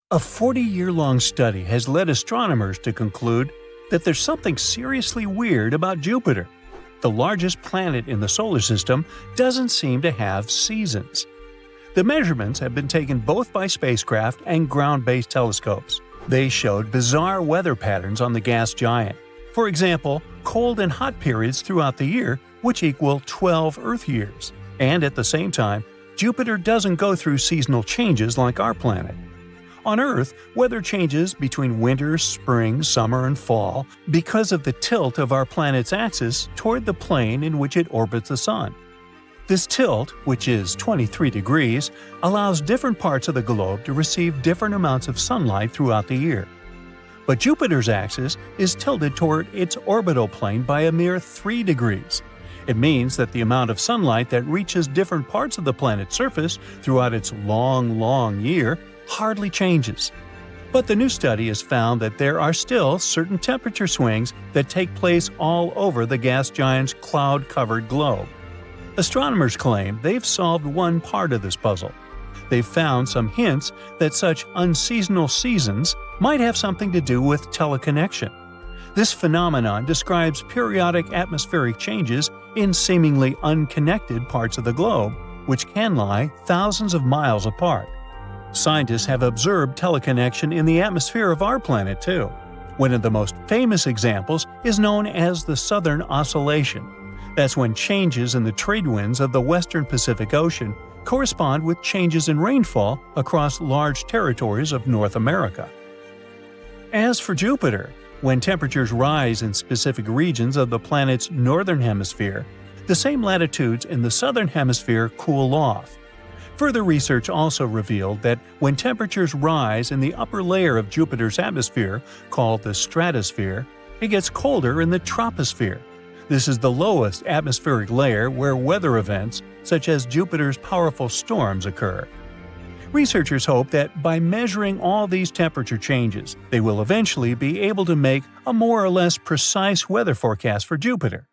A 40-year-long study has led astronomers to conclude that there's something seriously weird about Jupiter. The largest planet in the solar system doesn't seem to have seasons. The measurements have been taken both by spacecraft and ground-based telescopes. They showed bizarre weather patterns on the gas giant. For example, cold and hot periods throughout the year, which equal 12 Earth years. And at the same time, Jupiter doesn't go through seasonal changes like our planet. On Earth, weather changes between winter, spring, summer, and fall because of the tilt of our planet's axis toward the plane in which it orbits the Sun. This tilt, which is 23 degrees, allows different parts of the globe to receive different amounts of sunlight throughout the year. But Jupiter's axis is tilted toward its orbital plane by a mere 3 degrees. It means that the amount of sunlight that reaches different parts of the planet's surface throughout its long year hardly changes. But the new study has found that there are still certain temperature swings that take place all over the gas giant's cloud-covered globe. Astronomers claim they've solved one part of this puzzle. They've found some hints that such unseasonal seasons might have something to do with teleconnection. This phenomenon describes periodic atmospheric changes in seemingly unconnected parts of the globe, which can lie thousands of miles apart. Scientists have observed teleconnection in the atmosphere of our planet too. One of the most famous examples is known as the Southern Oscillation. That's when changes in the trade winds of the western Pacific Ocean correspond with changes in rainfall across large territories of North America. As for Jupiter, when temperatures rise in specific regions of the planet's northern hemisphere, the same latitudes in the southern hemisphere cool off. Further research also revealed that when temperatures rise in the upper layer of Jupiter's atmosphere, called the stratosphere, it gets colder in the troposphere. This is the lowest atmospheric layer where weather events, such as Jupiter's powerful storms, occur. Researchers hope that by measuring all these temperature changes, they will eventually be able to make a more or less precise weather forecast for Jupiter.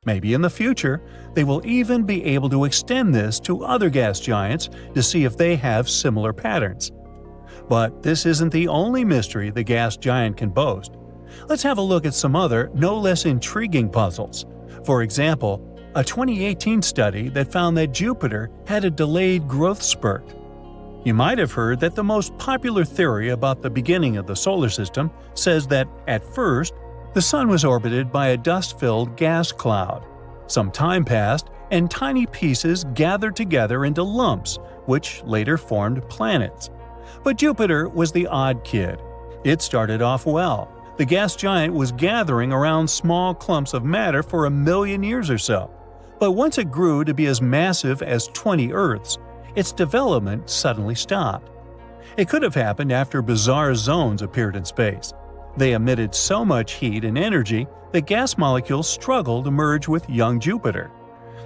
Maybe in the future, they will even be able to extend this to other gas giants to see if they have similar patterns. But this isn't the only mystery the gas giant can boast. Let's have a look at some other, no less intriguing puzzles. For example, a 2018 study that found that Jupiter had a delayed growth spurt. You might have heard that the most popular theory about the beginning of the solar system says that, at first, the Sun was orbited by a dust-filled gas cloud. Some time passed, and tiny pieces gathered together into lumps, which later formed planets. But Jupiter was the odd kid. It started off well. The gas giant was gathering around small clumps of matter for 1 million years or so. But once it grew to be as massive as 20 Earths, its development suddenly stopped. It could have happened after bizarre zones appeared in space. They emitted so much heat and energy that gas molecules struggled to merge with young Jupiter.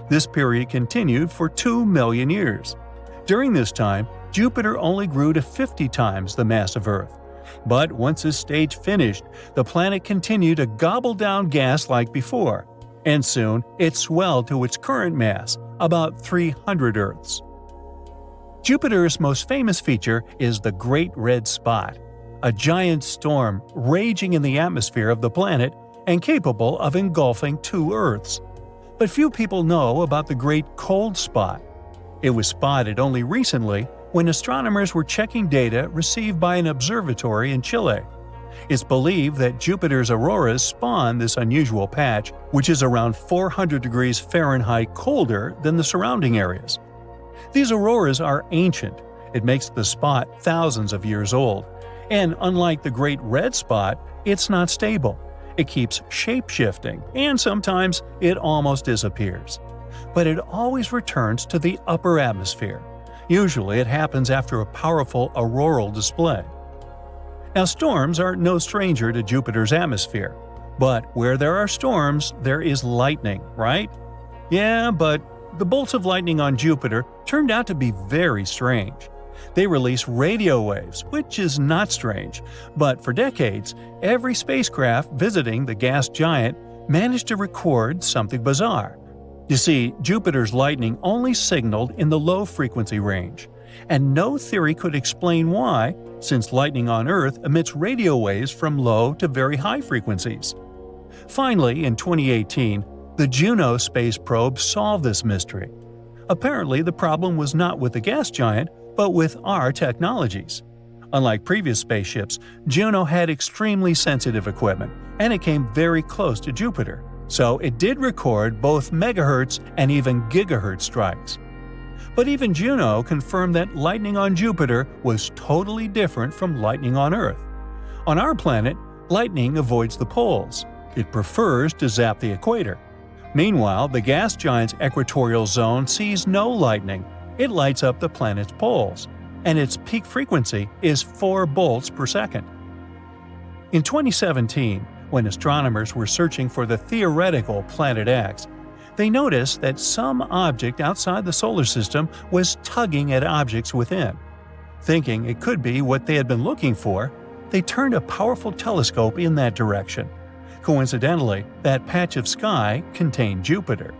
This period continued for 2 million years. During this time, Jupiter only grew to 50 times the mass of Earth. But once this stage finished, the planet continued to gobble down gas like before, and soon it swelled to its current mass, about 300 Earths. Jupiter's most famous feature is the Great Red Spot, a giant storm raging in the atmosphere of the planet and capable of engulfing 2 Earths. But few people know about the Great Cold Spot. It was spotted only recently when astronomers were checking data received by an observatory in Chile. It's believed that Jupiter's auroras spawn this unusual patch, which is around 400 degrees Fahrenheit colder than the surrounding areas. These auroras are ancient. It makes the spot thousands of years old. And unlike the Great Red Spot, it's not stable. It keeps shape-shifting, and sometimes it almost disappears. But it always returns to the upper atmosphere. Usually it happens after a powerful auroral display. Now, storms are no stranger to Jupiter's atmosphere. But where there are storms, there is lightning, right? Yeah, but the bolts of lightning on Jupiter turned out to be very strange. They release radio waves, which is not strange, but for decades, every spacecraft visiting the gas giant managed to record something bizarre. You see, Jupiter's lightning only signaled in the low frequency range. and no theory could explain why, since lightning on Earth emits radio waves from low to very high frequencies. Finally, in 2018, the Juno space probe solved this mystery. Apparently, the problem was not with the gas giant, but with our technologies. Unlike previous spaceships, Juno had extremely sensitive equipment, and it came very close to Jupiter, so it did record both megahertz and even gigahertz strikes. But even Juno confirmed that lightning on Jupiter was totally different from lightning on Earth. On our planet, lightning avoids the poles. It prefers to zap the equator. Meanwhile, the gas giant's equatorial zone sees no lightning. It lights up the planet's poles, and its peak frequency is 4 bolts per second. In 2017, when astronomers were searching for the theoretical Planet X, they noticed that some object outside the solar system was tugging at objects within. Thinking it could be what they had been looking for, they turned a powerful telescope in that direction. Coincidentally, that patch of sky contained Jupiter.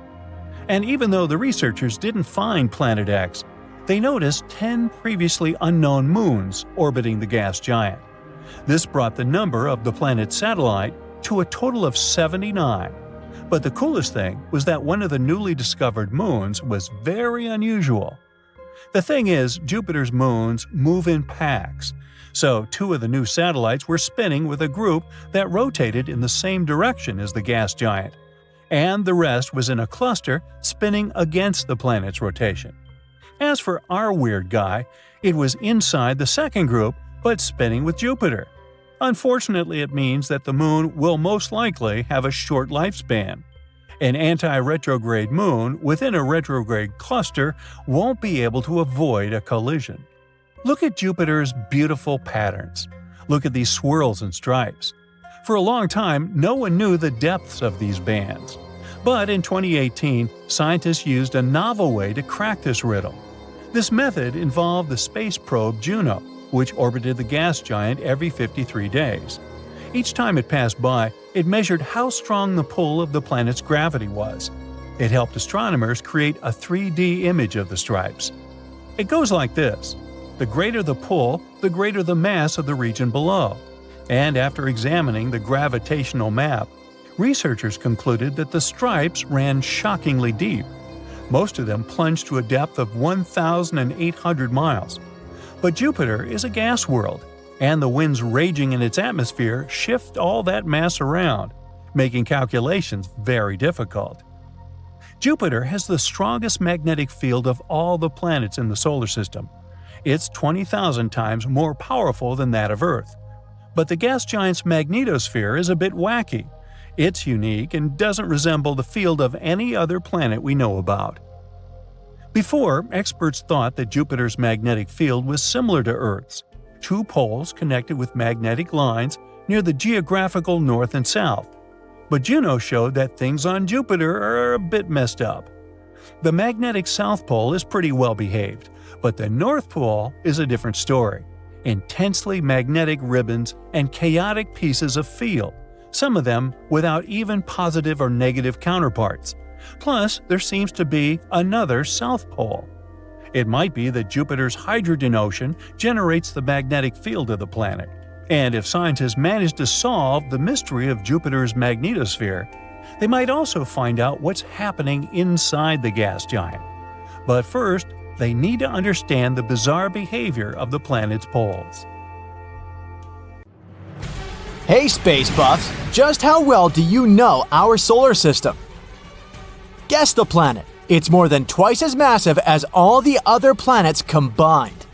And even though the researchers didn't find Planet X, they noticed 10 previously unknown moons orbiting the gas giant. This brought the number of the planet's satellite to a total of 79. But the coolest thing was that one of the newly discovered moons was very unusual. The thing is, Jupiter's moons move in packs, so 2 of the new satellites were spinning with a group that rotated in the same direction as the gas giant, and the rest was in a cluster spinning against the planet's rotation. As for our weird guy, it was inside the second group but spinning with Jupiter. Unfortunately, it means that the moon will most likely have a short lifespan. An anti-retrograde moon within a retrograde cluster won't be able to avoid a collision. Look at Jupiter's beautiful patterns. Look at these swirls and stripes. For a long time, no one knew the depths of these bands. But in 2018, scientists used a novel way to crack this riddle. This method involved the space probe Juno, which orbited the gas giant every 53 days. Each time it passed by, it measured how strong the pull of the planet's gravity was. It helped astronomers create a 3D image of the stripes. It goes like this. The greater the pull, the greater the mass of the region below. And after examining the gravitational map, researchers concluded that the stripes ran shockingly deep. Most of them plunged to a depth of 1,800 miles. But Jupiter is a gas world, and the winds raging in its atmosphere shift all that mass around, making calculations very difficult. Jupiter has the strongest magnetic field of all the planets in the solar system. It's 20,000 times more powerful than that of Earth. But the gas giant's magnetosphere is a bit wacky. It's unique and doesn't resemble the field of any other planet we know about. Before, experts thought that Jupiter's magnetic field was similar to Earth's, 2 poles connected with magnetic lines near the geographical north and south. But Juno showed that things on Jupiter are a bit messed up. The magnetic south pole is pretty well behaved, but the north pole is a different story. Intensely magnetic ribbons and chaotic pieces of field, some of them without even positive or negative counterparts. Plus, there seems to be another south pole. It might be that Jupiter's hydrogen ocean generates the magnetic field of the planet. And if scientists manage to solve the mystery of Jupiter's magnetosphere, they might also find out what's happening inside the gas giant. But first, they need to understand the bizarre behavior of the planet's poles. Hey space buffs, just how well do you know our solar system? Guess the planet. It's more than twice as massive as all the other planets combined.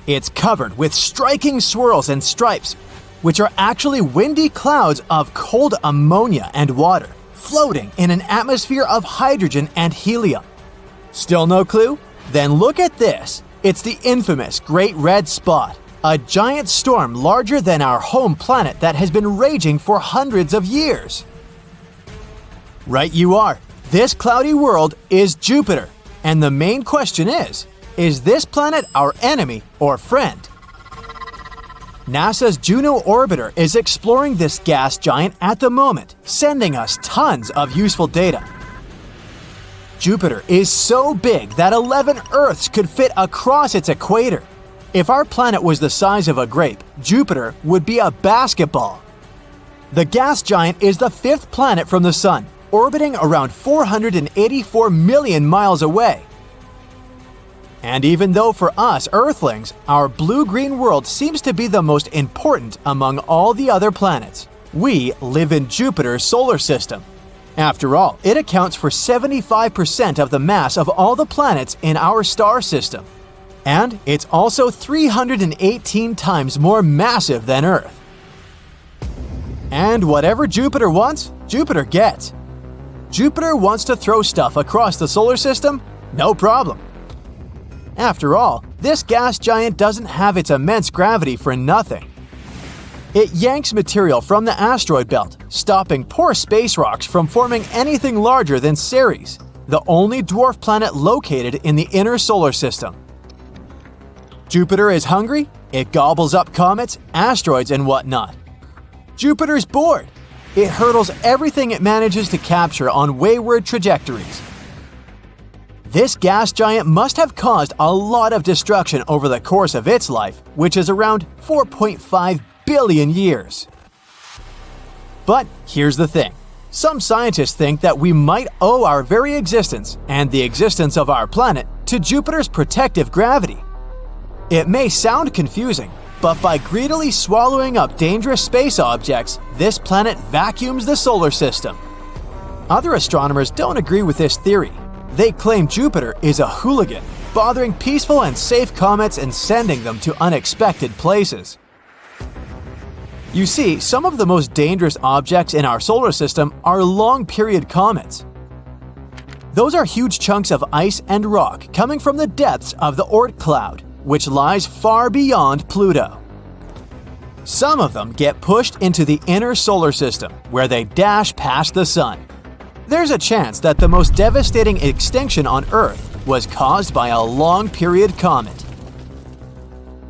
It's covered with striking swirls and stripes, which are actually windy clouds of cold ammonia and water, floating in an atmosphere of hydrogen and helium. Still no clue? Then look at this. It's the infamous Great Red Spot, a giant storm larger than our home planet that has been raging for hundreds of years. Right you are. This cloudy world is Jupiter, and the main question is this planet our enemy or friend? NASA's Juno orbiter is exploring this gas giant at the moment, sending us tons of useful data. Jupiter is so big that 11 Earths could fit across its equator. If our planet was the size of a grape, Jupiter would be a basketball. The gas giant is the fifth planet from the Sun, orbiting around 484 million miles away. And even though for us Earthlings, our blue-green world seems to be the most important among all the other planets, we live in Jupiter's solar system. After all, it accounts for 75% of the mass of all the planets in our star system. And it's also 318 times more massive than Earth. And whatever Jupiter wants, Jupiter gets. Jupiter wants to throw stuff across the solar system? No problem. After all, this gas giant doesn't have its immense gravity for nothing. It yanks material from the asteroid belt, stopping poor space rocks from forming anything larger than Ceres, the only dwarf planet located in the inner solar system. Jupiter is hungry, it gobbles up comets, asteroids, and whatnot. Jupiter's bored. It hurdles everything it manages to capture on wayward trajectories. This gas giant must have caused a lot of destruction over the course of its life, which is around 4.5 billion years. But here's the thing. Some scientists think that we might owe our very existence and the existence of our planet to Jupiter's protective gravity. It may sound confusing, but by greedily swallowing up dangerous space objects, this planet vacuums the solar system. Other astronomers don't agree with this theory. They claim Jupiter is a hooligan, bothering peaceful and safe comets and sending them to unexpected places. You see, some of the most dangerous objects in our solar system are long-period comets. Those are huge chunks of ice and rock coming from the depths of the Oort cloud, which lies far beyond Pluto. Some of them get pushed into the inner solar system, where they dash past the Sun. There's a chance that the most devastating extinction on Earth was caused by a long-period comet.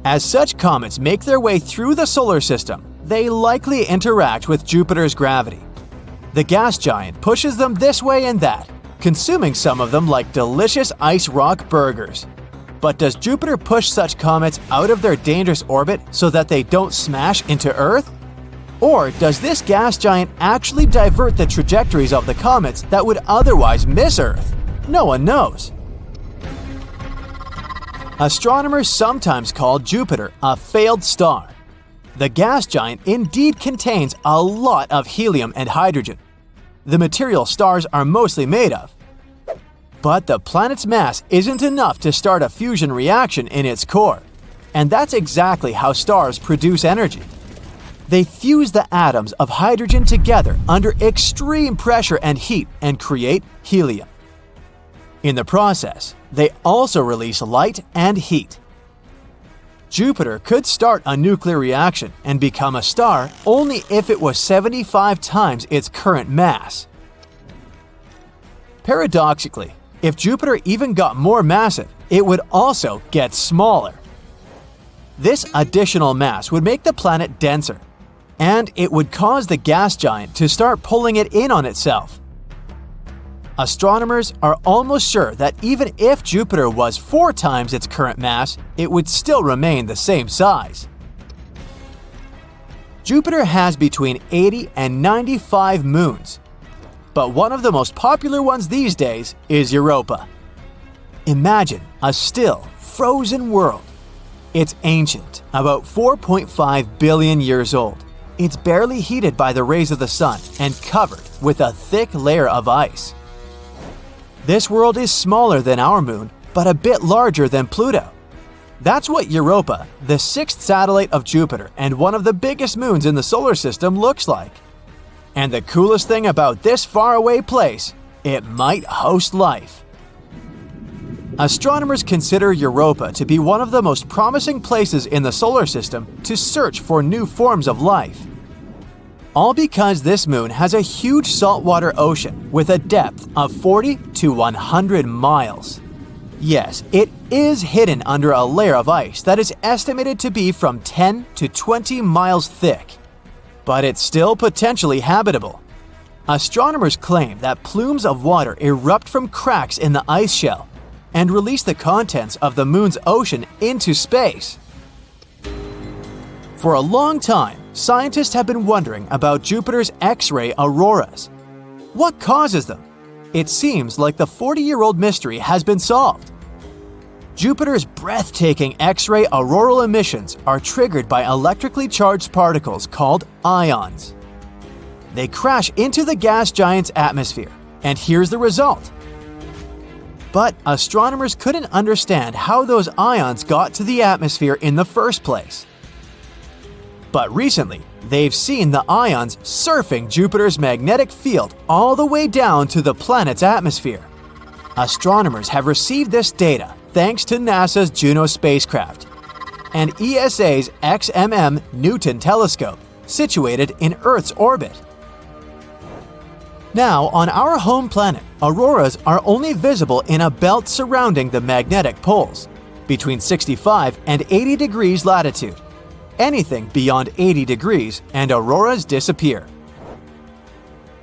As such comets make their way through the solar system, they likely interact with Jupiter's gravity. The gas giant pushes them this way and that, consuming some of them like delicious ice rock burgers. But does Jupiter push such comets out of their dangerous orbit so that they don't smash into Earth? Or does this gas giant actually divert the trajectories of the comets that would otherwise miss Earth? No one knows. Astronomers sometimes call Jupiter a failed star. The gas giant indeed contains a lot of helium and hydrogen, the material stars are mostly made of. But the planet's mass isn't enough to start a fusion reaction in its core, and that's exactly how stars produce energy. They fuse the atoms of hydrogen together under extreme pressure and heat and create helium. In the process, they also release light and heat. Jupiter could start a nuclear reaction and become a star only if it was 75 times its current mass. Paradoxically, if Jupiter even got more massive, it would also get smaller. This additional mass would make the planet denser, and it would cause the gas giant to start pulling it in on itself. Astronomers are almost sure that even if Jupiter was 4 times its current mass, it would still remain the same size. Jupiter has between 80 and 95 moons, but one of the most popular ones these days is Europa. Imagine a still, frozen world. It's ancient, about 4.5 billion years old. It's barely heated by the rays of the sun and covered with a thick layer of ice. This world is smaller than our moon, but a bit larger than Pluto. That's what Europa, the 6th satellite of Jupiter and one of the biggest moons in the solar system, looks like. And the coolest thing about this faraway place, it might host life. Astronomers consider Europa to be one of the most promising places in the solar system to search for new forms of life. All because this moon has a huge saltwater ocean with a depth of 40 to 100 miles. Yes, it is hidden under a layer of ice that is estimated to be from 10 to 20 miles thick. But it's still potentially habitable. Astronomers claim that plumes of water erupt from cracks in the ice shell and release the contents of the moon's ocean into space. For a long time, scientists have been wondering about Jupiter's X-ray auroras. What causes them? It seems like the 40-year-old mystery has been solved. Jupiter's breathtaking X-ray auroral emissions are triggered by electrically charged particles called ions. They crash into the gas giant's atmosphere, and here's the result. But astronomers couldn't understand how those ions got to the atmosphere in the first place. But recently, they've seen the ions surfing Jupiter's magnetic field all the way down to the planet's atmosphere. Astronomers have received this data thanks to NASA's Juno spacecraft and ESA's XMM Newton telescope, situated in Earth's orbit. Now, on our home planet, auroras are only visible in a belt surrounding the magnetic poles, between 65 and 80 degrees latitude. Anything beyond 80 degrees and auroras disappear.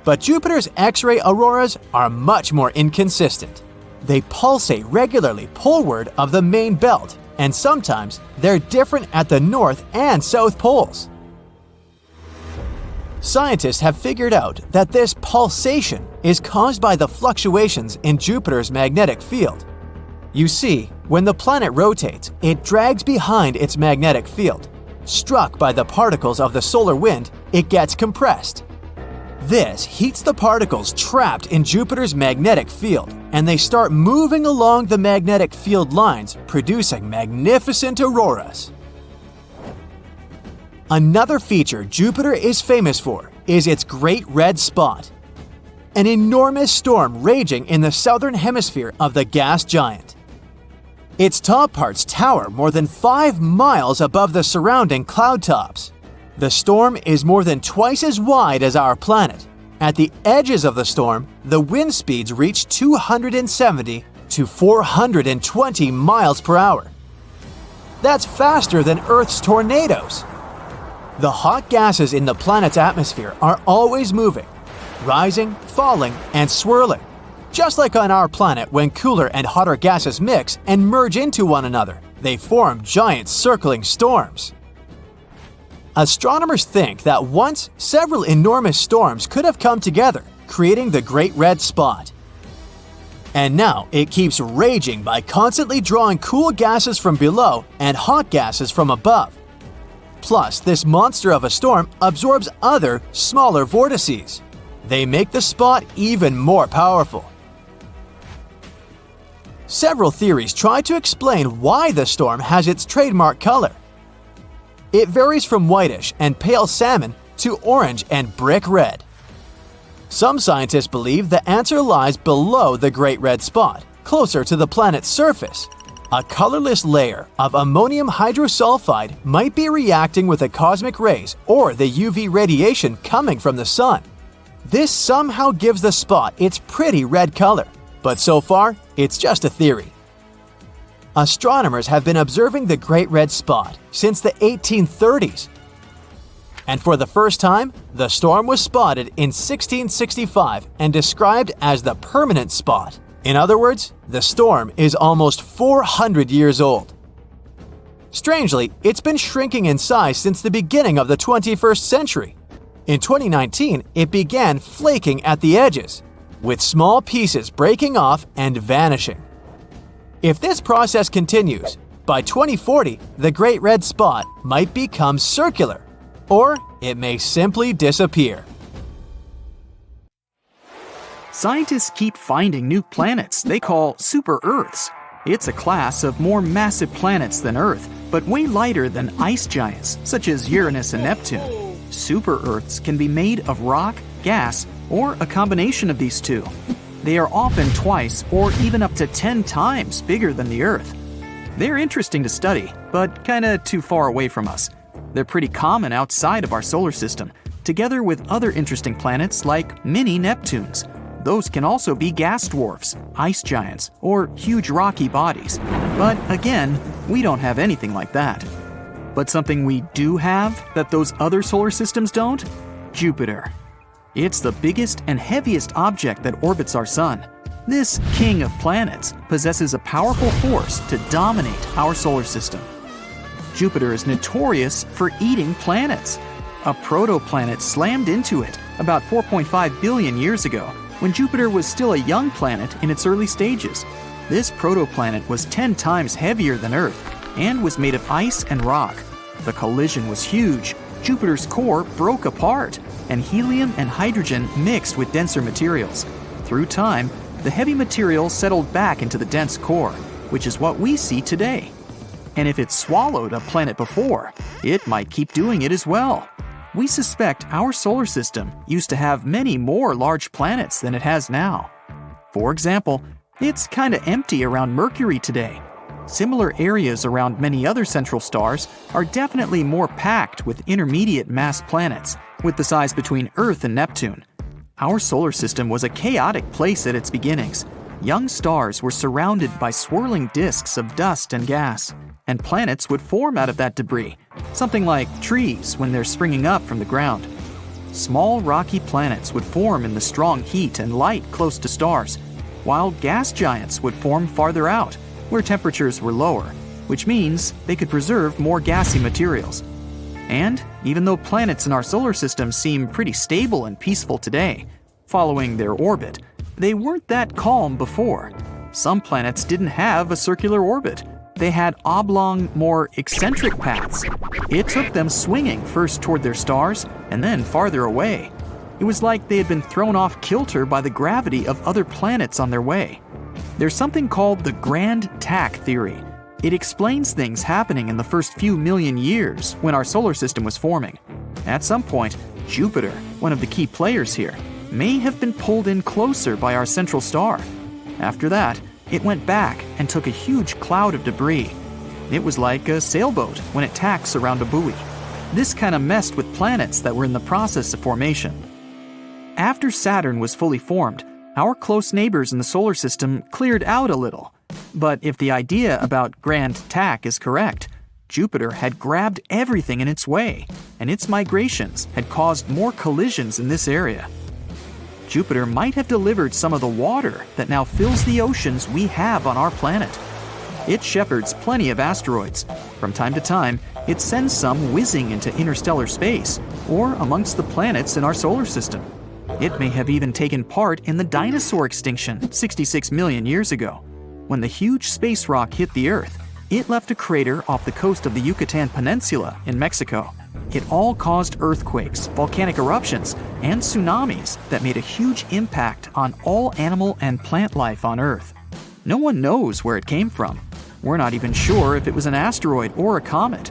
But Jupiter's X-ray auroras are much more inconsistent. They pulsate regularly poleward of the main belt, and sometimes they're different at the north and south poles. Scientists have figured out that this pulsation is caused by the fluctuations in Jupiter's magnetic field. You see, when the planet rotates, it drags behind its magnetic field. Struck by the particles of the solar wind, it gets compressed. This heats the particles trapped in Jupiter's magnetic field, and they start moving along the magnetic field lines, producing magnificent auroras. Another feature Jupiter is famous for is its Great Red Spot, an enormous storm raging in the southern hemisphere of the gas giant. Its top parts tower more than 5 miles above the surrounding cloud tops. The storm is more than twice as wide as our planet. At the edges of the storm, the wind speeds reach 270 to 420 miles per hour. That's faster than Earth's tornadoes. The hot gases in the planet's atmosphere are always moving, rising, falling, and swirling. Just like on our planet, when cooler and hotter gases mix and merge into one another, they form giant circling storms. Astronomers think that once several enormous storms could have come together, creating the Great Red Spot. And now it keeps raging by constantly drawing cool gases from below and hot gases from above. Plus, this monster of a storm absorbs other, smaller vortices. They make the spot even more powerful. Several theories try to explain why the storm has its trademark color. It varies from whitish and pale salmon to orange and brick red. Some scientists believe the answer lies below the Great Red Spot, closer to the planet's surface. A colorless layer of ammonium hydrosulfide might be reacting with the cosmic rays or the UV radiation coming from the sun. This somehow gives the spot its pretty red color, but so far, it's just a theory. Astronomers have been observing the Great Red Spot since the 1830s. And for the first time, the storm was spotted in 1665 and described as the permanent spot. In other words, the storm is almost 400 years old. Strangely, it's been shrinking in size since the beginning of the 21st century. In 2019, it began flaking at the edges, with small pieces breaking off and vanishing. If this process continues, by 2040, the Great Red Spot might become circular, or it may simply disappear. Scientists keep finding new planets they call super-Earths. It's a class of more massive planets than Earth, but way lighter than ice giants, such as Uranus and Neptune. Super-Earths can be made of rock, gas, or a combination of these two. They are often twice or even up to 10 times bigger than the Earth. They're interesting to study, but kinda too far away from us. They're pretty common outside of our solar system, together with other interesting planets like mini Neptunes. Those can also be gas dwarfs, ice giants, or huge rocky bodies. But again, we don't have anything like that. But something we do have that those other solar systems don't? Jupiter. It's the biggest and heaviest object that orbits our sun. This king of planets possesses a powerful force to dominate our solar system. Jupiter is notorious for eating planets. A protoplanet slammed into it about 4.5 billion years ago when Jupiter was still a young planet in its early stages. This protoplanet was 10 times heavier than Earth and was made of ice and rock. The collision was huge. Jupiter's core broke apart, and helium and hydrogen mixed with denser materials. Through time, the heavy material settled back into the dense core, which is what we see today. And if it swallowed a planet before, it might keep doing it as well. We suspect our solar system used to have many more large planets than it has now. For example, it's kinda empty around Mercury today. Similar areas around many other central stars are definitely more packed with intermediate mass planets, with the size between Earth and Neptune. Our solar system was a chaotic place at its beginnings. Young stars were surrounded by swirling disks of dust and gas, and planets would form out of that debris, something like trees when they're springing up from the ground. Small rocky planets would form in the strong heat and light close to stars, while gas giants would form farther out, where temperatures were lower, which means they could preserve more gassy materials. And even though planets in our solar system seem pretty stable and peaceful today, following their orbit, they weren't that calm before. Some planets didn't have a circular orbit. They had oblong, more eccentric paths. It took them swinging first toward their stars and then farther away. It was like they had been thrown off kilter by the gravity of other planets on their way. There's something called the Grand Tac Theory. It explains things happening in the first few million years when our solar system was forming. At some point, Jupiter, one of the key players here, may have been pulled in closer by our central star. After that, it went back and took a huge cloud of debris. It was like a sailboat when it tacks around a buoy. This kind of messed with planets that were in the process of formation. After Saturn was fully formed, our close neighbors in the solar system cleared out a little. But if the idea about Grand Tac is correct, Jupiter had grabbed everything in its way, and its migrations had caused more collisions in this area. Jupiter might have delivered some of the water that now fills the oceans we have on our planet. It shepherds plenty of asteroids. From time to time, it sends some whizzing into interstellar space, or amongst the planets in our solar system. It may have even taken part in the dinosaur extinction 66 million years ago. When the huge space rock hit the Earth, it left a crater off the coast of the Yucatan Peninsula in Mexico. It all caused earthquakes, volcanic eruptions, and tsunamis that made a huge impact on all animal and plant life on Earth. No one knows where it came from. We're not even sure if it was an asteroid or a comet.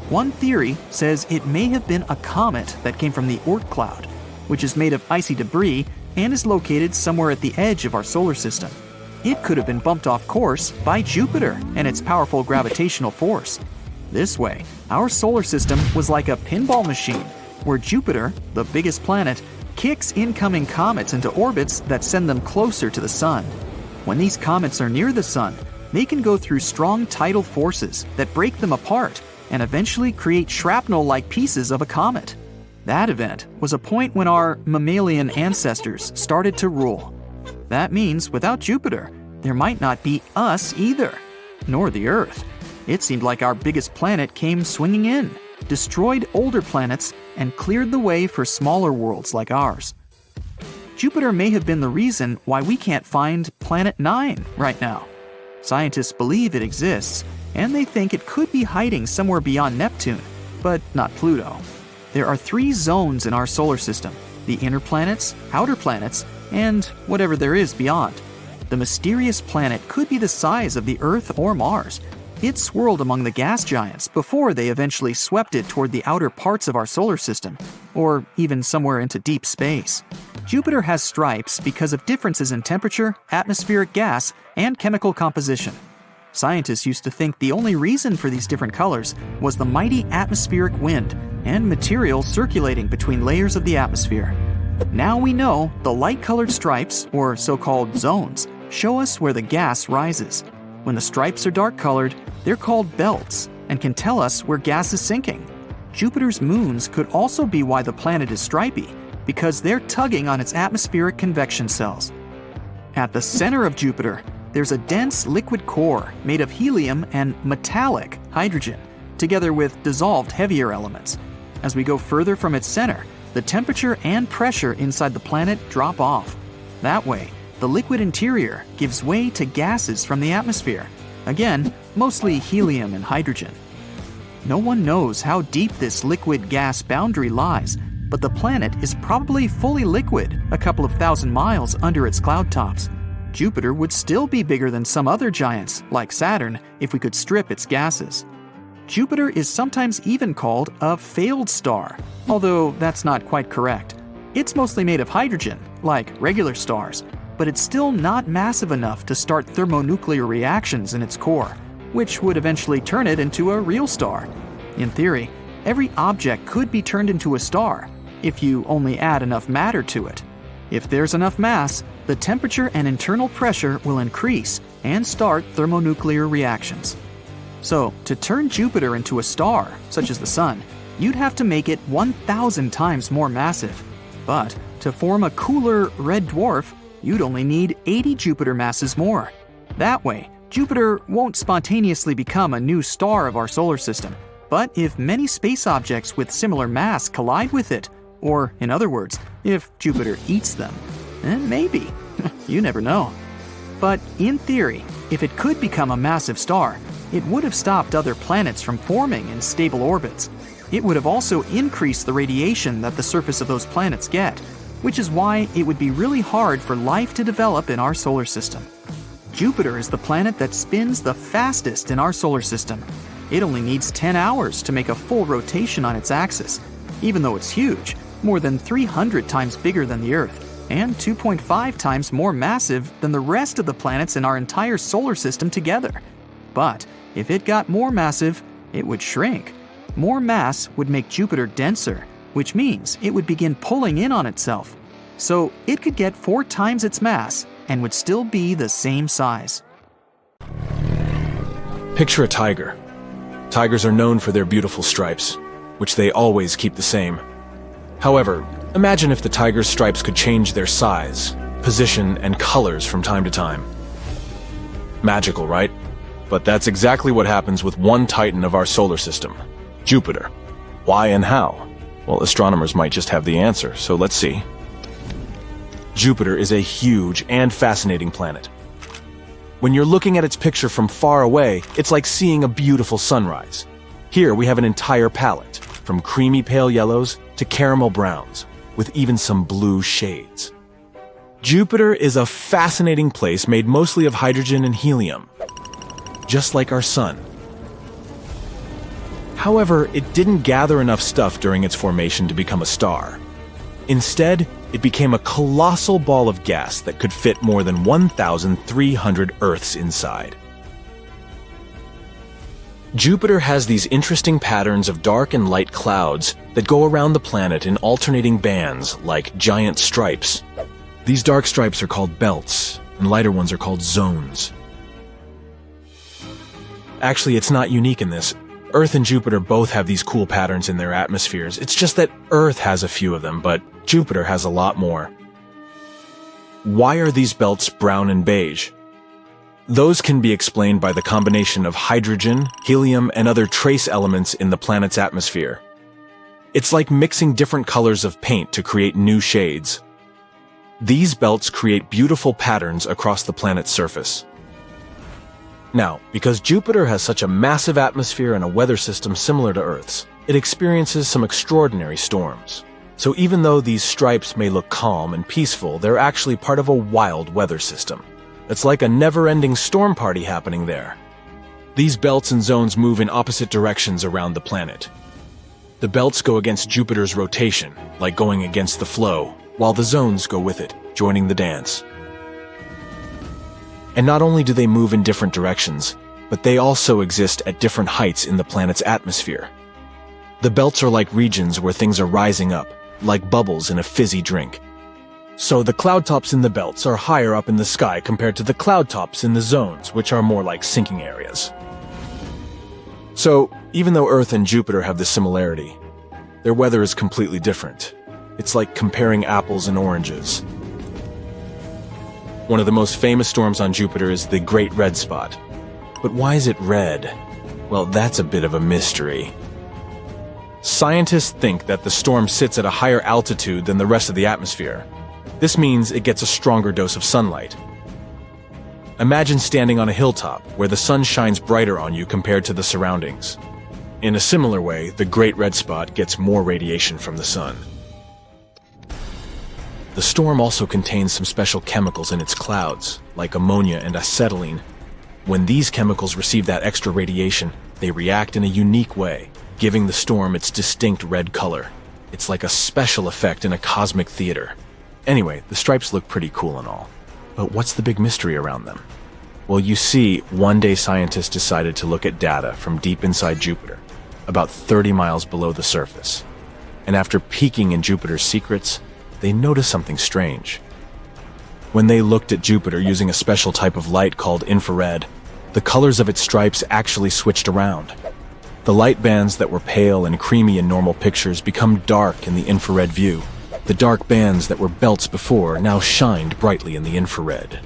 One theory says it may have been a comet that came from the Oort cloud, which is made of icy debris and is located somewhere at the edge of our solar system. It could have been bumped off course by Jupiter and its powerful gravitational force. This way, our solar system was like a pinball machine, where Jupiter, the biggest planet, kicks incoming comets into orbits that send them closer to the Sun. When these comets are near the Sun, they can go through strong tidal forces that break them apart and eventually create shrapnel-like pieces of a comet. That event was a point when our mammalian ancestors started to rule. That means without Jupiter, there might not be us either, nor the Earth. It seemed like our biggest planet came swinging in, destroyed older planets, and cleared the way for smaller worlds like ours. Jupiter may have been the reason why we can't find Planet 9 right now. Scientists believe it exists, and they think it could be hiding somewhere beyond Neptune, but not Pluto. There are 3 zones in our solar system: the inner planets, outer planets, and whatever there is beyond. The mysterious planet could be the size of the Earth or Mars. It swirled among the gas giants before they eventually swept it toward the outer parts of our solar system, or even somewhere into deep space. Jupiter has stripes because of differences in temperature, atmospheric gas, and chemical composition. Scientists used to think the only reason for these different colors was the mighty atmospheric wind and material circulating between layers of the atmosphere. Now we know the light-colored stripes, or so-called zones, show us where the gas rises. When the stripes are dark-colored, they're called belts and can tell us where gas is sinking. Jupiter's moons could also be why the planet is stripy. because they're tugging on its atmospheric convection cells. At the center of Jupiter, there's a dense liquid core made of helium and metallic hydrogen, together with dissolved heavier elements. As we go further from its center, the temperature and pressure inside the planet drop off. That way, the liquid interior gives way to gases from the atmosphere. Again, mostly helium and hydrogen. No one knows how deep this liquid-gas boundary lies, but the planet is probably fully liquid a couple of thousand miles under its cloud tops. Jupiter would still be bigger than some other giants, like Saturn, if we could strip its gases. Jupiter is sometimes even called a failed star, although that's not quite correct. It's mostly made of hydrogen, like regular stars, but it's still not massive enough to start thermonuclear reactions in its core, which would eventually turn it into a real star. In theory, every object could be turned into a star, if you only add enough matter to it. If there's enough mass, the temperature and internal pressure will increase and start thermonuclear reactions. So, to turn Jupiter into a star, such as the Sun, you'd have to make it 1,000 times more massive. But to form a cooler red dwarf, you'd only need 80 Jupiter masses more. That way, Jupiter won't spontaneously become a new star of our solar system. But if many space objects with similar mass collide with it, or in other words, if Jupiter eats them, then maybe. You never know. But in theory, if it could become a massive star, it would have stopped other planets from forming in stable orbits. It would have also increased the radiation that the surface of those planets get, which is why it would be really hard for life to develop in our solar system. Jupiter is the planet that spins the fastest in our solar system. It only needs 10 hours to make a full rotation on its axis, even though it's huge, more than 300 times bigger than the Earth, and 2.5 times more massive than the rest of the planets in our entire solar system together. But if it got more massive, it would shrink. More mass would make Jupiter denser, which means it would begin pulling in on itself. So it could get 4 times its mass and would still be the same size. Picture a tiger. Tigers are known for their beautiful stripes, which they always keep the same. However, imagine if the tiger's stripes could change their size, position, and colors from time to time. Magical, right? But that's exactly what happens with one titan of our solar system, Jupiter. Why and how? Well, astronomers might just have the answer, so let's see. Jupiter is a huge and fascinating planet. When you're looking at its picture from far away, it's like seeing a beautiful sunrise. Here we have an entire palette, from creamy pale yellows to caramel browns, with even some blue shades. Jupiter is a fascinating place made mostly of hydrogen and helium, just like our Sun. However, it didn't gather enough stuff during its formation to become a star. Instead, it became a colossal ball of gas that could fit more than 1,300 Earths inside. Jupiter has these interesting patterns of dark and light clouds that go around the planet in alternating bands, like giant stripes. These dark stripes are called belts, and lighter ones are called zones. Actually, it's not unique in this. Earth and Jupiter both have these cool patterns in their atmospheres. It's just that Earth has a few of them, but Jupiter has a lot more. Why are these belts brown and beige? Those can be explained by the combination of hydrogen, helium, and other trace elements in the planet's atmosphere. It's like mixing different colors of paint to create new shades. These belts create beautiful patterns across the planet's surface. Now, because Jupiter has such a massive atmosphere and a weather system similar to Earth's, it experiences some extraordinary storms. So even though these stripes may look calm and peaceful, they're actually part of a wild weather system. It's like a never-ending storm party happening there. These belts and zones move in opposite directions around the planet. The belts go against Jupiter's rotation, like going against the flow, while the zones go with it, joining the dance. And not only do they move in different directions, but they also exist at different heights in the planet's atmosphere. The belts are like regions where things are rising up, like bubbles in a fizzy drink. So the cloud tops in the belts are higher up in the sky compared to the cloud tops in the zones, which are more like sinking areas. So, even though Earth and Jupiter have this similarity, their weather is completely different. It's like comparing apples and oranges. One of the most famous storms on Jupiter is the Great Red Spot. But why is it red? Well, that's a bit of a mystery. Scientists think that the storm sits at a higher altitude than the rest of the atmosphere. This means it gets a stronger dose of sunlight. Imagine standing on a hilltop where the sun shines brighter on you compared to the surroundings. In a similar way, the Great Red Spot gets more radiation from the sun. The storm also contains some special chemicals in its clouds, like ammonia and acetylene. When these chemicals receive that extra radiation, they react in a unique way, giving the storm its distinct red color. It's like a special effect in a cosmic theater. Anyway, the stripes look pretty cool and all. But what's the big mystery around them? Well, you see, one day scientists decided to look at data from deep inside Jupiter, about 30 miles below the surface. And after peeking in Jupiter's secrets, they noticed something strange. When they looked at Jupiter using a special type of light called infrared, the colors of its stripes actually switched around. The light bands that were pale and creamy in normal pictures become dark in the infrared view. The dark bands that were belts before now shined brightly in the infrared.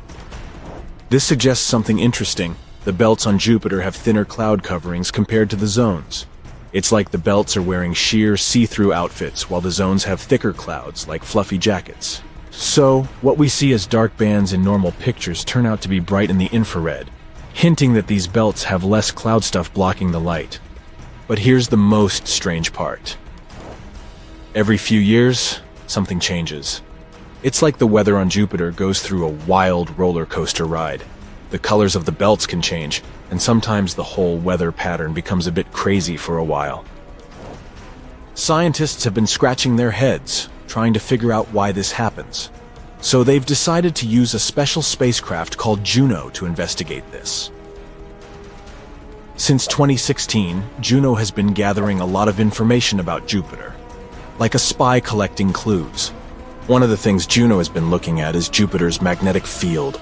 This suggests something interesting. The belts on Jupiter have thinner cloud coverings compared to the zones. It's like the belts are wearing sheer, see-through outfits, while the zones have thicker clouds, like fluffy jackets. So, what we see as dark bands in normal pictures turn out to be bright in the infrared, hinting that these belts have less cloud stuff blocking the light. But here's the most strange part. Every few years, something changes. It's like the weather on Jupiter goes through a wild roller coaster ride. The colors of the belts can change, and sometimes the whole weather pattern becomes a bit crazy for a while. Scientists have been scratching their heads, trying to figure out why this happens. So they've decided to use a special spacecraft called Juno to investigate this. Since 2016, Juno has been gathering a lot of information about Jupiter, like a spy collecting clues. One of the things Juno has been looking at is Jupiter's magnetic field.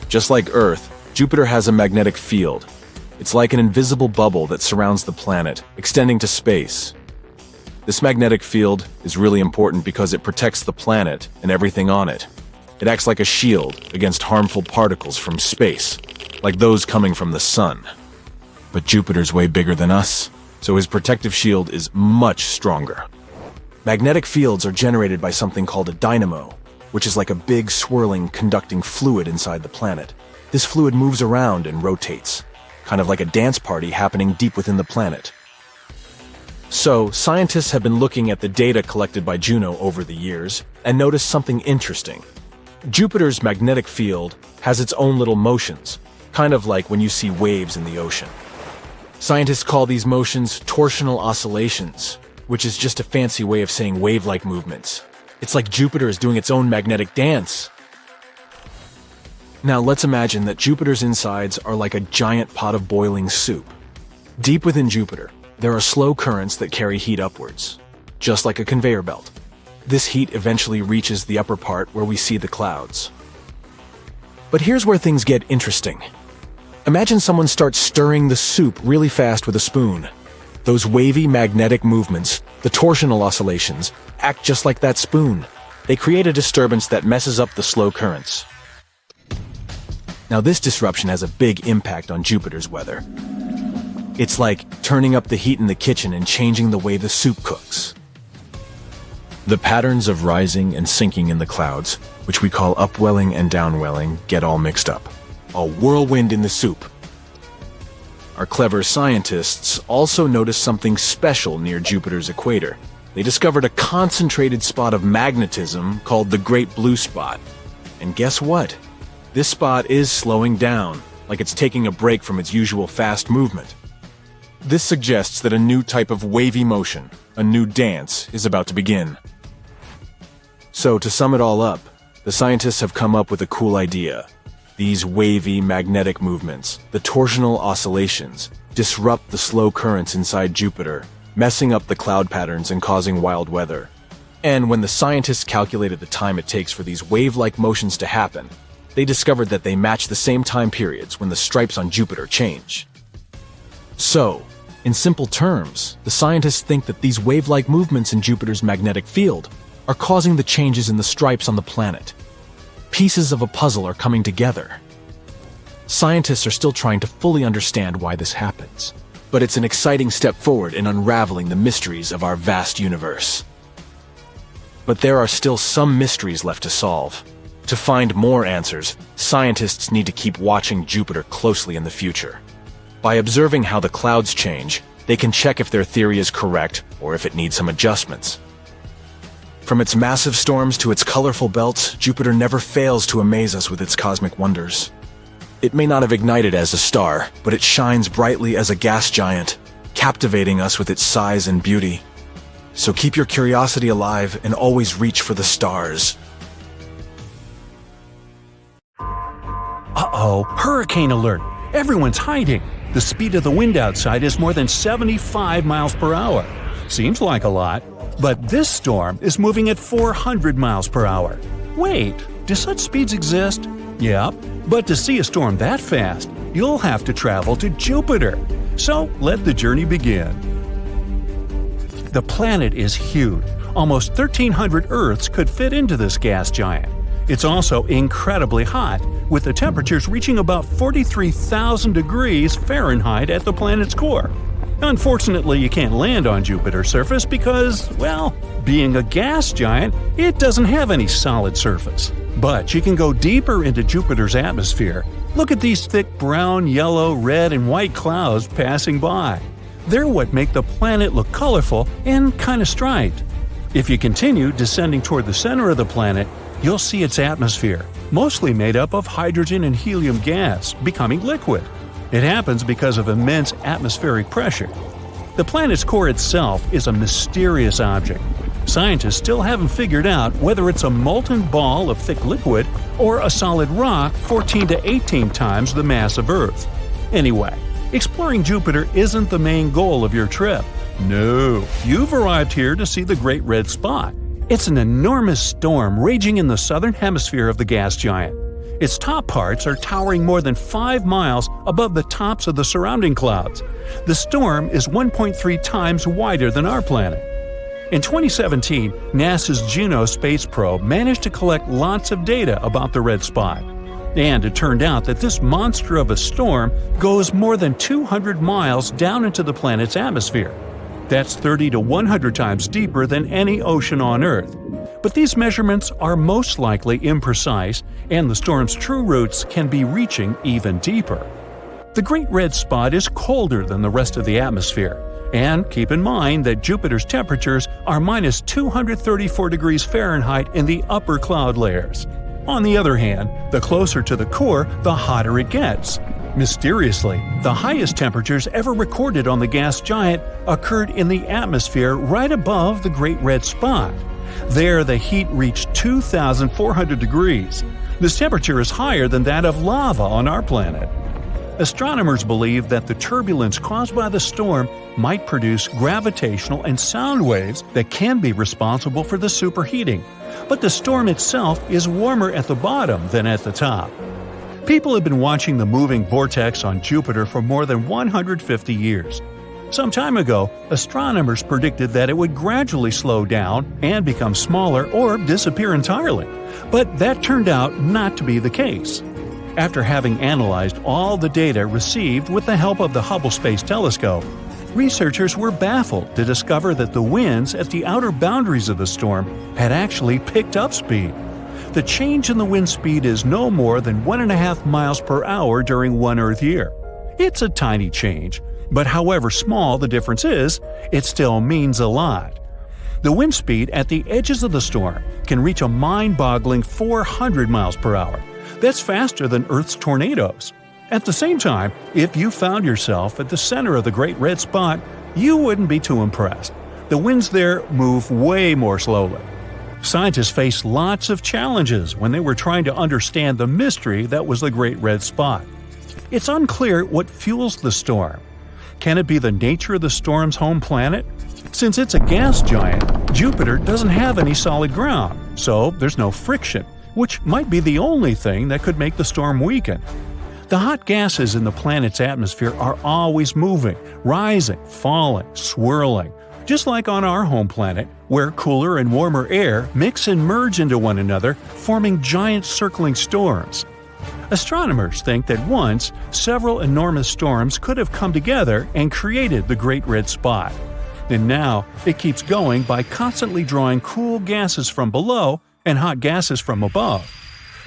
Just like Earth, Jupiter has a magnetic field. It's like an invisible bubble that surrounds the planet, extending to space. This magnetic field is really important because it protects the planet and everything on it. It acts like a shield against harmful particles from space, like those coming from the sun. But Jupiter's way bigger than us, so his protective shield is much stronger. Magnetic fields are generated by something called a dynamo, which is like a big swirling conducting fluid inside the planet. This fluid moves around and rotates, kind of like a dance party happening deep within the planet. So, scientists have been looking at the data collected by Juno over the years and noticed something interesting. Jupiter's magnetic field has its own little motions, kind of like when you see waves in the ocean. Scientists call these motions torsional oscillations, which is just a fancy way of saying wave-like movements. It's like Jupiter is doing its own magnetic dance. Now let's imagine that Jupiter's insides are like a giant pot of boiling soup. Deep within Jupiter, there are slow currents that carry heat upwards, just like a conveyor belt. This heat eventually reaches the upper part where we see the clouds. But here's where things get interesting. Imagine someone starts stirring the soup really fast with a spoon. Those wavy magnetic movements, the torsional oscillations, act just like that spoon. They create a disturbance that messes up the slow currents. Now this disruption has a big impact on Jupiter's weather. It's like turning up the heat in the kitchen and changing the way the soup cooks. The patterns of rising and sinking in the clouds, which we call upwelling and downwelling, get all mixed up. A whirlwind in the soup. Our clever scientists also noticed something special near Jupiter's equator. They discovered a concentrated spot of magnetism called the Great Blue Spot. And guess what? This spot is slowing down, like it's taking a break from its usual fast movement. This suggests that a new type of wavy motion, a new dance, is about to begin. So, to sum it all up, the scientists have come up with a cool idea. These wavy magnetic movements, the torsional oscillations, disrupt the slow currents inside Jupiter, messing up the cloud patterns and causing wild weather. And when the scientists calculated the time it takes for these wave-like motions to happen, they discovered that they match the same time periods when the stripes on Jupiter change. So, In simple terms, the scientists think that these wave-like movements in Jupiter's magnetic field are causing the changes in the stripes on the planet. Pieces of a puzzle are coming together. Scientists are still trying to fully understand why this happens, but it's an exciting step forward in unraveling the mysteries of our vast universe. But there are still some mysteries left to solve. To find more answers, scientists need to keep watching Jupiter closely in the future. By observing how the clouds change, they can check if their theory is correct or if it needs some adjustments. From its massive storms to its colorful belts, Jupiter never fails to amaze us with its cosmic wonders. It may not have ignited as a star, but it shines brightly as a gas giant, captivating us with its size and beauty. So keep your curiosity alive and always reach for the stars. Uh-oh, hurricane alert! Everyone's hiding! The speed of the wind outside is more than 75 miles per hour. Seems like a lot, but this storm is moving at 400 miles per hour. Wait, do such speeds exist? Yep, but to see a storm that fast, you'll have to travel to Jupiter. So let the journey begin. The planet is huge. Almost 1,300 Earths could fit into this gas giant. It's also incredibly hot, with the temperatures reaching about 43,000 degrees Fahrenheit at the planet's core. Unfortunately, you can't land on Jupiter's surface because, well, being a gas giant, it doesn't have any solid surface. But you can go deeper into Jupiter's atmosphere. Look at these thick brown, yellow, red, and white clouds passing by. They're what make the planet look colorful and kind of striped. If you continue descending toward the center of the planet, you'll see its atmosphere, mostly made up of hydrogen and helium gas, becoming liquid. It happens because of immense atmospheric pressure. The planet's core itself is a mysterious object. Scientists still haven't figured out whether it's a molten ball of thick liquid or a solid rock 14 to 18 times the mass of Earth. Anyway, exploring Jupiter isn't the main goal of your trip. No, you've arrived here to see the Great Red Spot. It's an enormous storm raging in the southern hemisphere of the gas giant. Its top parts are towering more than 5 miles above the tops of the surrounding clouds. The storm is 1.3 times wider than our planet. In 2017, NASA's Juno space probe managed to collect lots of data about the red spot. And it turned out that this monster of a storm goes more than 200 miles down into the planet's atmosphere. That's 30 to 100 times deeper than any ocean on Earth. But these measurements are most likely imprecise, and the storm's true roots can be reaching even deeper. The Great Red Spot is colder than the rest of the atmosphere, and keep in mind that Jupiter's temperatures are minus 234 degrees Fahrenheit in the upper cloud layers. On the other hand, the closer to the core, the hotter it gets. Mysteriously, the highest temperatures ever recorded on the gas giant occurred in the atmosphere right above the Great Red Spot. There, the heat reached 2,400 degrees. This temperature is higher than that of lava on our planet. Astronomers believe that the turbulence caused by the storm might produce gravitational and sound waves that can be responsible for the superheating. But the storm itself is warmer at the bottom than at the top. People have been watching the moving vortex on Jupiter for more than 150 years. Some time ago, astronomers predicted that it would gradually slow down and become smaller or disappear entirely. But that turned out not to be the case. After having analyzed all the data received with the help of the Hubble Space Telescope, researchers were baffled to discover that the winds at the outer boundaries of the storm had actually picked up speed. The change in the wind speed is no more than 1.5 miles per hour during one Earth year. It's a tiny change, but however small the difference is, it still means a lot. The wind speed at the edges of the storm can reach a mind-boggling 400 miles per hour. That's faster than Earth's tornadoes. At the same time, if you found yourself at the center of the Great Red Spot, you wouldn't be too impressed. The winds there move way more slowly. Scientists faced lots of challenges when they were trying to understand the mystery that was the Great Red Spot. It's unclear what fuels the storm. Can it be the nature of the storm's home planet? Since it's a gas giant, Jupiter doesn't have any solid ground, so there's no friction, which might be the only thing that could make the storm weaken. The hot gases in the planet's atmosphere are always moving, rising, falling, swirling, just like on our home planet, where cooler and warmer air mix and merge into one another, forming giant circling storms. Astronomers think that once, several enormous storms could have come together and created the Great Red Spot. And now, it keeps going by constantly drawing cool gases from below and hot gases from above.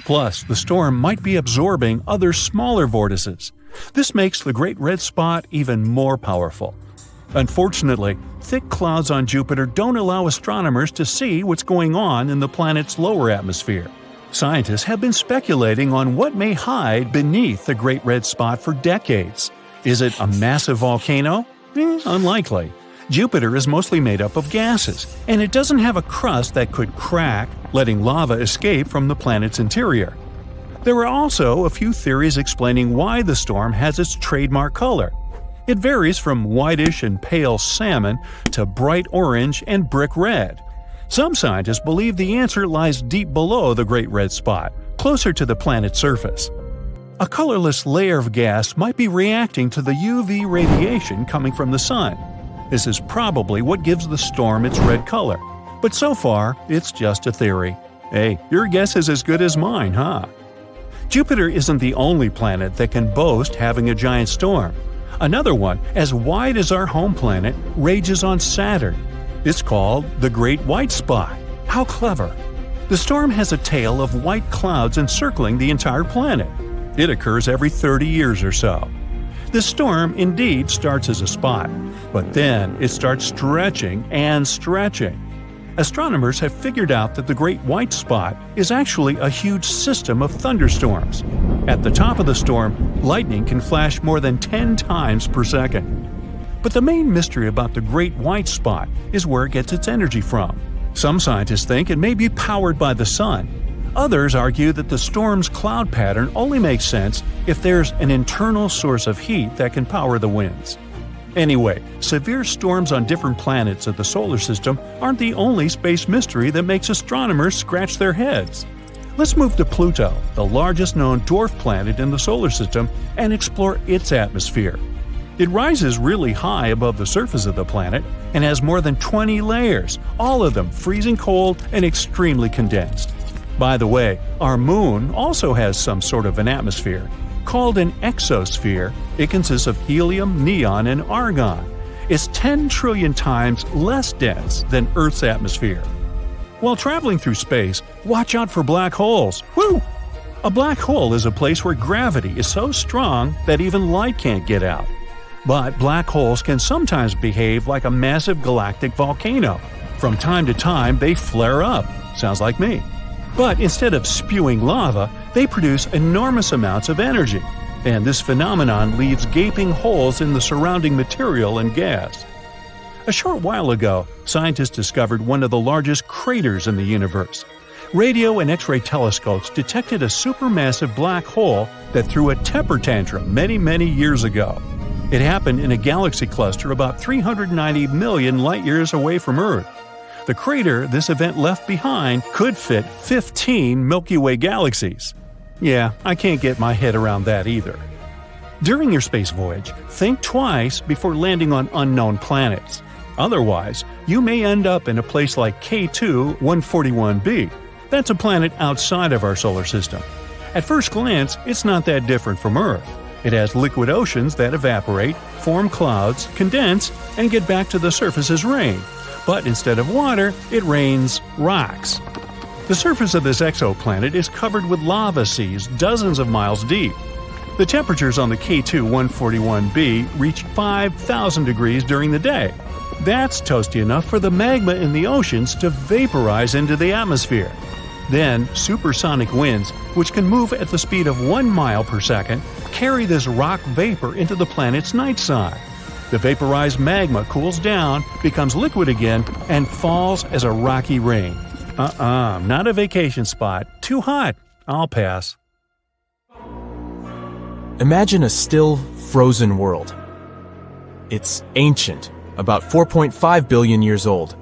Plus, the storm might be absorbing other smaller vortices. This makes the Great Red Spot even more powerful. Unfortunately, thick clouds on Jupiter don't allow astronomers to see what's going on in the planet's lower atmosphere. Scientists have been speculating on what may hide beneath the Great Red Spot for decades. Is it a massive volcano? Unlikely. Jupiter is mostly made up of gases, and it doesn't have a crust that could crack, letting lava escape from the planet's interior. There are also a few theories explaining why the storm has its trademark color. It varies from whitish and pale salmon to bright orange and brick red. Some scientists believe the answer lies deep below the Great Red Spot, closer to the planet's surface. A colorless layer of gas might be reacting to the UV radiation coming from the sun. This is probably what gives the storm its red color. But so far, it's just a theory. Hey, your guess is as good as mine, huh? Jupiter isn't the only planet that can boast having a giant storm. Another one, as wide as our home planet, rages on Saturn. It's called the Great White Spot. How clever! The storm has a tail of white clouds encircling the entire planet. It occurs every 30 years or so. The storm indeed starts as a spot, but then it starts stretching and stretching. Astronomers have figured out that the Great White Spot is actually a huge system of thunderstorms. At the top of the storm, lightning can flash more than 10 times per second. But the main mystery about the Great White Spot is where it gets its energy from. Some scientists think it may be powered by the sun. Others argue that the storm's cloud pattern only makes sense if there's an internal source of heat that can power the winds. Anyway, severe storms on different planets of the solar system aren't the only space mystery that makes astronomers scratch their heads. Let's move to Pluto, the largest known dwarf planet in the solar system, and explore its atmosphere. It rises really high above the surface of the planet and has more than 20 layers, all of them freezing cold and extremely condensed. By the way, our moon also has some sort of an atmosphere. Called an exosphere, it consists of helium, neon, and argon. It's 10 trillion times less dense than Earth's atmosphere. While traveling through space, watch out for black holes. Woo! A black hole is a place where gravity is so strong that even light can't get out. But black holes can sometimes behave like a massive galactic volcano. From time to time, they flare up. Sounds like me. But instead of spewing lava, they produce enormous amounts of energy, and this phenomenon leaves gaping holes in the surrounding material and gas. A short while ago, scientists discovered one of the largest craters in the universe. Radio and X-ray telescopes detected a supermassive black hole that threw a temper tantrum many years ago. It happened in a galaxy cluster about 390 million light-years away from Earth. The crater this event left behind could fit 15 Milky Way galaxies. Yeah, I can't get my head around that either. During your space voyage, think twice before landing on unknown planets. Otherwise, you may end up in a place like K2 141b. That's a planet outside of our solar system. At first glance, it's not that different from Earth. It has liquid oceans that evaporate, form clouds, condense, and get back to the surface as rain. But instead of water, it rains rocks. The surface of this exoplanet is covered with lava seas dozens of miles deep. The temperatures on the K2 141b reach 5,000 degrees during the day. That's toasty enough for the magma in the oceans to vaporize into the atmosphere. Then, supersonic winds, which can move at the speed of 1 mile per second, carry this rock vapor into the planet's night side. The vaporized magma cools down, becomes liquid again, and falls as a rocky rain. Not a vacation spot. Too hot. I'll pass. Imagine a still, frozen world. It's ancient, about 4.5 billion years old.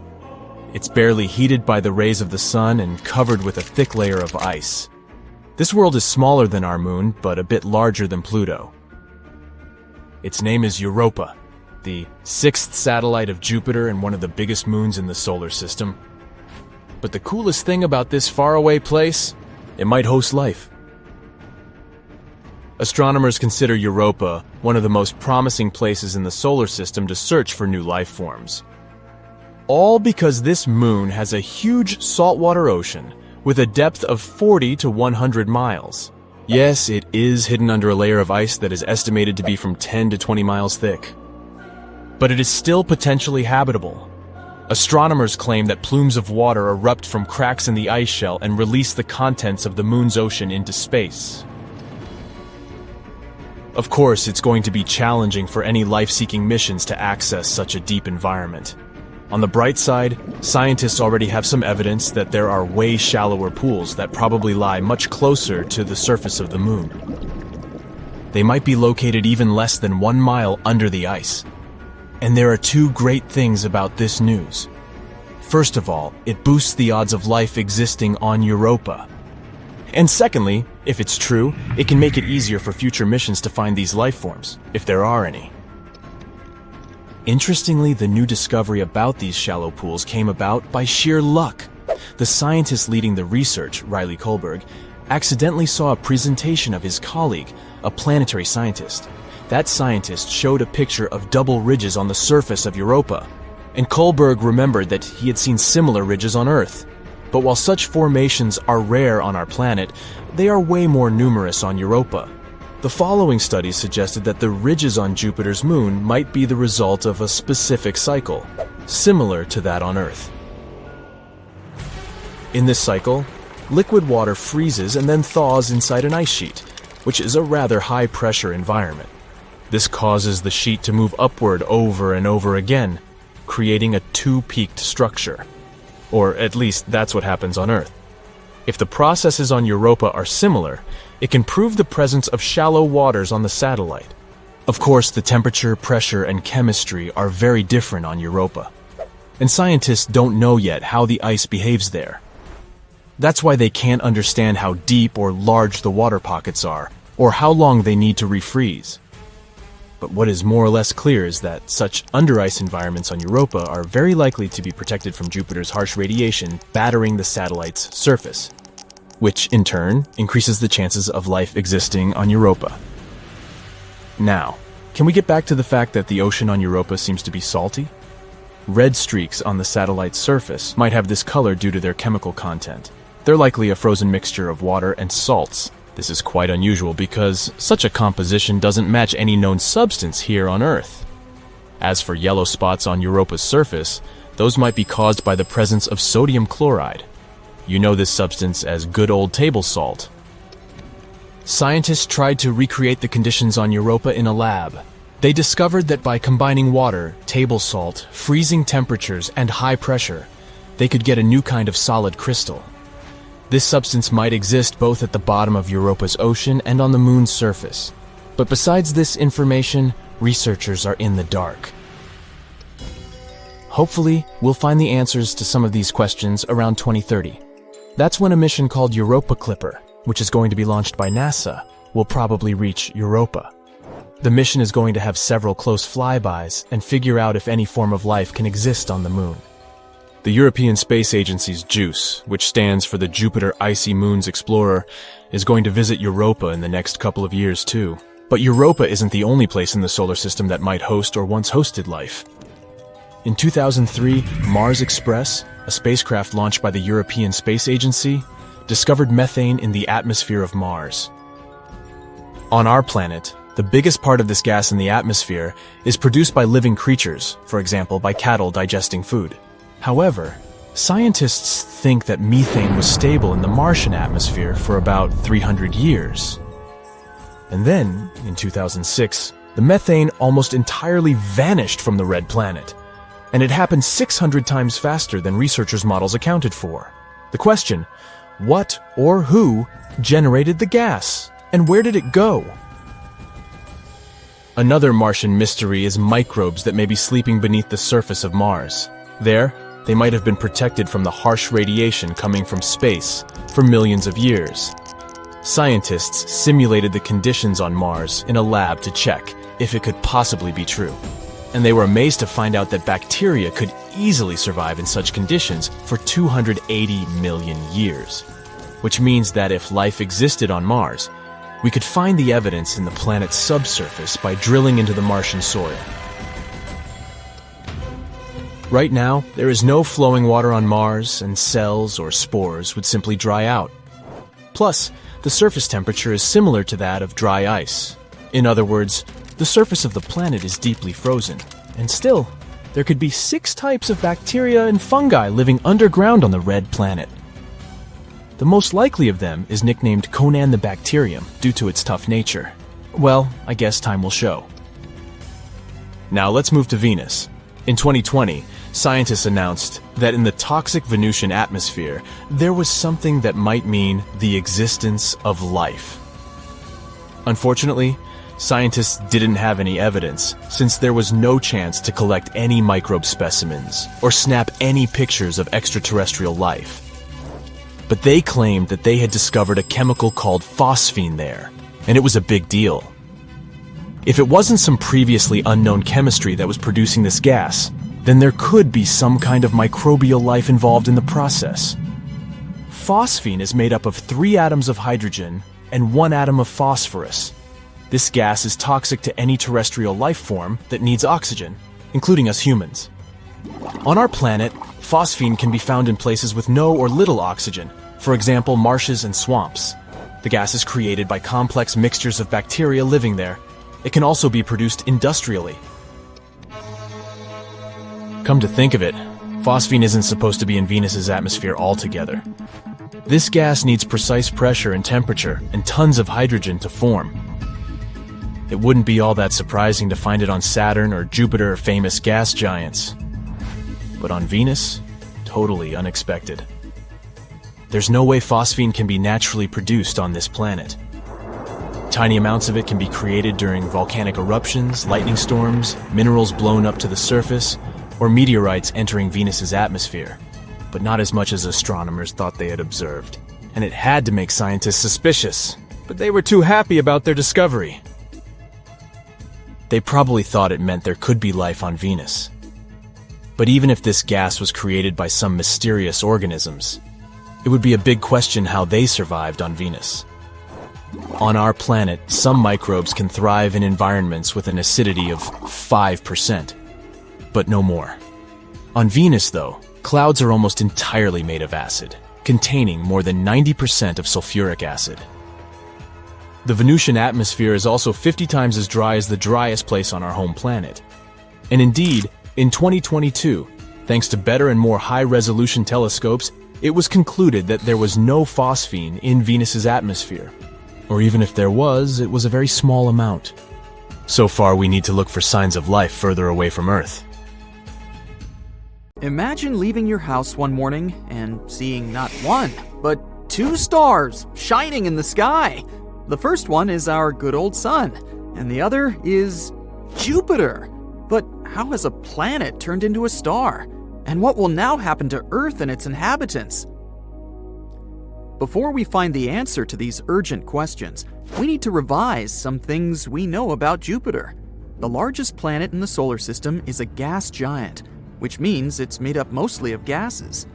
It's barely heated by the rays of the sun and covered with a thick layer of ice. This world is smaller than our moon, but a bit larger than Pluto. Its name is Europa, the sixth satellite of Jupiter and one of the biggest moons in the solar system. But the coolest thing about this faraway place, it might host life. Astronomers consider Europa one of the most promising places in the solar system to search for new life forms. All because this moon has a huge saltwater ocean with a depth of 40 to 100 miles. Yes, it is hidden under a layer of ice that is estimated to be from 10 to 20 miles thick. But it is still potentially habitable. Astronomers claim that plumes of water erupt from cracks in the ice shell and release the contents of the moon's ocean into space. Of course, it's going to be challenging for any life-seeking missions to access such a deep environment. On the bright side, scientists already have some evidence that there are way shallower pools that probably lie much closer to the surface of the moon. They might be located even less than 1 mile under the ice. And there are two great things about this news. First of all, it boosts the odds of life existing on Europa. And secondly, if it's true, it can make it easier for future missions to find these life forms, if there are any. Interestingly, the new discovery about these shallow pools came about by sheer luck. The scientist leading the research, Riley Kohlberg, accidentally saw a presentation of his colleague, a planetary scientist. That scientist showed a picture of double ridges on the surface of Europa, and Kohlberg remembered that he had seen similar ridges on Earth. But while such formations are rare on our planet, they are way more numerous on Europa. The following studies suggested that the ridges on Jupiter's moon might be the result of a specific cycle, similar to that on Earth. In this cycle, liquid water freezes and then thaws inside an ice sheet, which is a rather high-pressure environment. This causes the sheet to move upward over and over again, creating a two-peaked structure. Or at least that's what happens on Earth. If the processes on Europa are similar, it can prove the presence of shallow waters on the satellite. Of course, the temperature, pressure, and chemistry are very different on Europa. And scientists don't know yet how the ice behaves there. That's why they can't understand how deep or large the water pockets are, or how long they need to refreeze. But what is more or less clear is that such under-ice environments on Europa are very likely to be protected from Jupiter's harsh radiation battering the satellite's surface, which in turn increases the chances of life existing on Europa. Now, can we get back to the fact that the ocean on Europa seems to be salty? Red streaks on the satellite's surface might have this color due to their chemical content. They're likely a frozen mixture of water and salts. This is quite unusual because such a composition doesn't match any known substance here on Earth. As for yellow spots on Europa's surface, those might be caused by the presence of sodium chloride. You know this substance as good old table salt. Scientists tried to recreate the conditions on Europa in a lab. They discovered that by combining water, table salt, freezing temperatures, and high pressure, they could get a new kind of solid crystal. This substance might exist both at the bottom of Europa's ocean and on the moon's surface. But besides this information, researchers are in the dark. Hopefully, we'll find the answers to some of these questions around 2030. That's when a mission called Europa Clipper, which is going to be launched by NASA, will probably reach Europa. The mission is going to have several close flybys and figure out if any form of life can exist on the moon. The European Space Agency's JUICE, which stands for the Jupiter Icy Moons Explorer, is going to visit Europa in the next couple of years too. But Europa isn't the only place in the solar system that might host or once hosted life. In 2003, Mars Express, a spacecraft launched by the European Space Agency, discovered methane in the atmosphere of Mars. On our planet, the biggest part of this gas in the atmosphere is produced by living creatures, for example by cattle digesting food. However, scientists think that methane was stable in the Martian atmosphere for about 300 years. And then, in 2006, the methane almost entirely vanished from the red planet, and it happened 600 times faster than researchers' models accounted for. The question, what or who generated the gas, and where did it go? Another Martian mystery is microbes that may be sleeping beneath the surface of Mars. There, they might have been protected from the harsh radiation coming from space for millions of years. Scientists simulated the conditions on Mars in a lab to check if it could possibly be true. And they were amazed to find out that bacteria could easily survive in such conditions for 280 million years. Which means that if life existed on Mars, we could find the evidence in the planet's subsurface by drilling into the Martian soil. Right now, there is no flowing water on Mars, and cells or spores would simply dry out. Plus, the surface temperature is similar to that of dry ice. In other words, the surface of the planet is deeply frozen, and still, there could be 6 types of bacteria and fungi living underground on the red planet. The most likely of them is nicknamed Conan the Bacterium due to its tough nature. Well, I guess time will show. Now let's move to Venus. In 2020, scientists announced that in the toxic Venusian atmosphere, there was something that might mean the existence of life. Unfortunately, scientists didn't have any evidence, since there was no chance to collect any microbe specimens or snap any pictures of extraterrestrial life. But they claimed that they had discovered a chemical called phosphine there, and it was a big deal. If it wasn't some previously unknown chemistry that was producing this gas, then there could be some kind of microbial life involved in the process. Phosphine is made up of 3 atoms of hydrogen and 1 atom of phosphorus. This gas is toxic to any terrestrial life form that needs oxygen, including us humans. On our planet, phosphine can be found in places with no or little oxygen, for example, marshes and swamps. The gas is created by complex mixtures of bacteria living there. It can also be produced industrially. Come to think of it, phosphine isn't supposed to be in Venus's atmosphere altogether. This gas needs precise pressure and temperature and tons of hydrogen to form. It wouldn't be all that surprising to find it on Saturn or Jupiter, famous gas giants. But on Venus, totally unexpected. There's no way phosphine can be naturally produced on this planet. Tiny amounts of it can be created during volcanic eruptions, lightning storms, minerals blown up to the surface, or meteorites entering Venus's atmosphere, but not as much as astronomers thought they had observed. And it had to make scientists suspicious, but they were too happy about their discovery. They probably thought it meant there could be life on Venus. But even if this gas was created by some mysterious organisms, it would be a big question how they survived on Venus. On our planet, some microbes can thrive in environments with an acidity of 5%, but no more. On Venus, though, clouds are almost entirely made of acid, containing more than 90% of sulfuric acid. The Venusian atmosphere is also 50 times as dry as the driest place on our home planet. And indeed, in 2022, thanks to better and more high-resolution telescopes, it was concluded that there was no phosphine in Venus's atmosphere. Or even if there was, it was a very small amount. So far, we need to look for signs of life further away from Earth. Imagine leaving your house one morning and seeing not 1, but 2 stars shining in the sky. The first one is our good old sun, and the other is Jupiter. But how has a planet turned into a star? And what will now happen to Earth and its inhabitants? Before we find the answer to these urgent questions, we need to revise some things we know about Jupiter. The largest planet in the solar system is a gas giant, which means it's made up mostly of gases.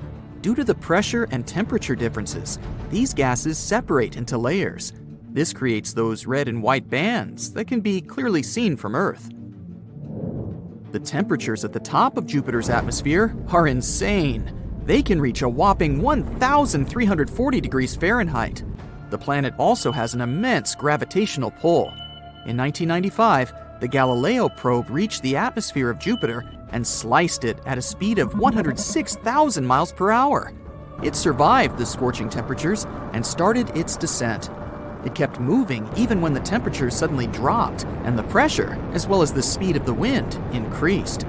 Due to the pressure and temperature differences, these gases separate into layers. This creates those red and white bands that can be clearly seen from Earth. The temperatures at the top of Jupiter's atmosphere are insane. They can reach a whopping 1,340 degrees Fahrenheit. The planet also has an immense gravitational pull. In 1995, the Galileo probe reached the atmosphere of Jupiter and sliced it at a speed of 106,000 miles per hour. It survived the scorching temperatures and started its descent. It kept moving even when the temperatures suddenly dropped and the pressure, as well as the speed of the wind, increased.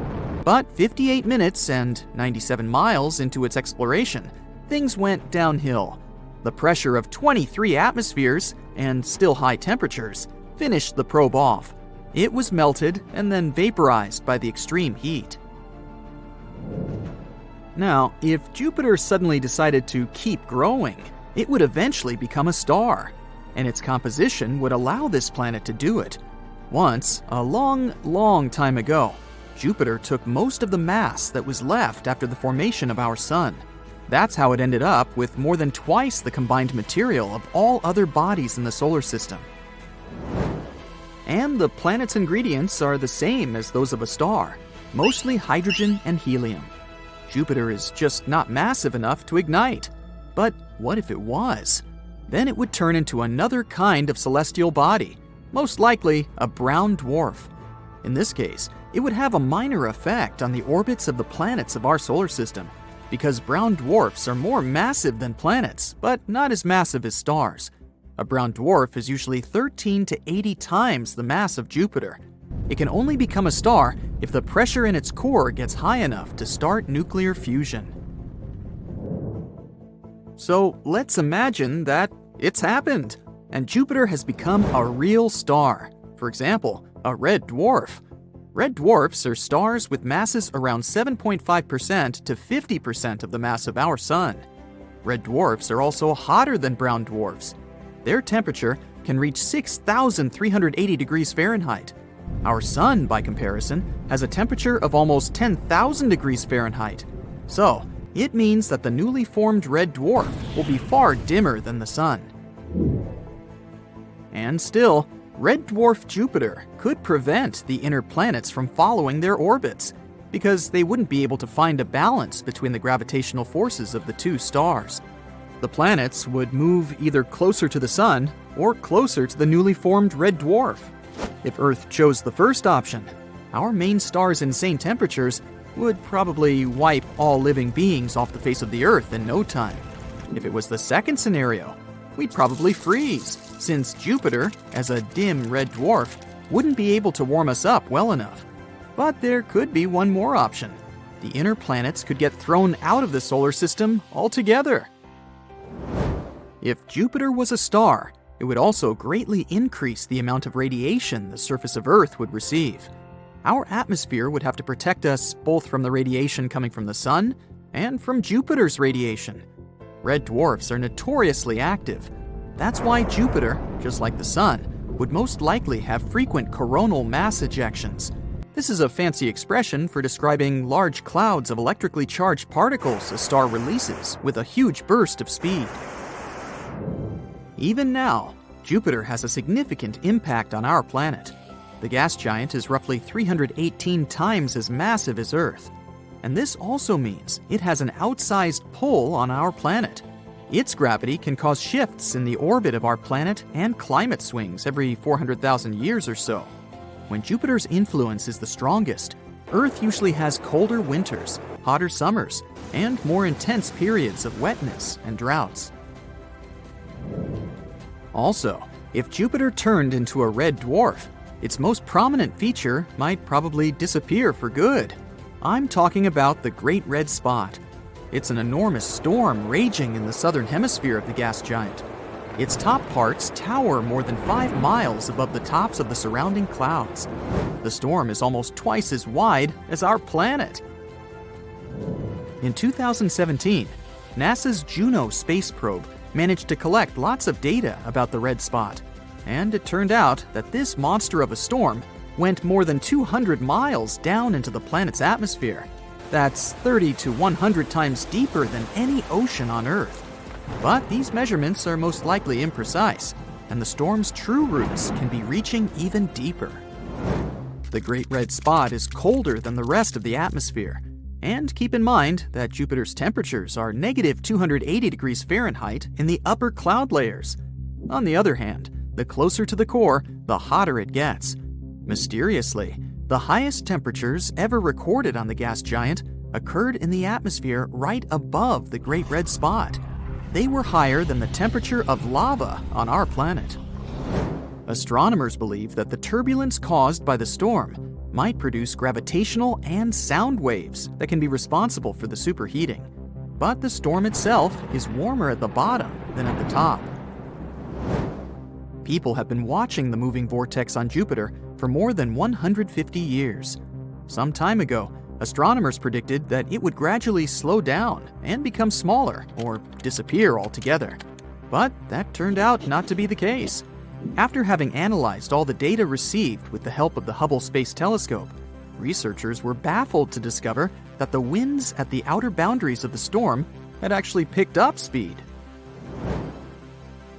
But 58 minutes and 97 miles into its exploration, things went downhill. The pressure of 23 atmospheres and still high temperatures finished the probe off. It was melted and then vaporized by the extreme heat. Now, if Jupiter suddenly decided to keep growing, it would eventually become a star. and its composition would allow this planet to do it. Once, a long, long time ago, Jupiter took most of the mass that was left after the formation of our Sun. That's how it ended up with more than twice the combined material of all other bodies in the solar system. And the planet's ingredients are the same as those of a star, mostly hydrogen and helium. Jupiter is just not massive enough to ignite. But what if it was? Then it would turn into another kind of celestial body, most likely a brown dwarf. In this case, it would have a minor effect on the orbits of the planets of our solar system, because brown dwarfs are more massive than planets, but not as massive as stars. A brown dwarf is usually 13 to 80 times the mass of Jupiter. It can only become a star if the pressure in its core gets high enough to start nuclear fusion. So let's imagine that it's happened, and Jupiter has become a real star. For example, a red dwarf. Red dwarfs are stars with masses around 7.5% to 50% of the mass of our Sun. Red dwarfs are also hotter than brown dwarfs. Their temperature can reach 6,380 degrees Fahrenheit. Our Sun, by comparison, has a temperature of almost 10,000 degrees Fahrenheit. So, it means that the newly formed red dwarf will be far dimmer than the Sun. And still, red dwarf Jupiter could prevent the inner planets from following their orbits, because they wouldn't be able to find a balance between the gravitational forces of the two stars. The planets would move either closer to the Sun or closer to the newly formed red dwarf. If Earth chose the first option, our main star's insane temperatures would probably wipe all living beings off the face of the Earth in no time. If it was the second scenario, we'd probably freeze, since Jupiter, as a dim red dwarf, wouldn't be able to warm us up well enough. But there could be one more option. The inner planets could get thrown out of the solar system altogether. If Jupiter was a star, it would also greatly increase the amount of radiation the surface of Earth would receive. Our atmosphere would have to protect us both from the radiation coming from the Sun and from Jupiter's radiation. Red dwarfs are notoriously active. That's why Jupiter, just like the Sun, would most likely have frequent coronal mass ejections. This is a fancy expression for describing large clouds of electrically charged particles a star releases with a huge burst of speed. Even now, Jupiter has a significant impact on our planet. The gas giant is roughly 318 times as massive as Earth. And this also means it has an outsized pull on our planet. Its gravity can cause shifts in the orbit of our planet and climate swings every 400,000 years or so. When Jupiter's influence is the strongest, Earth usually has colder winters, hotter summers, and more intense periods of wetness and droughts. Also, if Jupiter turned into a red dwarf, its most prominent feature might probably disappear for good. I'm talking about the Great Red Spot. It's an enormous storm raging in the southern hemisphere of the gas giant. Its top parts tower more than 5 miles above the tops of the surrounding clouds. The storm is almost twice as wide as our planet. In 2017, NASA's Juno space probe managed to collect lots of data about the red spot. And it turned out that this monster of a storm went more than 200 miles down into the planet's atmosphere. That's 30 to 100 times deeper than any ocean on Earth. But these measurements are most likely imprecise, and the storm's true roots can be reaching even deeper. The Great Red Spot is colder than the rest of the atmosphere. And keep in mind that Jupiter's temperatures are negative 280 degrees Fahrenheit in the upper cloud layers. On the other hand, the closer to the core, the hotter it gets. Mysteriously, the highest temperatures ever recorded on the gas giant occurred in the atmosphere right above the Great Red Spot. They were higher than the temperature of lava on our planet. Astronomers believe that the turbulence caused by the storm might produce gravitational and sound waves that can be responsible for the superheating. But the storm itself is warmer at the bottom than at the top. People have been watching the moving vortex on Jupiter for more than 150 years. Some time ago, astronomers predicted that it would gradually slow down and become smaller or disappear altogether. But that turned out not to be the case. After having analyzed all the data received with the help of the Hubble Space Telescope, researchers were baffled to discover that the winds at the outer boundaries of the storm had actually picked up speed.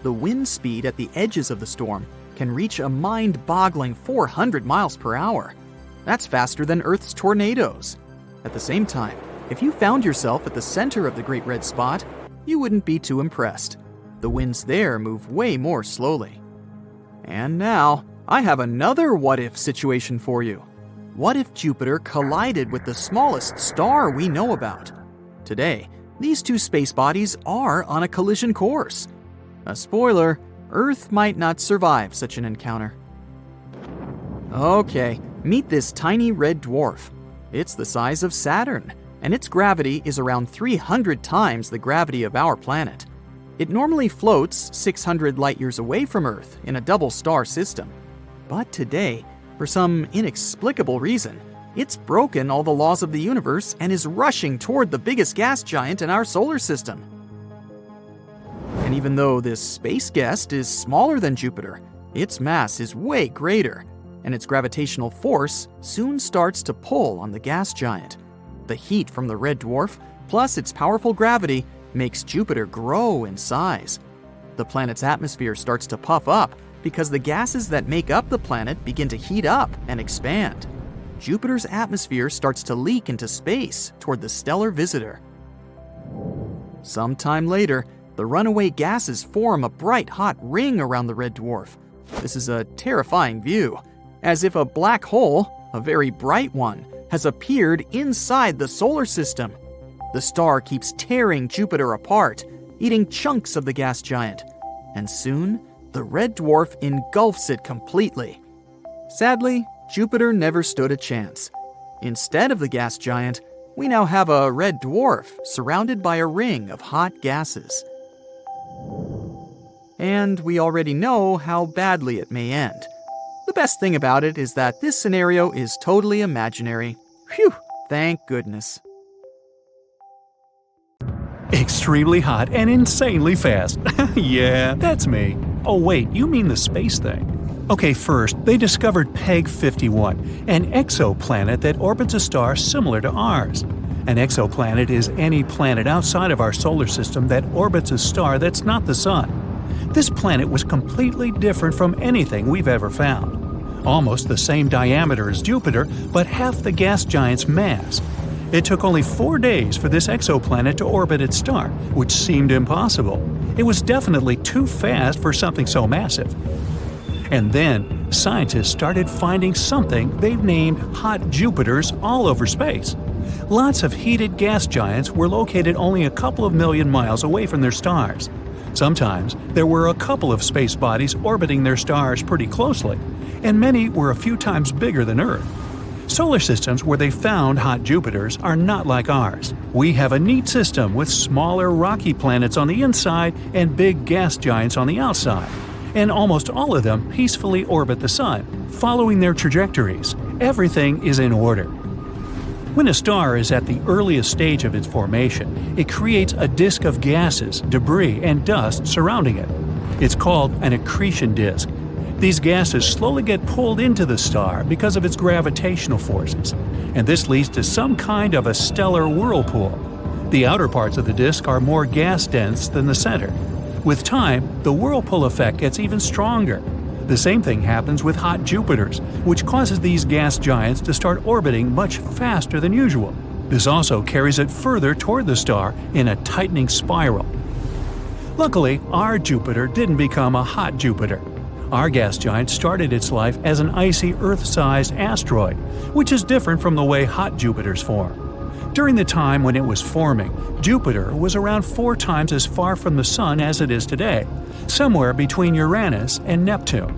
The wind speed at the edges of the storm can reach a mind-boggling 400 miles per hour. That's faster than Earth's tornadoes. At the same time, if you found yourself at the center of the Great Red Spot, you wouldn't be too impressed. The winds there move way more slowly. And now, I have another what-if situation for you. What if Jupiter collided with the smallest star we know about? Today, these two space bodies are on a collision course. A spoiler, Earth might not survive such an encounter. Okay, meet this tiny red dwarf. It's the size of Saturn, and its gravity is around 300 times the gravity of our planet. It normally floats 600 light-years away from Earth in a double star system. But today, for some inexplicable reason, it's broken all the laws of the universe and is rushing toward the biggest gas giant in our solar system. And even though this space guest is smaller than Jupiter, its mass is way greater, and its gravitational force soon starts to pull on the gas giant. The heat from the red dwarf, plus its powerful gravity, makes Jupiter grow in size. The planet's atmosphere starts to puff up because the gases that make up the planet begin to heat up and expand. Jupiter's atmosphere starts to leak into space toward the stellar visitor. Sometime later, the runaway gases form a bright hot ring around the red dwarf. This is a terrifying view, as if a black hole, a very bright one, has appeared inside the solar system. The star keeps tearing Jupiter apart, eating chunks of the gas giant, and soon the red dwarf engulfs it completely. Sadly, Jupiter never stood a chance. Instead of the gas giant, we now have a red dwarf surrounded by a ring of hot gases. And we already know how badly it may end. The best thing about it is that this scenario is totally imaginary. Phew, thank goodness. Extremely hot and insanely fast. Yeah, that's me. Oh wait, you mean the space thing. Okay, first, they discovered Peg 51, an exoplanet that orbits a star similar to ours. An exoplanet is any planet outside of our solar system that orbits a star that's not the Sun. This planet was completely different from anything we've ever found. Almost the same diameter as Jupiter, but half the gas giant's mass. It took only 4 days for this exoplanet to orbit its star, which seemed impossible. It was definitely too fast for something so massive. And then, scientists started finding something they've named hot Jupiters all over space. Lots of heated gas giants were located only a couple of million miles away from their stars. Sometimes, there were a couple of space bodies orbiting their stars pretty closely, and many were a few times bigger than Earth. Solar systems where they found hot Jupiters are not like ours. We have a neat system with smaller rocky planets on the inside and big gas giants on the outside. And almost all of them peacefully orbit the Sun, following their trajectories. Everything is in order. When a star is at the earliest stage of its formation, it creates a disk of gases, debris, and dust surrounding it. It's called an accretion disk. These gases slowly get pulled into the star because of its gravitational forces, and this leads to some kind of a stellar whirlpool. The outer parts of the disk are more gas-dense than the center. With time, the whirlpool effect gets even stronger. The same thing happens with hot Jupiters, which causes these gas giants to start orbiting much faster than usual. This also carries it further toward the star in a tightening spiral. Luckily, our Jupiter didn't become a hot Jupiter. Our gas giant started its life as an icy Earth-sized asteroid, which is different from the way hot Jupiters form. During the time when it was forming, Jupiter was around 4 times as far from the Sun as it is today, somewhere between Uranus and Neptune.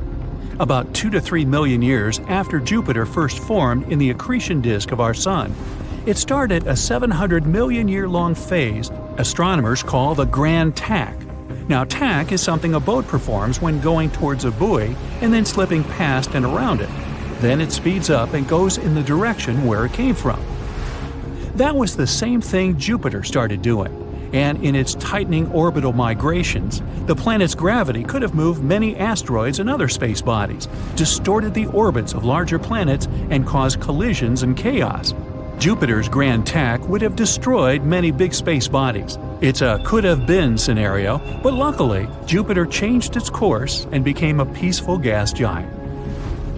About 2 to 3 million years after Jupiter first formed in the accretion disk of our Sun, it started a 700 million year long phase astronomers call the Grand Tac. Now, tack is something a boat performs when going towards a buoy and then slipping past and around it. Then it speeds up and goes in the direction where it came from. That was the same thing Jupiter started doing. and in its tightening orbital migrations, the planet's gravity could have moved many asteroids and other space bodies, distorted the orbits of larger planets, and caused collisions and chaos. Jupiter's grand tack would have destroyed many big space bodies. It's a could-have-been scenario, but luckily, Jupiter changed its course and became a peaceful gas giant.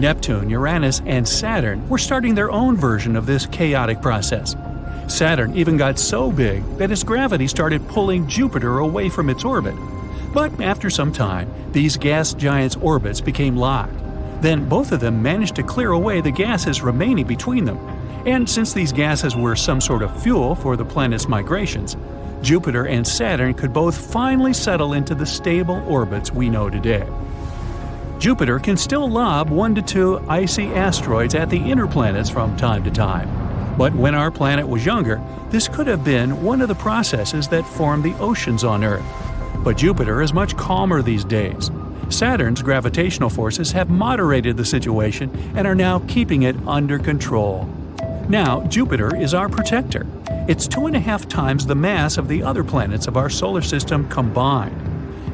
Neptune, Uranus, and Saturn were starting their own version of this chaotic process. Saturn even got so big that its gravity started pulling Jupiter away from its orbit. But after some time, these gas giants' orbits became locked. Then both of them managed to clear away the gases remaining between them. And since these gases were some sort of fuel for the planet's migrations, Jupiter and Saturn could both finally settle into the stable orbits we know today. Jupiter can still lob 1 to 2 icy asteroids at the inner planets from time to time. But when our planet was younger, this could have been one of the processes that formed the oceans on Earth. But Jupiter is much calmer these days. Saturn's gravitational forces have moderated the situation and are now keeping it under control. Now, Jupiter is our protector. It's 2.5 times the mass of the other planets of our solar system combined.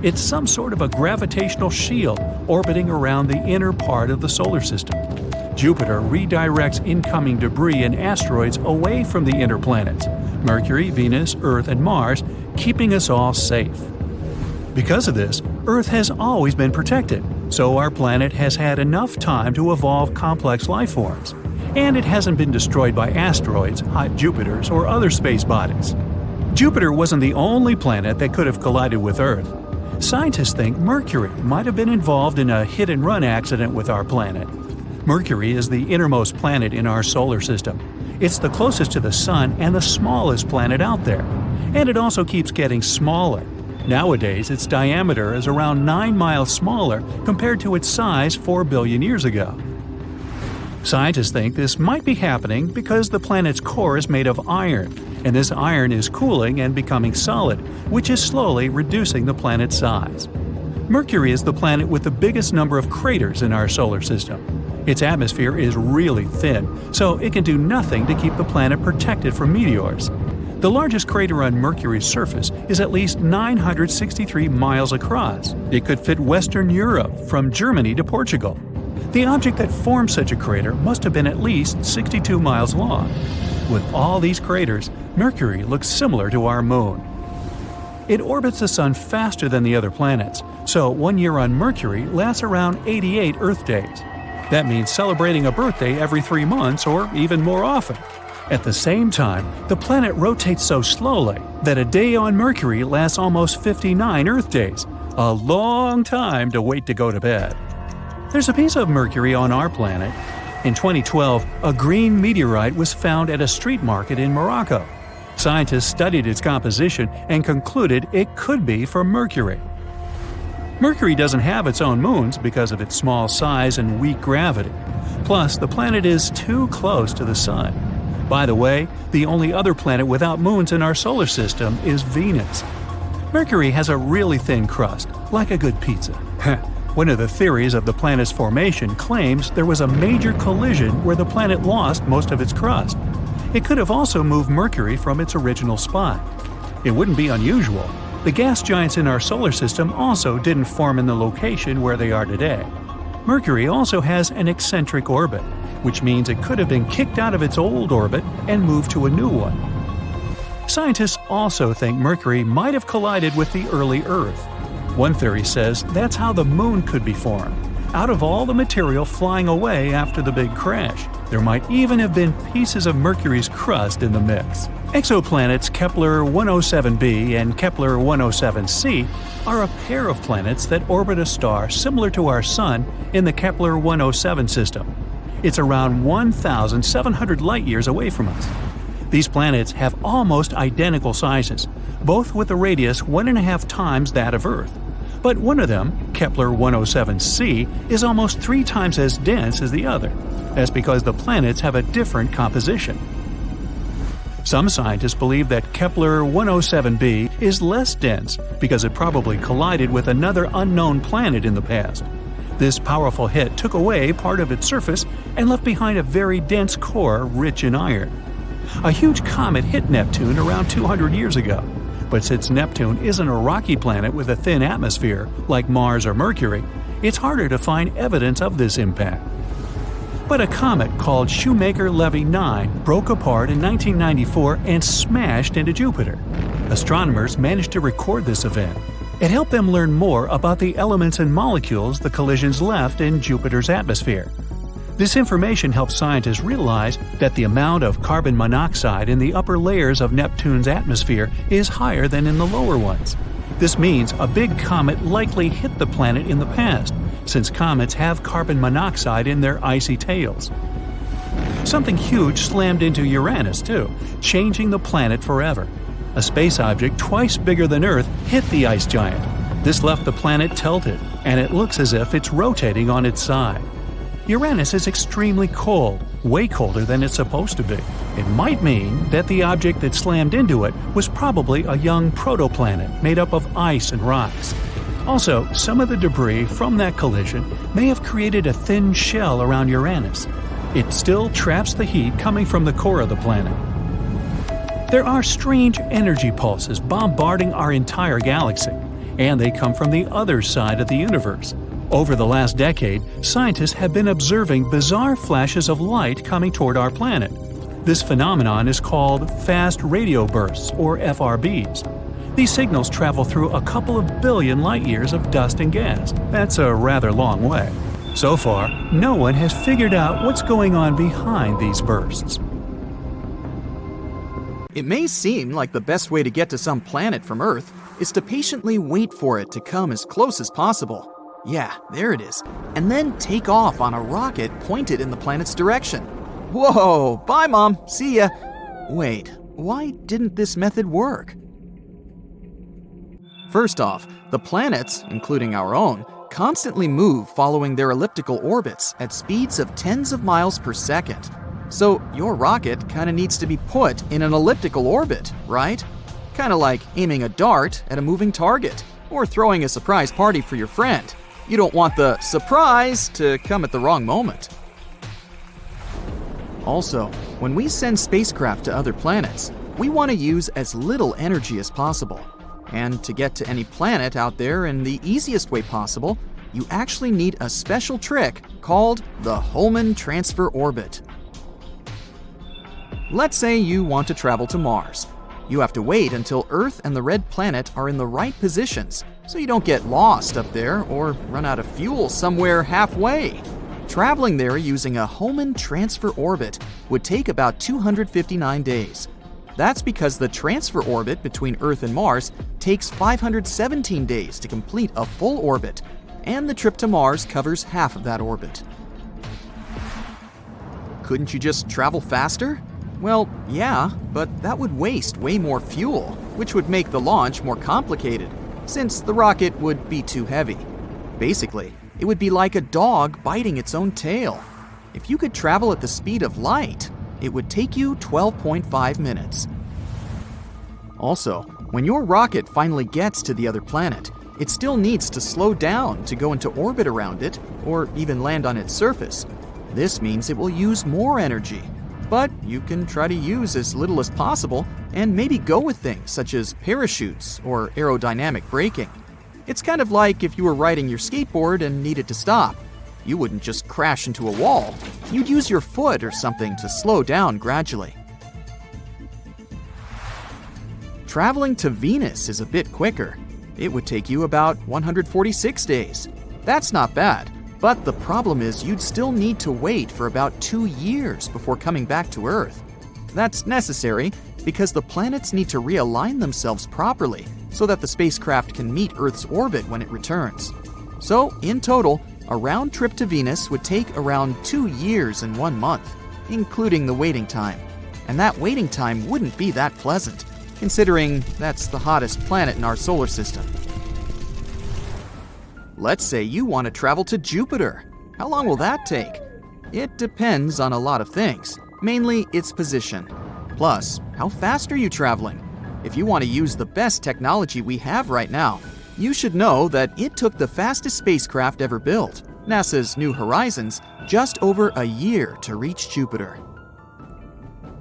It's some sort of a gravitational shield orbiting around the inner part of the solar system. Jupiter redirects incoming debris and asteroids away from the inner planets, Mercury, Venus, Earth, and Mars, keeping us all safe. Because of this, Earth has always been protected, so our planet has had enough time to evolve complex life forms. And it hasn't been destroyed by asteroids, hot Jupiters, or other space bodies. Jupiter wasn't the only planet that could have collided with Earth. Scientists think Mercury might have been involved in a hit-and-run accident with our planet. Mercury is the innermost planet in our solar system. It's the closest to the Sun and the smallest planet out there. And it also keeps getting smaller. Nowadays, its diameter is around 9 miles smaller compared to its size 4 billion years ago. Scientists think this might be happening because the planet's core is made of iron, and this iron is cooling and becoming solid, which is slowly reducing the planet's size. Mercury is the planet with the biggest number of craters in our solar system. Its atmosphere is really thin, so it can do nothing to keep the planet protected from meteors. The largest crater on Mercury's surface is at least 963 miles across. It could fit Western Europe from Germany to Portugal. The object that formed such a crater must have been at least 62 miles long. With all these craters, Mercury looks similar to our Moon. It orbits the Sun faster than the other planets, so 1 year on Mercury lasts around 88 Earth days. That means celebrating a birthday every 3 months or even more often. At the same time, the planet rotates so slowly that a day on Mercury lasts almost 59 Earth days, a long time to wait to go to bed. There's a piece of Mercury on our planet. In 2012, a green meteorite was found at a street market in Morocco. Scientists studied its composition and concluded it could be from Mercury. Mercury doesn't have its own moons because of its small size and weak gravity. Plus, the planet is too close to the Sun. By the way, the only other planet without moons in our solar system is Venus. Mercury has a really thin crust, like a good pizza. One of the theories of the planet's formation claims there was a major collision where the planet lost most of its crust. It could have also moved Mercury from its original spot. It wouldn't be unusual. The gas giants in our solar system also didn't form in the location where they are today. Mercury also has an eccentric orbit, which means it could have been kicked out of its old orbit and moved to a new one. Scientists also think Mercury might have collided with the early Earth. One theory says that's how the Moon could be formed, out of all the material flying away after the big crash. There might even have been pieces of Mercury's crust in the mix. Exoplanets Kepler 107b and Kepler 107c are a pair of planets that orbit a star similar to our Sun in the Kepler 107 system. It's around 1,700 light-years away from us. These planets have almost identical sizes, both with a radius 1.5 times that of Earth. But one of them, Kepler 107c, is almost 3 times as dense as the other. That's because the planets have a different composition. Some scientists believe that Kepler 107b is less dense because it probably collided with another unknown planet in the past. This powerful hit took away part of its surface and left behind a very dense core rich in iron. A huge comet hit Neptune around 200 years ago. But since Neptune isn't a rocky planet with a thin atmosphere, like Mars or Mercury, it's harder to find evidence of this impact. But a comet called Shoemaker-Levy 9 broke apart in 1994 and smashed into Jupiter. Astronomers managed to record this event. It helped them learn more about the elements and molecules the collisions left in Jupiter's atmosphere. This information helped scientists realize that the amount of carbon monoxide in the upper layers of Neptune's atmosphere is higher than in the lower ones. This means a big comet likely hit the planet in the past, since comets have carbon monoxide in their icy tails. Something huge slammed into Uranus, too, changing the planet forever. A space object twice bigger than Earth hit the ice giant. This left the planet tilted, and it looks as if it's rotating on its side. Uranus is extremely cold, way colder than it's supposed to be. It might mean that the object that slammed into it was probably a young protoplanet made up of ice and rocks. Also, some of the debris from that collision may have created a thin shell around Uranus. It still traps the heat coming from the core of the planet. There are strange energy pulses bombarding our entire galaxy, and they come from the other side of the universe. Over the last decade, scientists have been observing bizarre flashes of light coming toward our planet. This phenomenon is called fast radio bursts, or FRBs. These signals travel through a couple of billion light-years of dust and gas. That's a rather long way. So far, no one has figured out what's going on behind these bursts. It may seem like the best way to get to some planet from Earth is to patiently wait for it to come as close as possible. Yeah, there it is. And then take off on a rocket pointed in the planet's direction. Whoa, bye Mom, see ya. Wait, why didn't this method work? First off, the planets, including our own, constantly move following their elliptical orbits at speeds of tens of miles per second. So your rocket kinda needs to be put in an elliptical orbit, right? Kinda like aiming a dart at a moving target, or throwing a surprise party for your friend. You don't want the surprise to come at the wrong moment. Also, when we send spacecraft to other planets, we want to use as little energy as possible. And to get to any planet out there in the easiest way possible, you actually need a special trick called the Hohmann transfer orbit. Let's say you want to travel to Mars. You have to wait until Earth and the red planet are in the right positions, so you don't get lost up there or run out of fuel somewhere halfway. Traveling there using a Hohmann transfer orbit would take about 259 days. That's because the transfer orbit between Earth and Mars takes 517 days to complete a full orbit, and the trip to Mars covers half of that orbit. Couldn't you just travel faster? Well, yeah, but that would waste way more fuel, which would make the launch more complicated, since the rocket would be too heavy. Basically, it would be like a dog biting its own tail. If you could travel at the speed of light, it would take you 12.5 minutes. Also, when your rocket finally gets to the other planet, it still needs to slow down to go into orbit around it, or even land on its surface. This means it will use more energy. But you can try to use as little as possible and maybe go with things such as parachutes or aerodynamic braking. It's kind of like if you were riding your skateboard and needed to stop. You wouldn't just crash into a wall. You'd use your foot or something to slow down gradually. Traveling to Venus is a bit quicker. It would take you about 146 days. That's not bad. But the problem is you'd still need to wait for about 2 years before coming back to Earth. That's necessary because the planets need to realign themselves properly so that the spacecraft can meet Earth's orbit when it returns. So, in total, a round trip to Venus would take around 2 years and 1 month, including the waiting time. And that waiting time wouldn't be that pleasant, considering that's the hottest planet in our solar system. Let's say you want to travel to Jupiter. How long will that take? It depends on a lot of things, mainly its position. Plus, how fast are you traveling? If you want to use the best technology we have right now, you should know that it took the fastest spacecraft ever built, NASA's New Horizons, just over a year to reach Jupiter.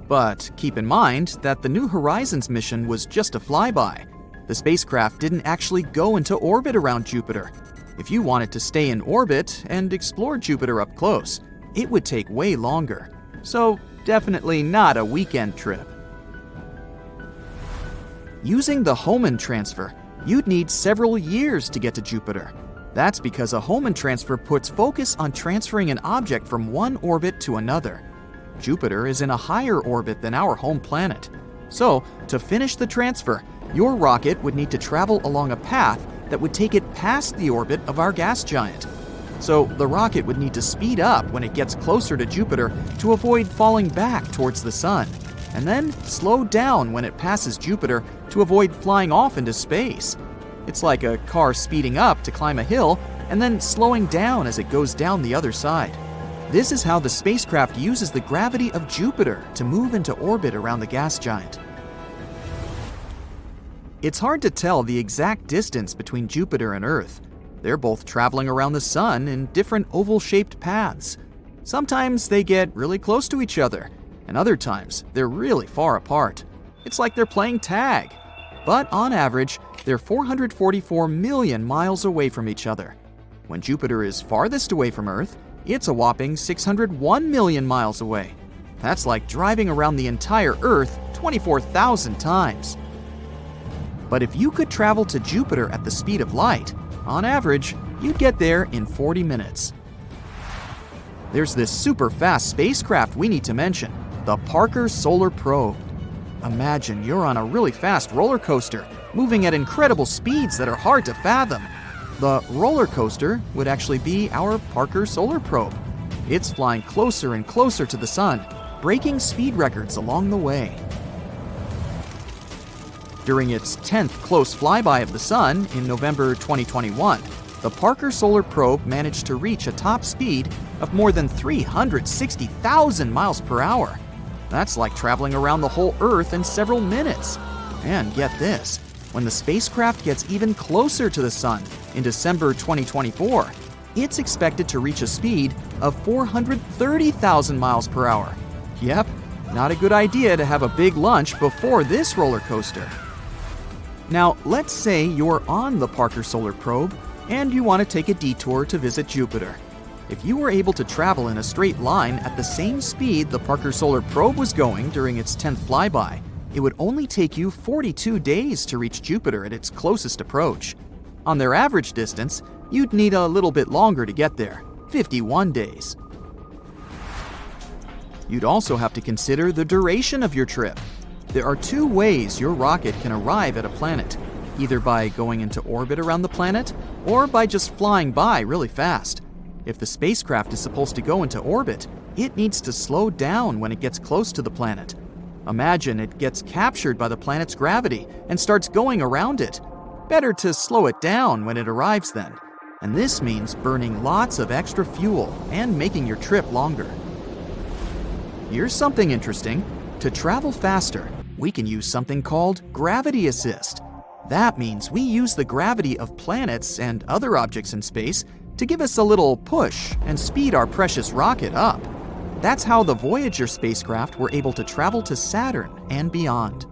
But keep in mind that the New Horizons mission was just a flyby. The spacecraft didn't actually go into orbit around Jupiter. If you wanted to stay in orbit and explore Jupiter up close, it would take way longer. So, definitely not a weekend trip. Using the Hohmann transfer, you'd need several years to get to Jupiter. That's because a Hohmann transfer puts focus on transferring an object from one orbit to another. Jupiter is in a higher orbit than our home planet. So, to finish the transfer, your rocket would need to travel along a path that would take it past the orbit of our gas giant. So, the rocket would need to speed up when it gets closer to Jupiter to avoid falling back towards the Sun, and then slow down when it passes Jupiter to avoid flying off into space. It's like a car speeding up to climb a hill and then slowing down as it goes down the other side. This is how the spacecraft uses the gravity of Jupiter to move into orbit around the gas giant. It's hard to tell the exact distance between Jupiter and Earth. They're both traveling around the Sun in different oval-shaped paths. Sometimes they get really close to each other, and other times they're really far apart. It's like they're playing tag. But on average, they're 444 million miles away from each other. When Jupiter is farthest away from Earth, it's a whopping 601 million miles away. That's like driving around the entire Earth 24,000 times. But if you could travel to Jupiter at the speed of light, on average, you'd get there in 40 minutes. There's this super fast spacecraft we need to mention, the Parker Solar Probe. Imagine you're on a really fast roller coaster, moving at incredible speeds that are hard to fathom. The roller coaster would actually be our Parker Solar Probe. It's flying closer and closer to the Sun, breaking speed records along the way. During its 10th close flyby of the Sun in November 2021, the Parker Solar Probe managed to reach a top speed of more than 360,000 miles per hour. That's like traveling around the whole Earth in several minutes. And get this, when the spacecraft gets even closer to the Sun in December 2024, it's expected to reach a speed of 430,000 miles per hour. Yep, not a good idea to have a big lunch before this roller coaster. Now, let's say you're on the Parker Solar Probe and you want to take a detour to visit Jupiter. If you were able to travel in a straight line at the same speed the Parker Solar Probe was going during its 10th flyby, it would only take you 42 days to reach Jupiter at its closest approach. On their average distance, you'd need a little bit longer to get there, 51 days. You'd also have to consider the duration of your trip. There are two ways your rocket can arrive at a planet, either by going into orbit around the planet or by just flying by really fast. If the spacecraft is supposed to go into orbit, it needs to slow down when it gets close to the planet. Imagine it gets captured by the planet's gravity and starts going around it. Better to slow it down when it arrives then. And this means burning lots of extra fuel and making your trip longer. Here's something interesting. To travel faster, we can use something called gravity assist. That means we use the gravity of planets and other objects in space to give us a little push and speed our precious rocket up. That's how the Voyager spacecraft were able to travel to Saturn and beyond.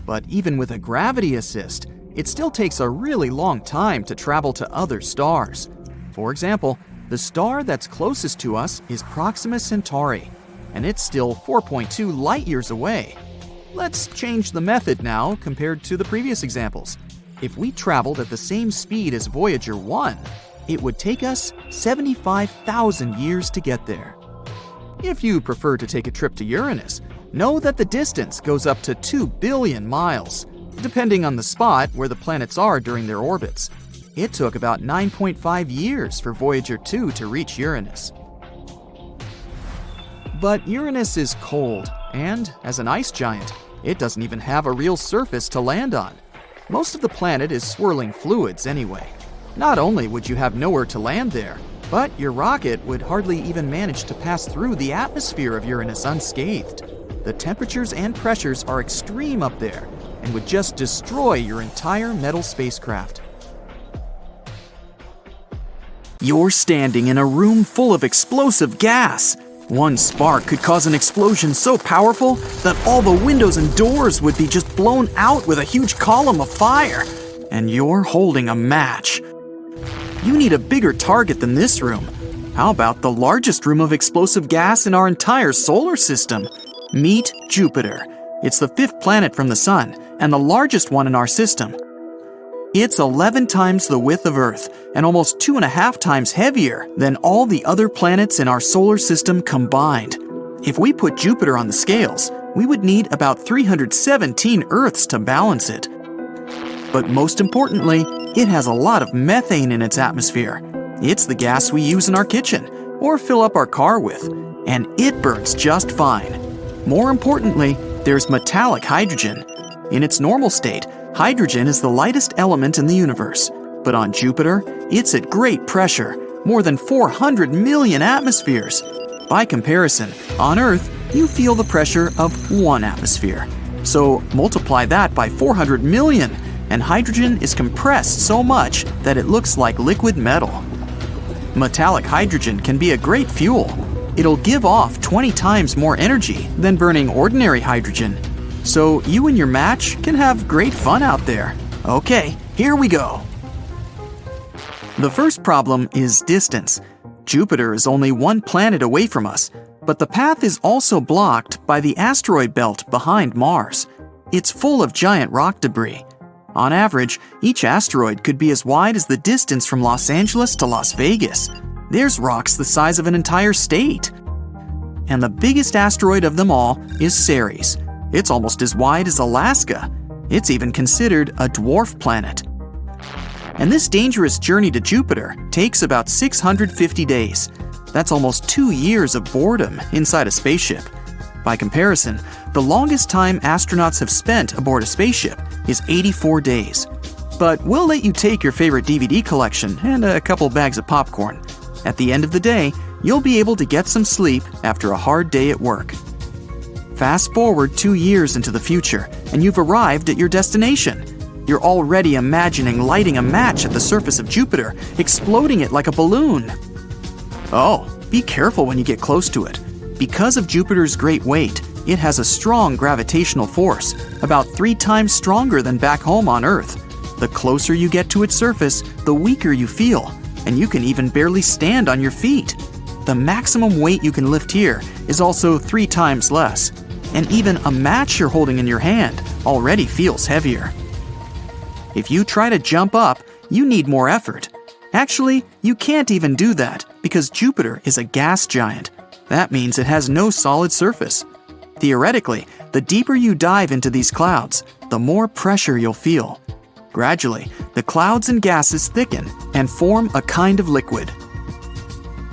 But even with a gravity assist, it still takes a really long time to travel to other stars. For example, the star that's closest to us is Proxima Centauri, and it's still 4.2 light-years away. Let's change the method now compared to the previous examples. If we traveled at the same speed as Voyager 1, it would take us 75,000 years to get there. If you prefer to take a trip to Uranus, know that the distance goes up to 2 billion miles, depending on the spot where the planets are during their orbits. It took about 9.5 years for Voyager 2 to reach Uranus. But Uranus is cold, and as an ice giant, it doesn't even have a real surface to land on. Most of the planet is swirling fluids anyway. Not only would you have nowhere to land there, but your rocket would hardly even manage to pass through the atmosphere of Uranus unscathed. The temperatures and pressures are extreme up there and would just destroy your entire metal spacecraft. You're standing in a room full of explosive gas. One spark could cause an explosion so powerful that all the windows and doors would be just blown out with a huge column of fire. And you're holding a match. You need a bigger target than this room. How about the largest room of explosive gas in our entire solar system? Meet Jupiter. It's the 5th planet from the Sun, and the largest one in our system. It's 11 times the width of Earth, and almost 2.5 times heavier than all the other planets in our solar system combined. If we put Jupiter on the scales, we would need about 317 Earths to balance it. But most importantly, it has a lot of methane in its atmosphere. It's the gas we use in our kitchen, or fill up our car with, and it burns just fine. More importantly, there's metallic hydrogen. In its normal state, hydrogen is the lightest element in the universe. But on Jupiter, it's at great pressure, more than 400 million atmospheres. By comparison, on Earth, you feel the pressure of 1 atmosphere. So multiply that by 400 million, and hydrogen is compressed so much that it looks like liquid metal. Metallic hydrogen can be a great fuel. It'll give off 20 times more energy than burning ordinary hydrogen. So you and your match can have great fun out there. Okay, here we go. The first problem is distance. Jupiter is only 1 planet away from us, but the path is also blocked by the asteroid belt behind Mars. It's full of giant rock debris. On average, each asteroid could be as wide as the distance from Los Angeles to Las Vegas. There's rocks the size of an entire state. And the biggest asteroid of them all is Ceres. It's almost as wide as Alaska. It's even considered a dwarf planet. And this dangerous journey to Jupiter takes about 650 days. That's almost 2 years of boredom inside a spaceship. By comparison, the longest time astronauts have spent aboard a spaceship is 84 days. But we'll let you take your favorite DVD collection and a couple bags of popcorn. At the end of the day, you'll be able to get some sleep after a hard day at work. Fast forward 2 years into the future, and you've arrived at your destination. You're already imagining lighting a match at the surface of Jupiter, exploding it like a balloon. Oh, be careful when you get close to it. Because of Jupiter's great weight, it has a strong gravitational force, about 3 times stronger than back home on Earth. The closer you get to its surface, the weaker you feel, and you can even barely stand on your feet. The maximum weight you can lift here is also 3 times less, and even a match you're holding in your hand already feels heavier. If you try to jump up, you need more effort. Actually, you can't even do that because Jupiter is a gas giant. That means it has no solid surface. Theoretically, the deeper you dive into these clouds, the more pressure you'll feel. Gradually, the clouds and gases thicken and form a kind of liquid.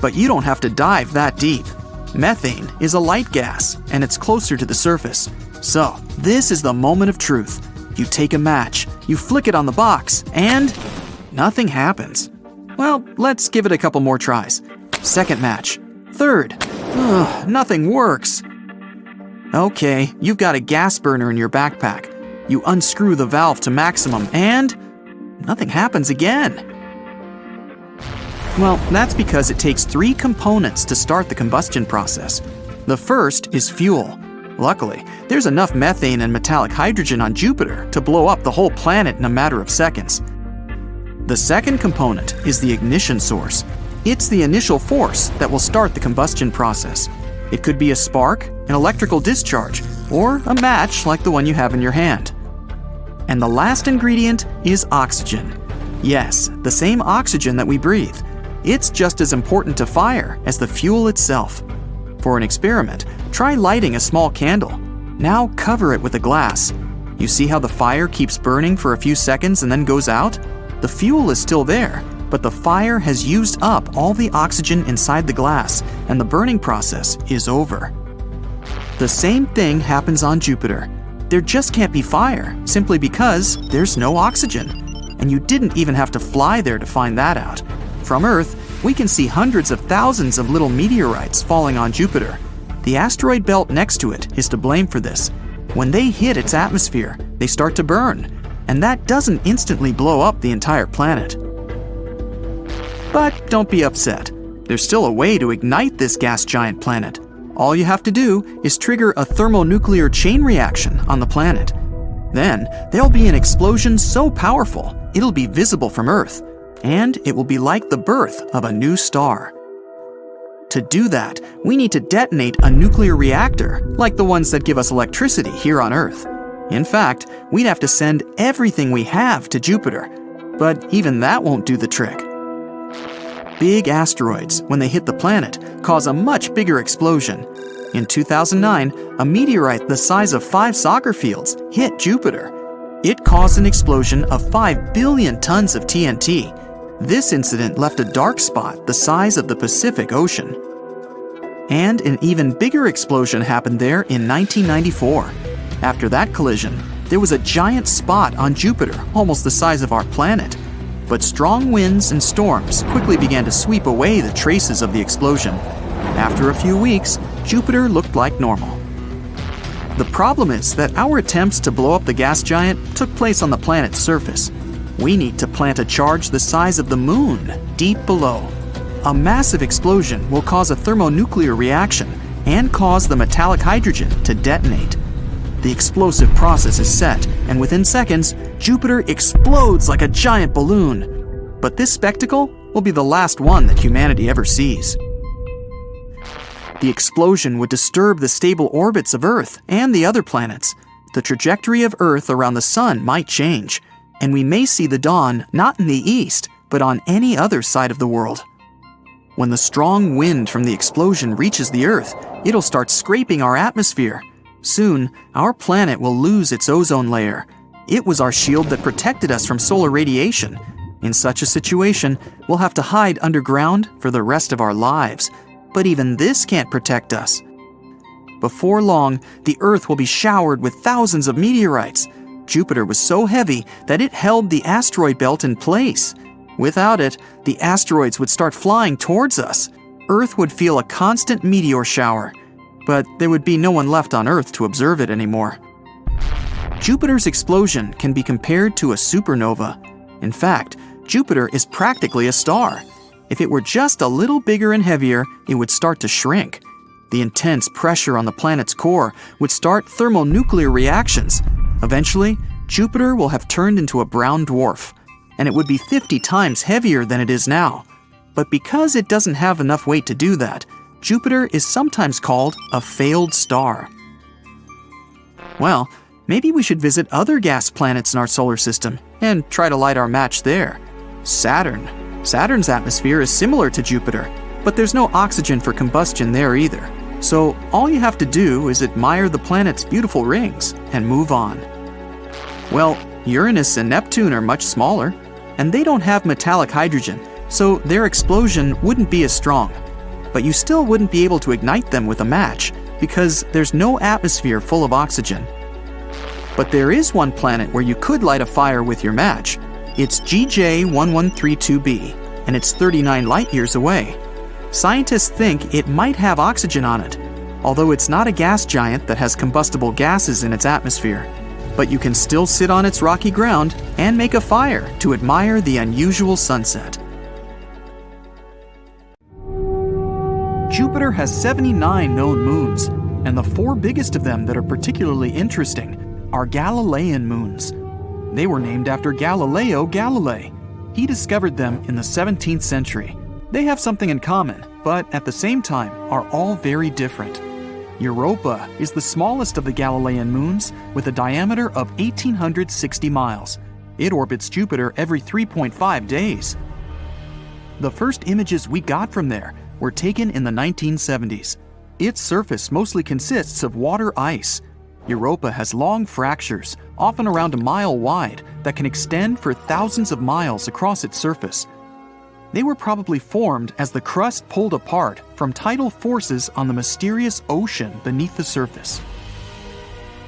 But you don't have to dive that deep. Methane is a light gas, and it's closer to the surface. So, this is the moment of truth. You take a match, you flick it on the box, and nothing happens. Well, let's give it a couple more tries. Second match. Third. Nothing works. Okay, you've got a gas burner in your backpack. You unscrew the valve to maximum, and nothing happens again. Well, that's because it takes 3 components to start the combustion process. The first is fuel. Luckily, there's enough methane and metallic hydrogen on Jupiter to blow up the whole planet in a matter of seconds. The second component is the ignition source. It's the initial force that will start the combustion process. It could be a spark, an electrical discharge, or a match like the one you have in your hand. And the last ingredient is oxygen. Yes, the same oxygen that we breathe. It's just as important to fire as the fuel itself. For an experiment, try lighting a small candle. Now cover it with a glass. You see how the fire keeps burning for a few seconds and then goes out? The fuel is still there, but the fire has used up all the oxygen inside the glass, and the burning process is over. The same thing happens on Jupiter. There just can't be fire, simply because there's no oxygen. And you didn't even have to fly there to find that out. From Earth, we can see hundreds of thousands of little meteorites falling on Jupiter. The asteroid belt next to it is to blame for this. When they hit its atmosphere, they start to burn, and that doesn't instantly blow up the entire planet. But don't be upset. There's still a way to ignite this gas giant planet. All you have to do is trigger a thermonuclear chain reaction on the planet. Then, there'll be an explosion so powerful, it'll be visible from Earth, and it will be like the birth of a new star. To do that, we need to detonate a nuclear reactor, like the ones that give us electricity here on Earth. In fact, we'd have to send everything we have to Jupiter, but even that won't do the trick. Big asteroids, when they hit the planet, cause a much bigger explosion. In 2009, a meteorite the size of 5 soccer fields hit Jupiter. It caused an explosion of 5 billion tons of TNT. This incident left a dark spot the size of the Pacific Ocean. And an even bigger explosion happened there in 1994. After that collision, there was a giant spot on Jupiter, almost the size of our planet. But strong winds and storms quickly began to sweep away the traces of the explosion. After a few weeks, Jupiter looked like normal. The problem is that our attempts to blow up the gas giant took place on the planet's surface. We need to plant a charge the size of the moon deep below. A massive explosion will cause a thermonuclear reaction and cause the metallic hydrogen to detonate. The explosive process is set, and within seconds, Jupiter explodes like a giant balloon. But this spectacle will be the last one that humanity ever sees. The explosion would disturb the stable orbits of Earth and the other planets. The trajectory of Earth around the Sun might change, and we may see the dawn not in the east, but on any other side of the world. When the strong wind from the explosion reaches the Earth, it'll start scraping our atmosphere. Soon, our planet will lose its ozone layer. It was our shield that protected us from solar radiation. In such a situation, we'll have to hide underground for the rest of our lives. But even this can't protect us. Before long, the Earth will be showered with thousands of meteorites. Jupiter was so heavy that it held the asteroid belt in place. Without it, the asteroids would start flying towards us. Earth would feel a constant meteor shower. But there would be no one left on Earth to observe it anymore. Jupiter's explosion can be compared to a supernova. In fact, Jupiter is practically a star. If it were just a little bigger and heavier, it would start to shrink. The intense pressure on the planet's core would start thermonuclear reactions. Eventually, Jupiter will have turned into a brown dwarf, and it would be 50 times heavier than it is now. But because it doesn't have enough weight to do that, Jupiter is sometimes called a failed star. Well, maybe we should visit other gas planets in our solar system and try to light our match there. Saturn. Saturn's atmosphere is similar to Jupiter, but there's no oxygen for combustion there either. So all you have to do is admire the planet's beautiful rings and move on. Well, Uranus and Neptune are much smaller, and they don't have metallic hydrogen, so their explosion wouldn't be as strong. But you still wouldn't be able to ignite them with a match because there's no atmosphere full of oxygen. But there is one planet where you could light a fire with your match. It's GJ1132b, and it's 39 light-years away. Scientists think it might have oxygen on it, although it's not a gas giant that has combustible gases in its atmosphere. But you can still sit on its rocky ground and make a fire to admire the unusual sunset. Jupiter has 79 known moons, and the 4 biggest of them that are particularly interesting are Galilean moons. They were named after Galileo Galilei. He discovered them in the 17th century. They have something in common, but at the same time are all very different. Europa is the smallest of the Galilean moons with a diameter of 1,860 miles. It orbits Jupiter every 3.5 days. The first images we got from there were taken in the 1970s. Its surface mostly consists of water ice. Europa has long fractures, often around a mile wide, that can extend for thousands of miles across its surface. They were probably formed as the crust pulled apart from tidal forces on the mysterious ocean beneath the surface.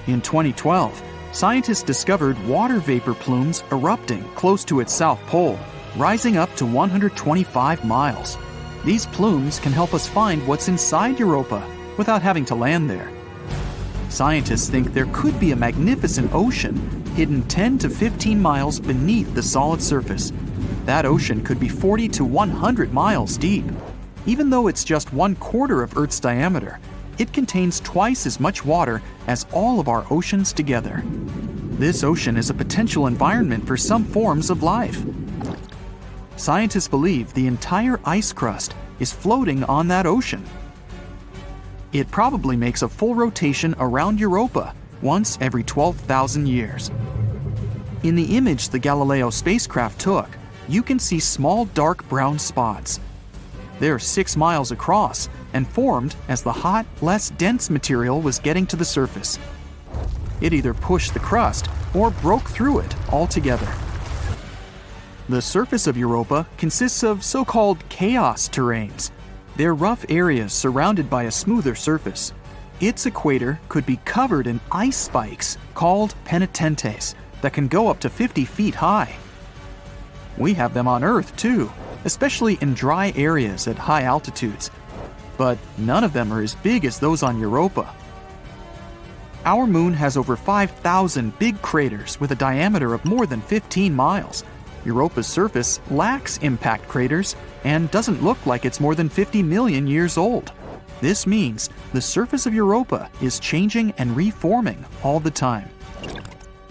In 2012, scientists discovered water vapor plumes erupting close to its south pole, rising up to 125 miles. These plumes can help us find what's inside Europa without having to land there. Scientists think there could be a magnificent ocean hidden 10 to 15 miles beneath the solid surface. That ocean could be 40 to 100 miles deep. Even though it's just 1/4 of Earth's diameter, it contains twice as much water as all of our oceans together. This ocean is a potential environment for some forms of life. Scientists believe the entire ice crust is floating on that ocean. It probably makes a full rotation around Europa once every 12,000 years. In the image the Galileo spacecraft took, you can see small dark brown spots. They're 6 miles across and formed as the hot, less dense material was getting to the surface. It either pushed the crust or broke through it altogether. The surface of Europa consists of so-called chaos terrains. They're rough areas surrounded by a smoother surface. Its equator could be covered in ice spikes called penitentes that can go up to 50 feet high. We have them on Earth too, especially in dry areas at high altitudes. But none of them are as big as those on Europa. Our moon has over 5,000 big craters with a diameter of more than 15 miles. Europa's surface lacks impact craters and doesn't look like it's more than 50 million years old. This means the surface of Europa is changing and reforming all the time.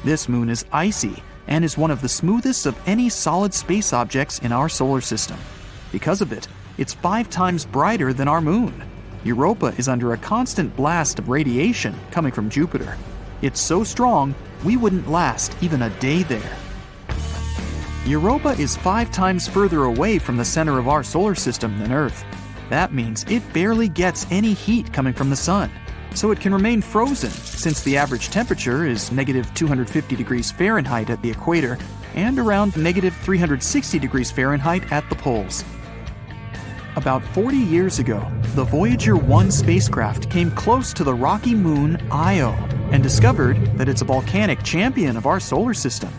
This moon is icy and is one of the smoothest of any solid space objects in our solar system. Because of it, it's 5 times brighter than our moon. Europa is under a constant blast of radiation coming from Jupiter. It's so strong, we wouldn't last even a day there. Europa is 5 times further away from the center of our solar system than Earth. That means it barely gets any heat coming from the sun, so it can remain frozen since the average temperature is negative 250 degrees Fahrenheit at the equator and around negative 360 degrees Fahrenheit at the poles. About 40 years ago, the Voyager 1 spacecraft came close to the rocky moon Io and discovered that it's a volcanic champion of our solar system.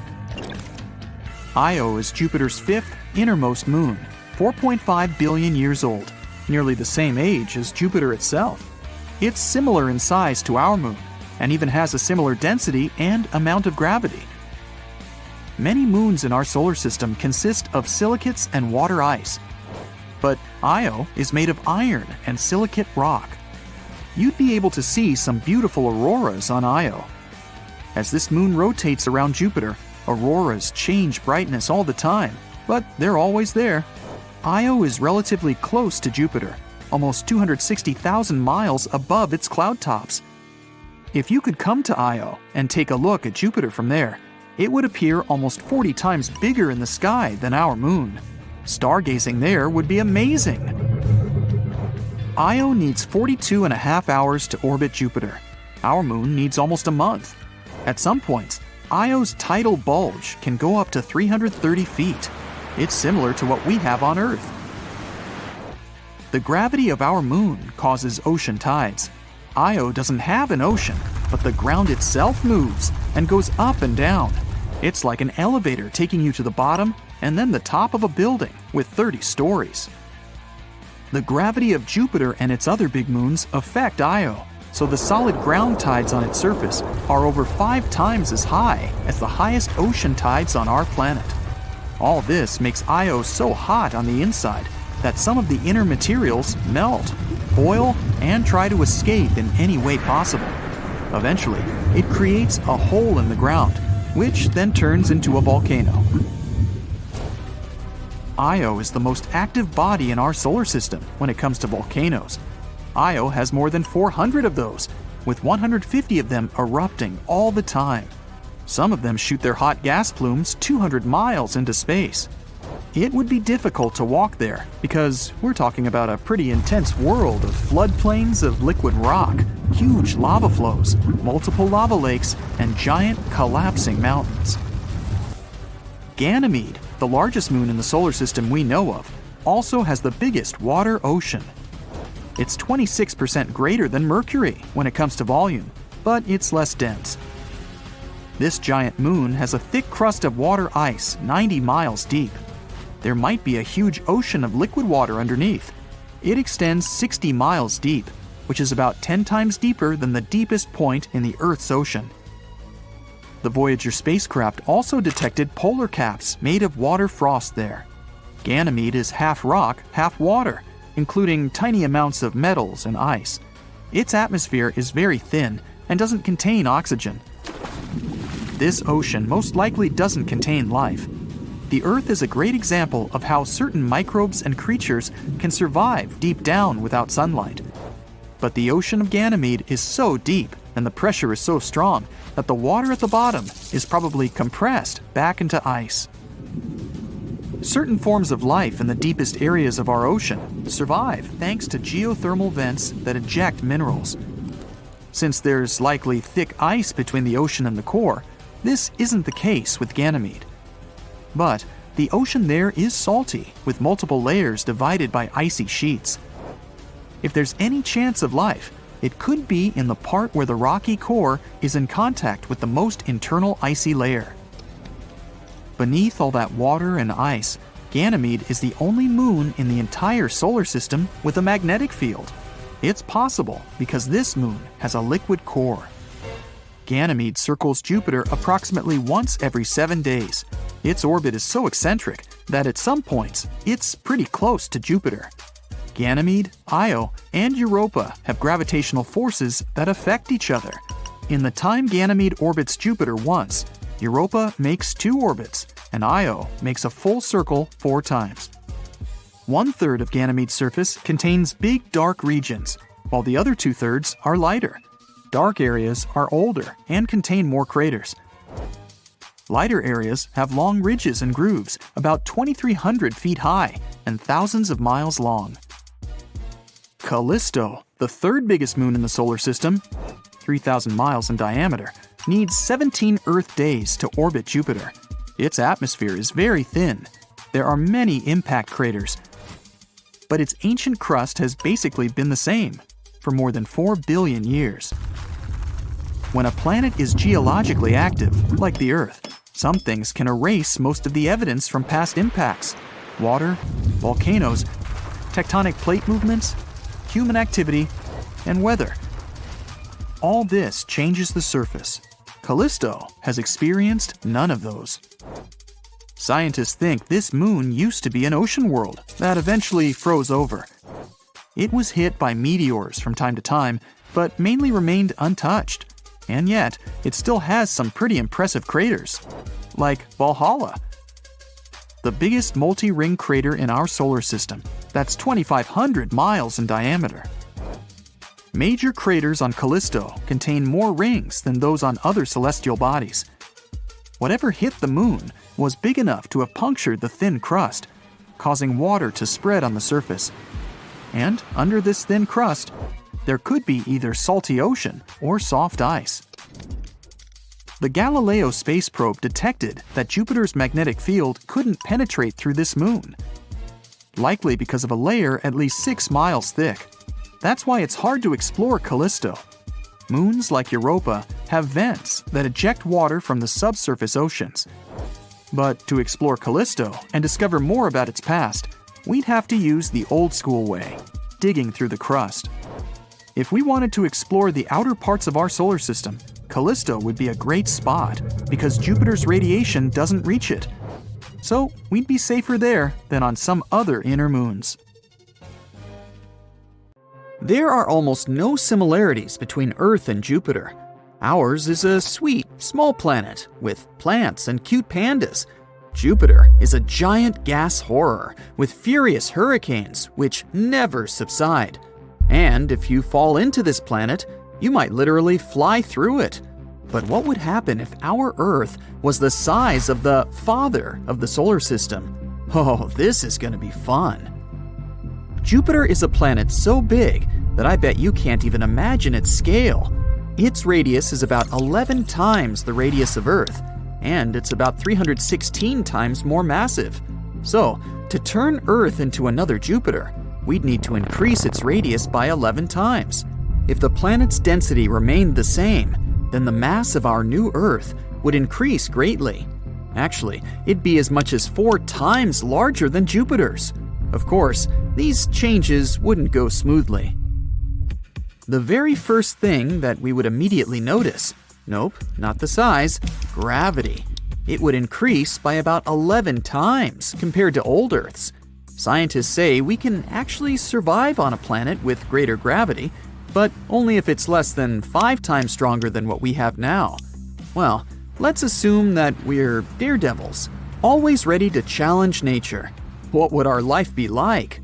Io is Jupiter's 5th innermost moon, 4.5 billion years old, nearly the same age as Jupiter itself. It's similar in size to our moon, and even has a similar density and amount of gravity. Many moons in our solar system consist of silicates and water ice, but Io is made of iron and silicate rock. You'd be able to see some beautiful auroras on Io. As this moon rotates around Jupiter, auroras change brightness all the time, but they're always there. Io is relatively close to Jupiter, almost 260,000 miles above its cloud tops. If you could come to Io and take a look at Jupiter from there, it would appear almost 40 times bigger in the sky than our moon. Stargazing there would be amazing. Io needs 42.5 hours to orbit Jupiter. Our moon needs almost a month. At some points, Io's tidal bulge can go up to 330 feet. It's similar to what we have on Earth. The gravity of our moon causes ocean tides. Io doesn't have an ocean, but the ground itself moves and goes up and down. It's like an elevator taking you to the bottom and then the top of a building with 30 stories. The gravity of Jupiter and its other big moons affect Io, so the solid ground tides on its surface are over 5 times as high as the highest ocean tides on our planet. All this makes Io so hot on the inside that some of the inner materials melt, boil, and try to escape in any way possible. Eventually, it creates a hole in the ground, which then turns into a volcano. Io is the most active body in our solar system when it comes to volcanoes. Io has more than 400 of those, with 150 of them erupting all the time. Some of them shoot their hot gas plumes 200 miles into space. It would be difficult to walk there because we're talking about a pretty intense world of floodplains of liquid rock, huge lava flows, multiple lava lakes, and giant collapsing mountains. Ganymede, the largest moon in the solar system we know of, also has the biggest water ocean. It's 26% greater than Mercury when it comes to volume, but it's less dense. This giant moon has a thick crust of water ice 90 miles deep. There might be a huge ocean of liquid water underneath. It extends 60 miles deep, which is about 10 times deeper than the deepest point in the Earth's ocean. The Voyager spacecraft also detected polar caps made of water frost there. Ganymede is half rock, half water, including tiny amounts of metals and ice. its atmosphere is very thin and doesn't contain oxygen. This ocean most likely doesn't contain life. The Earth is a great example of how certain microbes and creatures can survive deep down without sunlight. But the ocean of Ganymede is so deep and the pressure is so strong that the water at the bottom is probably compressed back into ice. Certain forms of life in the deepest areas of our ocean survive thanks to geothermal vents that eject minerals. Since there's likely thick ice between the ocean and the core, this isn't the case with Ganymede. But the ocean there is salty, with multiple layers divided by icy sheets. If there's any chance of life, it could be in the part where the rocky core is in contact with the most internal icy layer. Beneath all that water and ice, Ganymede is the only moon in the entire solar system with a magnetic field. It's possible because this moon has a liquid core. Ganymede circles Jupiter approximately once every 7 days. Its orbit is so eccentric that at some points, it's pretty close to Jupiter. Ganymede, Io, and Europa have gravitational forces that affect each other. In the time Ganymede orbits Jupiter once, Europa makes 2 orbits, and Io makes a full circle 4 times. 1/3 of Ganymede's surface contains big dark regions, while the other 2/3 are lighter. Dark areas are older and contain more craters. Lighter areas have long ridges and grooves, about 2,300 feet high and thousands of miles long. Kalisto, the 3rd biggest moon in the solar system, 3,000 miles in diameter, needs 17 Earth days to orbit Jupiter. Its atmosphere is very thin. There are many impact craters, but its ancient crust has basically been the same for more than 4 billion years. When a planet is geologically active, like the Earth, some things can erase most of the evidence from past impacts: water, volcanoes, tectonic plate movements, human activity, and weather. All this changes the surface. Kalisto has experienced none of those. Scientists think this moon used to be an ocean world that eventually froze over. It was hit by meteors from time to time, but mainly remained untouched. And yet, it still has some pretty impressive craters, like Valhalla, the biggest multi-ring crater in our solar system. That's 2,500 miles in diameter. Major craters on Kalisto contain more rings than those on other celestial bodies. Whatever hit the moon was big enough to have punctured the thin crust, causing water to spread on the surface. And under this thin crust, there could be either salty ocean or soft ice. The Galileo space probe detected that Jupiter's magnetic field couldn't penetrate through this moon, likely because of a layer at least 6 miles thick. That's why it's hard to explore Kalisto. Moons like Europa have vents that eject water from the subsurface oceans. But to explore Kalisto and discover more about its past, we'd have to use the old-school way, digging through the crust. If we wanted to explore the outer parts of our solar system, Kalisto would be a great spot because Jupiter's radiation doesn't reach it. So we'd be safer there than on some other inner moons. There are almost no similarities between Earth and Jupiter. Ours is a sweet, small planet with plants and cute pandas. Jupiter is a giant gas horror with furious hurricanes which never subside. And if you fall into this planet, you might literally fly through it. But what would happen if our Earth was the size of the father of the solar system? Oh, this is going to be fun. Jupiter is a planet so big that I bet you can't even imagine its scale. Its radius is about 11 times the radius of Earth, and it's about 316 times more massive. So, to turn Earth into another Jupiter, we'd need to increase its radius by 11 times. If the planet's density remained the same, then the mass of our new Earth would increase greatly. Actually, it'd be as much as 4 times larger than Jupiter's. Of course, these changes wouldn't go smoothly. The very first thing that we would immediately notice, nope, not the size, gravity. It would increase by about 11 times compared to old Earth's. Scientists say we can actually survive on a planet with greater gravity, but only if it's less than 5 times stronger than what we have now. Well, let's assume that we're daredevils, always ready to challenge nature. What would our life be like?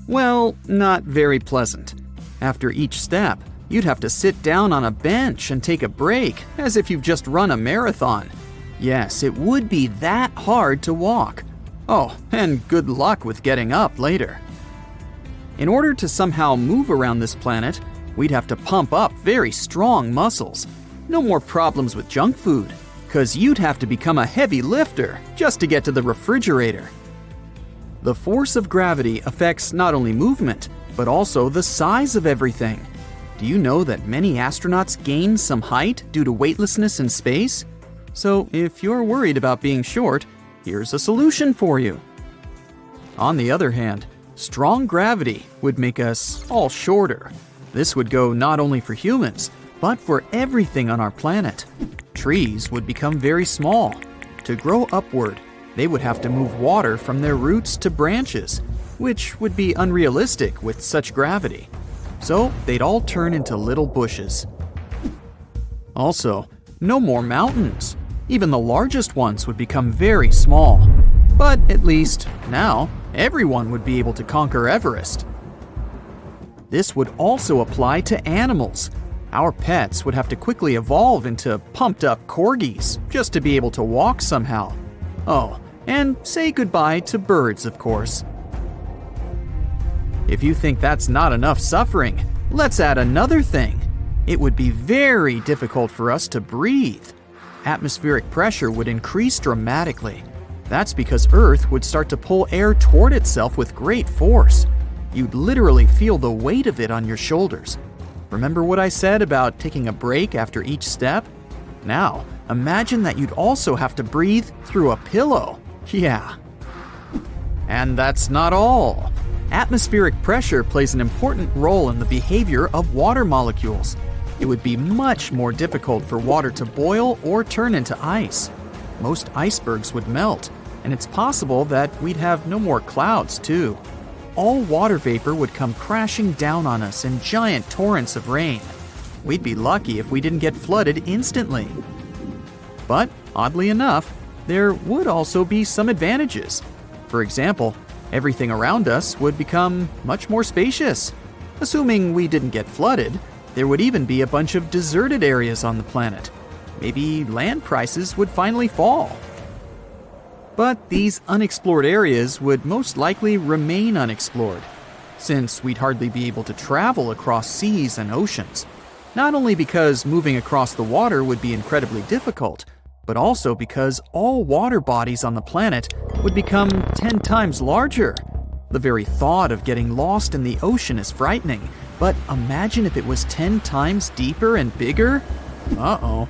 Well, not very pleasant. After each step, you'd have to sit down on a bench and take a break, as if you've just run a marathon. Yes, it would be that hard to walk. Oh, and good luck with getting up later. In order to somehow move around this planet, we'd have to pump up very strong muscles. No more problems with junk food, 'cause you'd have to become a heavy lifter just to get to the refrigerator. The force of gravity affects not only movement, but also the size of everything. Do you know that many astronauts gain some height due to weightlessness in space? So if you're worried about being short, here's a solution for you. On the other hand, strong gravity would make us all shorter. This would go not only for humans, but for everything on our planet. Trees would become very small. To grow upward, they would have to move water from their roots to branches, which would be unrealistic with such gravity. So they'd all turn into little bushes. Also, no more mountains. Even the largest ones would become very small. But at least now, everyone would be able to conquer Everest. This would also apply to animals. Our pets would have to quickly evolve into pumped-up corgis just to be able to walk somehow. Oh, and say goodbye to birds, of course. If you think that's not enough suffering, let's add another thing. It would be very difficult for us to breathe. Atmospheric pressure would increase dramatically. That's because Earth would start to pull air toward itself with great force. You'd literally feel the weight of it on your shoulders. Remember what I said about taking a break after each step? Now, imagine that you'd also have to breathe through a pillow. Yeah. And that's not all. Atmospheric pressure plays an important role in the behavior of water molecules. It would be much more difficult for water to boil or turn into ice. Most icebergs would melt, and it's possible that we'd have no more clouds too. All water vapor would come crashing down on us in giant torrents of rain. We'd be lucky if we didn't get flooded instantly. But, oddly enough, there would also be some advantages. For example, everything around us would become much more spacious. Assuming we didn't get flooded, there would even be a bunch of deserted areas on the planet. Maybe land prices would finally fall. But these unexplored areas would most likely remain unexplored, since we'd hardly be able to travel across seas and oceans. Not only because moving across the water would be incredibly difficult, but also because all water bodies on the planet would become 10 times larger. The very thought of getting lost in the ocean is frightening, but imagine if it was 10 times deeper and bigger? Uh-oh.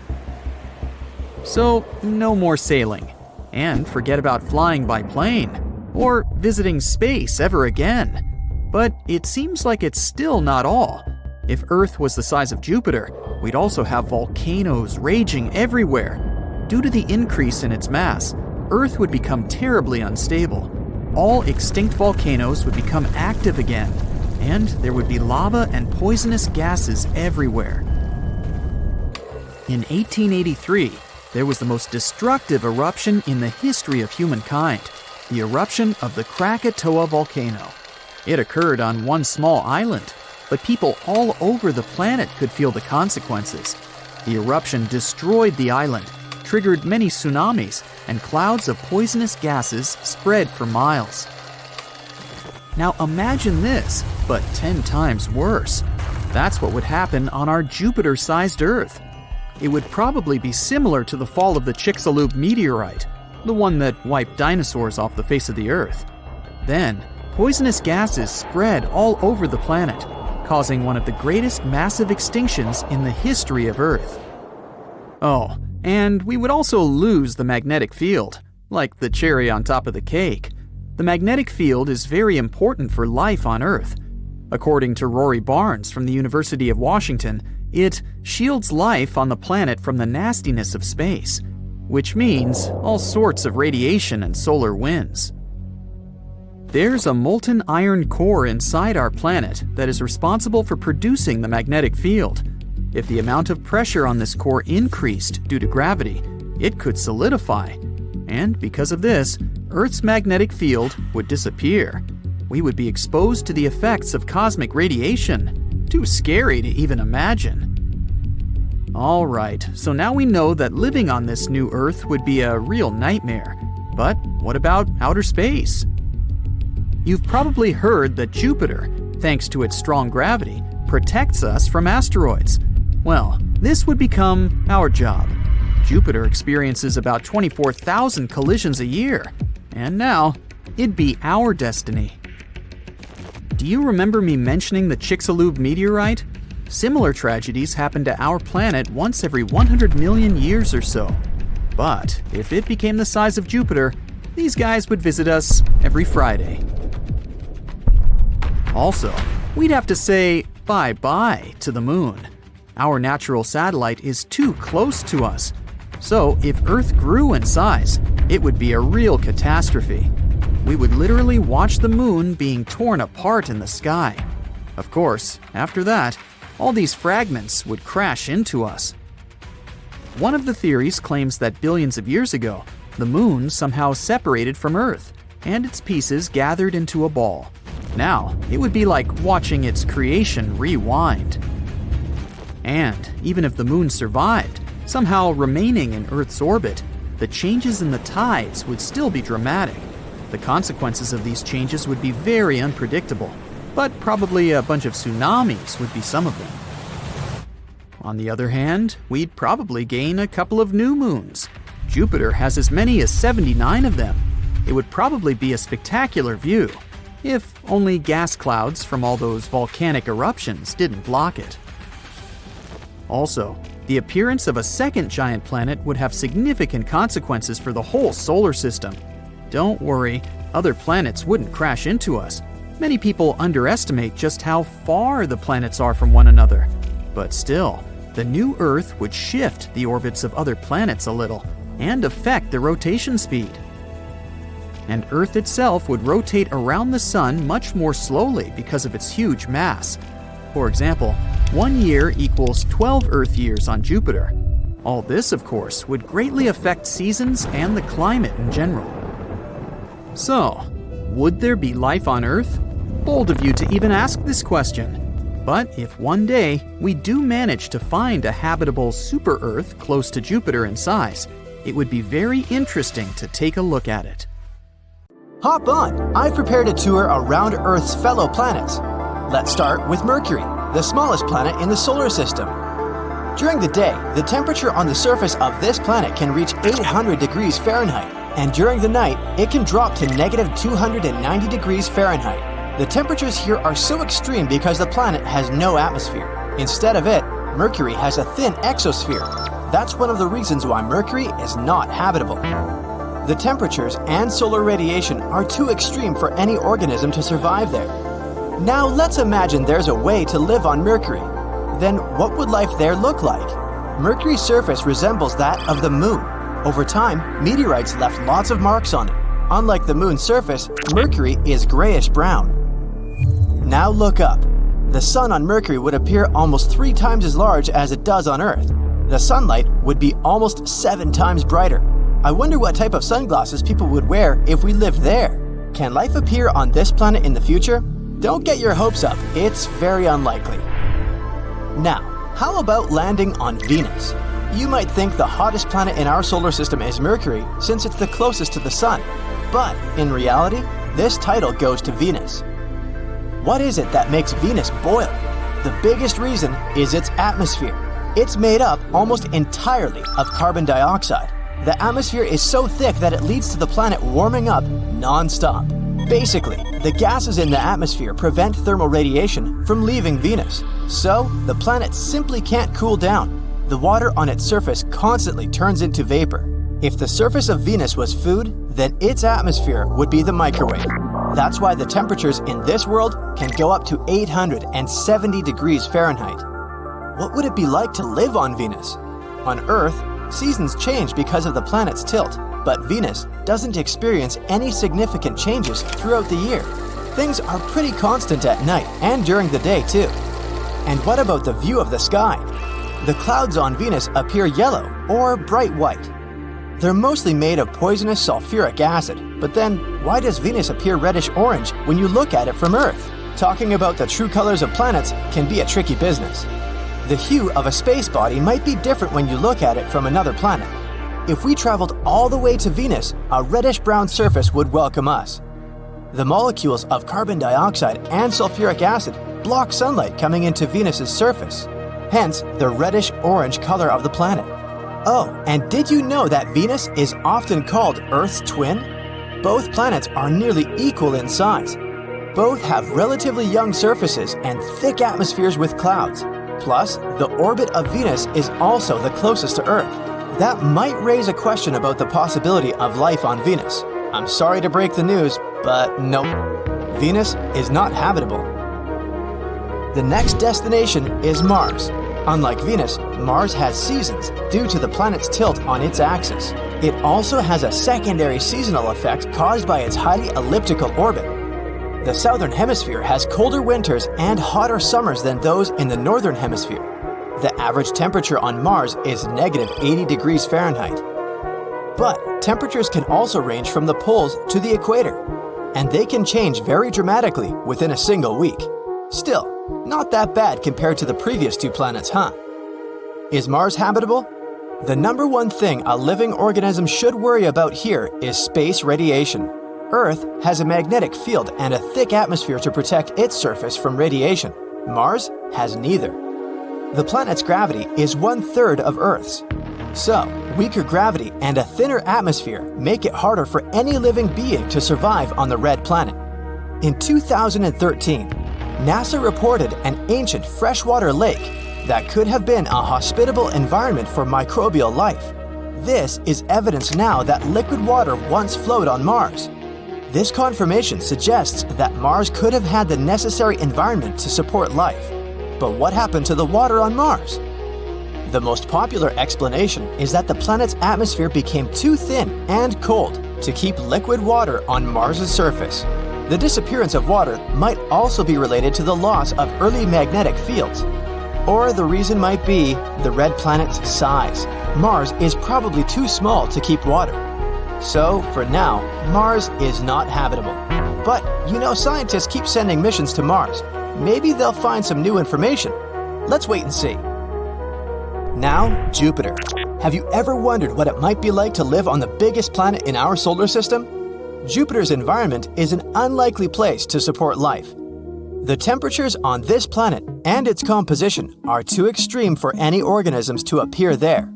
So, no more sailing. And forget about flying by plane, or visiting space ever again. But it seems like it's still not all. If Earth was the size of Jupiter, we'd also have volcanoes raging everywhere. Due to the increase in its mass, Earth would become terribly unstable. All extinct volcanoes would become active again, and there would be lava and poisonous gases everywhere. In 1883, there was the most destructive eruption in the history of humankind, the eruption of the Krakatoa volcano. It occurred on one small island, but people all over the planet could feel the consequences. The eruption destroyed the island, triggered many tsunamis, and clouds of poisonous gases spread for miles. Now imagine this, but 10 times worse. That's what would happen on our Jupiter-sized Earth. It would probably be similar to the fall of the Chicxulub meteorite, the one that wiped dinosaurs off the face of the Earth. Then, poisonous gases spread all over the planet, causing one of the greatest massive extinctions in the history of Earth. Oh, and we would also lose the magnetic field, like the cherry on top of the cake. The magnetic field is very important for life on Earth. According to Rory Barnes from the University of Washington, it shields life on the planet from the nastiness of space, which means all sorts of radiation and solar winds. There's a molten iron core inside our planet that is responsible for producing the magnetic field. If the amount of pressure on this core increased due to gravity, it could solidify. And because of this, Earth's magnetic field would disappear. We would be exposed to the effects of cosmic radiation. Too scary to even imagine. Alright, so now we know that living on this new Earth would be a real nightmare. But what about outer space? You've probably heard that Jupiter, thanks to its strong gravity, protects us from asteroids. Well, this would become our job. Jupiter experiences about 24,000 collisions a year, and now it'd be our destiny. Do you remember me mentioning the Chicxulub meteorite? Similar tragedies happen to our planet once every 100 million years or so. But if it became the size of Jupiter, these guys would visit us every Friday. Also, we'd have to say bye-bye to the moon. Our natural satellite is too close to us. So if Earth grew in size, it would be a real catastrophe. We would literally watch the moon being torn apart in the sky. Of course, after that, all these fragments would crash into us. One of the theories claims that billions of years ago, the moon somehow separated from Earth, and its pieces gathered into a ball. Now, it would be like watching its creation rewind. And even if the moon survived, somehow remaining in Earth's orbit, the changes in the tides would still be dramatic. The consequences of these changes would be very unpredictable, but probably a bunch of tsunamis would be some of them. On the other hand, we'd probably gain a couple of new moons. Jupiter has as many as 79 of them. It would probably be a spectacular view, if only gas clouds from all those volcanic eruptions didn't block it. Also, the appearance of a second giant planet would have significant consequences for the whole solar system. Don't worry, other planets wouldn't crash into us. Many people underestimate just how far the planets are from one another. But still, the new Earth would shift the orbits of other planets a little and affect the rotation speed. And Earth itself would rotate around the Sun much more slowly because of its huge mass. For example, 1 year equals 12 Earth years on Jupiter. All this, of course, would greatly affect seasons and the climate in general. So, would there be life on Earth? Bold of you to even ask this question. But if one day we do manage to find a habitable super-Earth close to Jupiter in size, it would be very interesting to take a look at it. Hop on! I've prepared a tour around Earth's fellow planets. Let's start with Mercury, the smallest planet in the solar system. During the day, the temperature on the surface of this planet can reach 800 degrees Fahrenheit, and during the night, it can drop to negative 290 degrees Fahrenheit. The temperatures here are so extreme because the planet has no atmosphere. Instead of it, Mercury has a thin exosphere. That's one of the reasons why Mercury is not habitable. The temperatures and solar radiation are too extreme for any organism to survive there. Now let's imagine there's a way to live on Mercury. Then what would life there look like? Mercury's surface resembles that of the moon. Over time, meteorites left lots of marks on it. Unlike the moon's surface, Mercury is grayish-brown. Now look up. The sun on Mercury would appear almost 3 times as large as it does on Earth. The sunlight would be almost 7 times brighter. I wonder what type of sunglasses people would wear if we lived there. Can life appear on this planet in the future? Don't get your hopes up, it's very unlikely. Now, how about landing on Venus? You might think the hottest planet in our solar system is Mercury since it's the closest to the sun. But in reality, this title goes to Venus. What is it that makes Venus boil? The biggest reason is its atmosphere. It's made up almost entirely of carbon dioxide. The atmosphere is so thick that it leads to the planet warming up non-stop. Basically, the gases in the atmosphere prevent thermal radiation from leaving Venus. So, the planet simply can't cool down. The water on its surface constantly turns into vapor. If the surface of Venus was food, then its atmosphere would be the microwave. That's why the temperatures in this world can go up to 870 degrees Fahrenheit. What would it be like to live on Venus? On Earth, seasons change because of the planet's tilt, But Venus doesn't experience any significant changes throughout the year. Things are pretty constant at night and during the day too. And what about the view of the sky? The clouds on Venus appear yellow or bright white. They're mostly made of poisonous sulfuric acid, but then why does Venus appear reddish-orange when you look at it from Earth? Talking about the true colors of planets can be a tricky business. The hue of a space body might be different when you look at it from another planet. If we traveled all the way to Venus, a reddish-brown surface would welcome us. The molecules of carbon dioxide and sulfuric acid block sunlight coming into Venus's surface, hence the reddish-orange color of the planet. Oh, and did you know that Venus is often called Earth's twin? Both planets are nearly equal in size. Both have relatively young surfaces and thick atmospheres with clouds. Plus, the orbit of Venus is also the closest to Earth. That might raise a question about the possibility of life on Venus. I'm sorry to break the news, but nope. Venus is not habitable. The next destination is Mars. Unlike Venus, Mars has seasons due to the planet's tilt on its axis. It also has a secondary seasonal effect caused by its highly elliptical orbit. The southern hemisphere has colder winters and hotter summers than those in the northern hemisphere. The average temperature on Mars is negative 80 degrees Fahrenheit. But temperatures can also range from the poles to the equator, and they can change very dramatically within a single week. Still, not that bad compared to the previous two planets, huh? Is Mars habitable? The number one thing a living organism should worry about here is space radiation. Earth has a magnetic field and a thick atmosphere to protect its surface from radiation. Mars has neither. The planet's gravity is 1/3 of Earth's. So, weaker gravity and a thinner atmosphere make it harder for any living being to survive on the red planet. In 2013, NASA reported an ancient freshwater lake that could have been a hospitable environment for microbial life. This is evidence now that liquid water once flowed on Mars. This confirmation suggests that Mars could have had the necessary environment to support life. But what happened to the water on Mars? The most popular explanation is that the planet's atmosphere became too thin and cold to keep liquid water on Mars's surface. The disappearance of water might also be related to the loss of early magnetic fields. Or the reason might be the red planet's size. Mars is probably too small to keep water. So, for now, Mars is not habitable. But, scientists keep sending missions to Mars. Maybe they'll find some new information. Let's wait and see. Now, Jupiter. Have you ever wondered what it might be like to live on the biggest planet in our solar system? Jupiter's environment is an unlikely place to support life. The temperatures on this planet and its composition are too extreme for any organisms to appear there.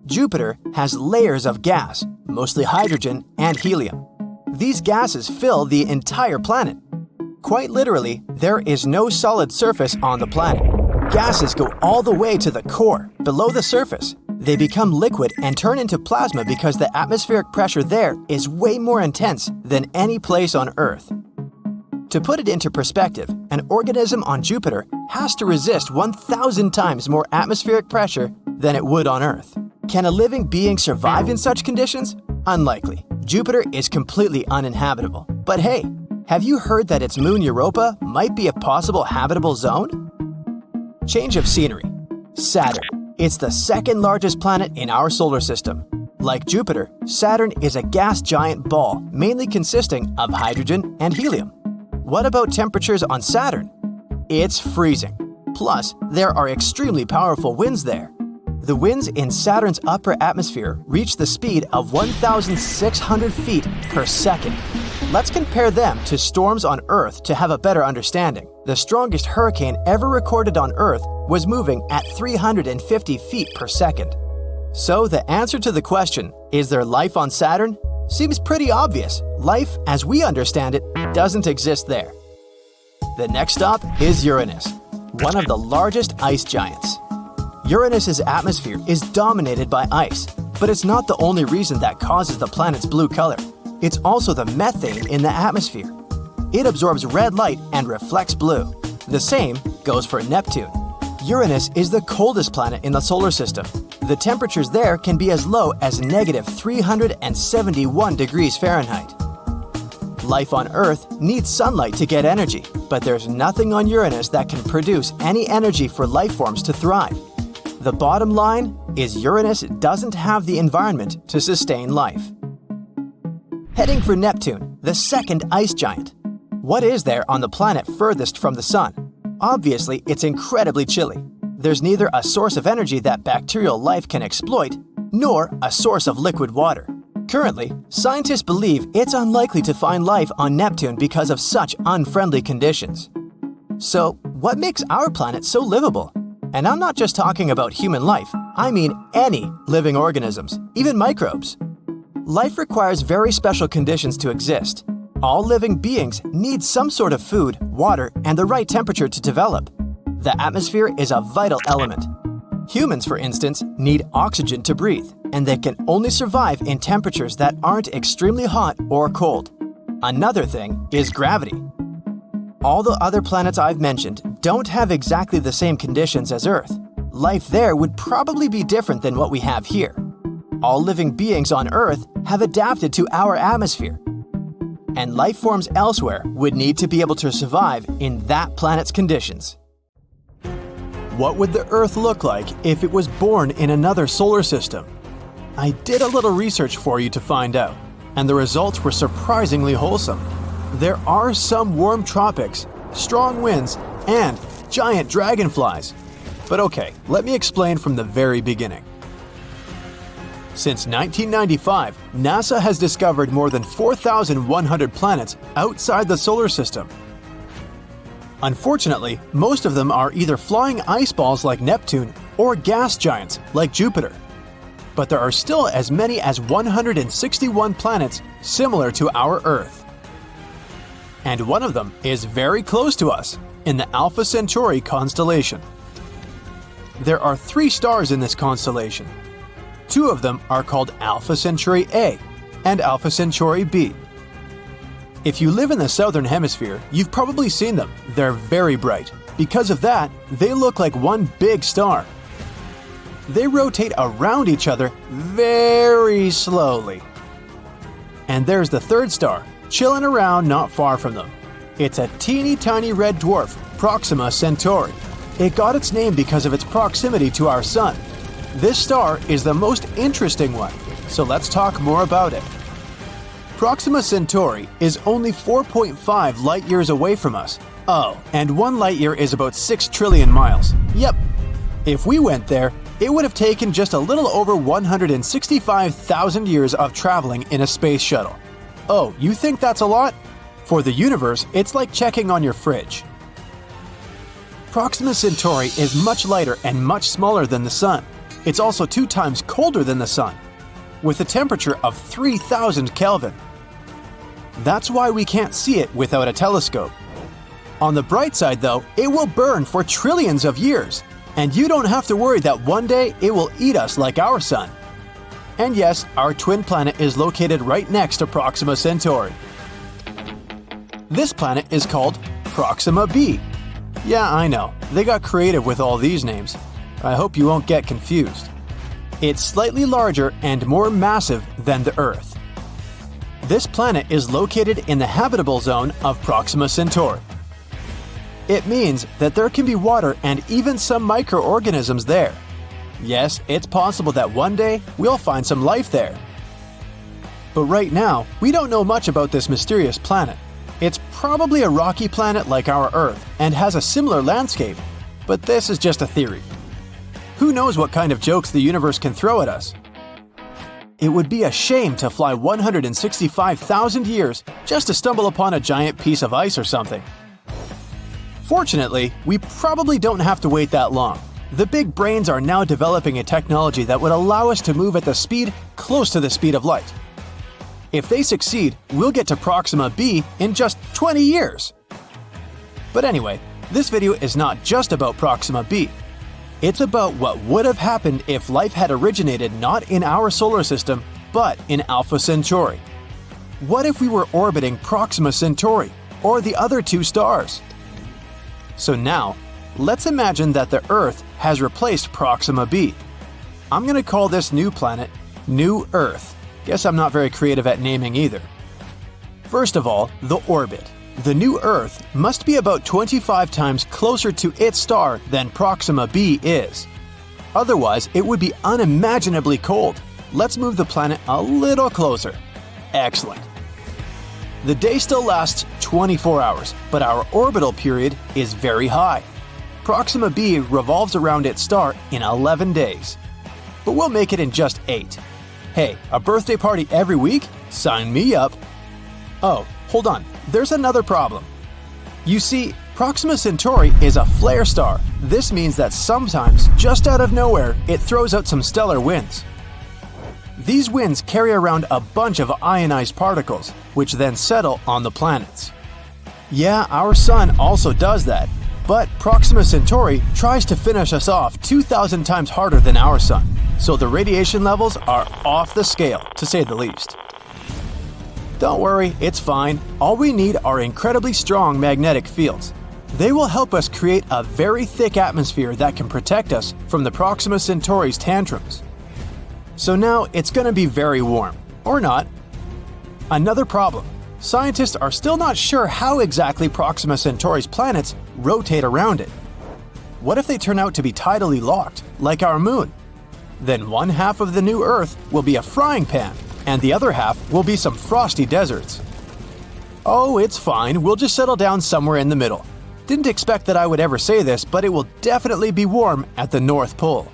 Jupiter has layers of gas, mostly hydrogen and helium. These gases fill the entire planet. Quite literally, there is no solid surface on the planet. Gases go all the way to the core, below the surface. They become liquid and turn into plasma because the atmospheric pressure there is way more intense than any place on Earth. To put it into perspective, an organism on Jupiter has to resist 1,000 times more atmospheric pressure than it would on Earth. Can a living being survive in such conditions? Unlikely. Jupiter is completely uninhabitable. But hey, have you heard that its moon Europa might be a possible habitable zone? Change of scenery. Saturn. It's the second largest planet in our solar system. Like Jupiter, Saturn is a gas giant ball mainly consisting of hydrogen and helium. What about temperatures on Saturn? It's freezing. Plus, there are extremely powerful winds there. The winds in Saturn's upper atmosphere reach the speed of 1,600 feet per second. Let's compare them to storms on Earth to have a better understanding. The strongest hurricane ever recorded on Earth was moving at 350 feet per second. So the answer to the question, is there life on Saturn? Seems pretty obvious. Life, as we understand it, doesn't exist there. The next stop is Uranus, one of the largest ice giants. Uranus's atmosphere is dominated by ice, but it's not the only reason that causes the planet's blue color. It's also the methane in the atmosphere. It absorbs red light and reflects blue. The same goes for Neptune. Uranus is the coldest planet in the solar system. The temperatures there can be as low as negative 371 degrees Fahrenheit. Life on Earth needs sunlight to get energy, but there's nothing on Uranus that can produce any energy for life forms to thrive. The bottom line is Uranus doesn't have the environment to sustain life. Heading for Neptune, the second ice giant. What is there on the planet furthest from the Sun? Obviously, it's incredibly chilly. There's neither a source of energy that bacterial life can exploit, nor a source of liquid water. Currently, scientists believe it's unlikely to find life on Neptune because of such unfriendly conditions. So, what makes our planet so livable? And I'm not just talking about human life, I mean any living organisms, even microbes. Life requires very special conditions to exist. All living beings need some sort of food, water, and the right temperature to develop. The atmosphere is a vital element. Humans, for instance, need oxygen to breathe, and they can only survive in temperatures that aren't extremely hot or cold. Another thing is gravity. All the other planets I've mentioned don't have exactly the same conditions as Earth. Life there would probably be different than what we have here. All living beings on Earth have adapted to our atmosphere, and life forms elsewhere would need to be able to survive in that planet's conditions. What would the Earth look like if it was born in another solar system? I did a little research for you to find out, and the results were surprisingly wholesome. There are some warm tropics, strong winds, and giant dragonflies. But okay, let me explain from the very beginning. Since 1995, NASA has discovered more than 4,100 planets outside the solar system. Unfortunately, most of them are either flying ice balls like Neptune or gas giants like Jupiter. But there are still as many as 161 planets similar to our Earth. And one of them is very close to us, in the Alpha Centauri constellation. There are 3 stars in this constellation. 2 of them are called Alpha Centauri A and Alpha Centauri B. If you live in the southern hemisphere, you've probably seen them. They're very bright. Because of that, they look like one big star. They rotate around each other very slowly. And there's the 3rd star, chilling around not far from them. It's a teeny tiny red dwarf, Proxima Centauri. It got its name because of its proximity to our Sun. This star is the most interesting one, so let's talk more about it. Proxima Centauri is only 4.5 light-years away from us. Oh, and 1 light-year is about 6 trillion miles. Yep. If we went there, it would have taken just a little over 165,000 years of traveling in a space shuttle. Oh, you think that's a lot? For the universe, it's like checking on your fridge. Proxima Centauri is much lighter and much smaller than the Sun. It's also 2 times colder than the Sun, with a temperature of 3,000 Kelvin. That's why we can't see it without a telescope. On the bright side though, it will burn for trillions of years, and you don't have to worry that one day it will eat us like our Sun. And yes, our twin planet is located right next to Proxima Centauri. This planet is called Proxima b. Yeah, I know, they got creative with all these names. I hope you won't get confused. It's slightly larger and more massive than the Earth. This planet is located in the habitable zone of Proxima Centauri. It means that there can be water and even some microorganisms there. Yes, it's possible that one day we'll find some life there. But right now, we don't know much about this mysterious planet. It's probably a rocky planet like our Earth and has a similar landscape, but this is just a theory. Who knows what kind of jokes the universe can throw at us? It would be a shame to fly 165,000 years just to stumble upon a giant piece of ice or something. Fortunately, we probably don't have to wait that long. The big brains are now developing a technology that would allow us to move at the speed close to the speed of light. If they succeed, we'll get to Proxima b in just 20 years. But anyway, this video is not just about Proxima b. It's about what would have happened if life had originated not in our solar system, but in Alpha Centauri. What if we were orbiting Proxima Centauri, or the other 2 stars? So now, let's imagine that the Earth has replaced Proxima b. I'm going to call this new planet New Earth. Guess I'm not very creative at naming either. First of all, the orbit. The new Earth must be about 25 times closer to its star than Proxima b is. Otherwise, it would be unimaginably cold. Let's move the planet a little closer. Excellent. The day still lasts 24 hours, but our orbital period is very high. Proxima b revolves around its star in 11 days. But we'll make it in just 8. Hey, a birthday party every week? Sign me up. Oh, hold on. There's another problem. You see, Proxima Centauri is a flare star. This means that sometimes, just out of nowhere, it throws out some stellar winds. These winds carry around a bunch of ionized particles, which then settle on the planets. Yeah, our Sun also does that, but Proxima Centauri tries to finish us off 2,000 times harder than our Sun, so the radiation levels are off the scale, to say the least. Don't worry, it's fine. All we need are incredibly strong magnetic fields. They will help us create a very thick atmosphere that can protect us from the Proxima Centauri's tantrums. So now it's going to be very warm, or not. Another problem. Scientists are still not sure how exactly Proxima Centauri's planets rotate around it. What if they turn out to be tidally locked, like our moon? Then one half of the new Earth will be a frying pan, and the other half will be some frosty deserts. Oh, it's fine, we'll just settle down somewhere in the middle. Didn't expect that I would ever say this, but it will definitely be warm at the North Pole.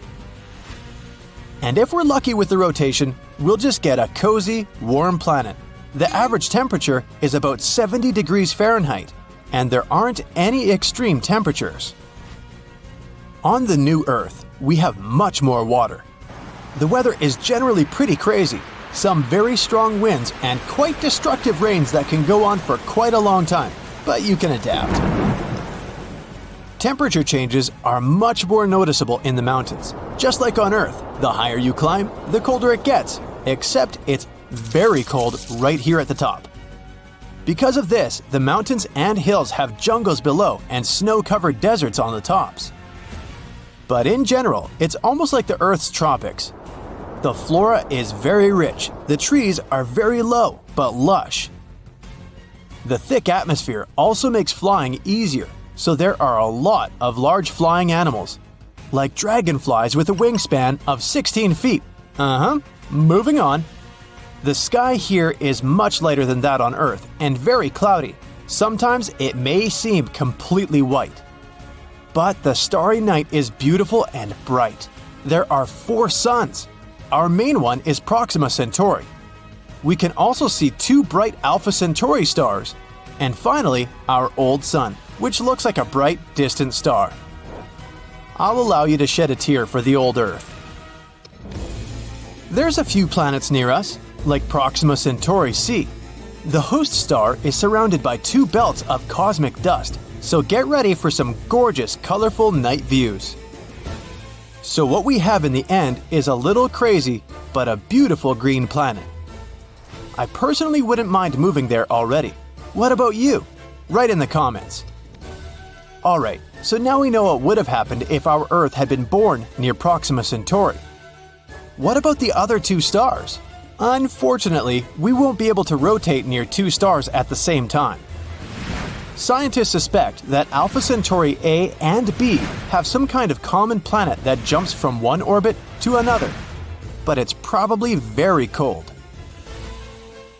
And if we're lucky with the rotation, we'll just get a cozy, warm planet. The average temperature is about 70 degrees Fahrenheit, and there aren't any extreme temperatures. On the new Earth, we have much more water. The weather is generally pretty crazy, some very strong winds and quite destructive rains that can go on for quite a long time, but you can adapt. Temperature changes are much more noticeable in the mountains. Just like on Earth, the higher you climb, the colder it gets, except it's very cold right here at the top. Because of this, the mountains and hills have jungles below and snow-covered deserts on the tops. But in general, it's almost like the Earth's tropics. The flora is very rich, the trees are very low but lush. The thick atmosphere also makes flying easier, so there are a lot of large flying animals, like dragonflies with a wingspan of 16 feet. Moving on. The sky here is much lighter than that on Earth and very cloudy. Sometimes it may seem completely white. But the starry night is beautiful and bright. There are 4 suns. Our main one is Proxima Centauri. We can also see 2 bright Alpha Centauri stars. And finally, our old sun, which looks like a bright, distant star. I'll allow you to shed a tear for the old Earth. There's a few planets near us, like Proxima Centauri c. The host star is surrounded by 2 belts of cosmic dust, so get ready for some gorgeous, colorful night views. So what we have in the end is a little crazy, but a beautiful green planet. I personally wouldn't mind moving there already. What about you? Write in the comments. Alright, so now we know what would have happened if our Earth had been born near Proxima Centauri. What about the other 2 stars? Unfortunately, we won't be able to rotate near 2 stars at the same time. Scientists suspect that Alpha Centauri A and B have some kind of common planet that jumps from one orbit to another, but it's probably very cold.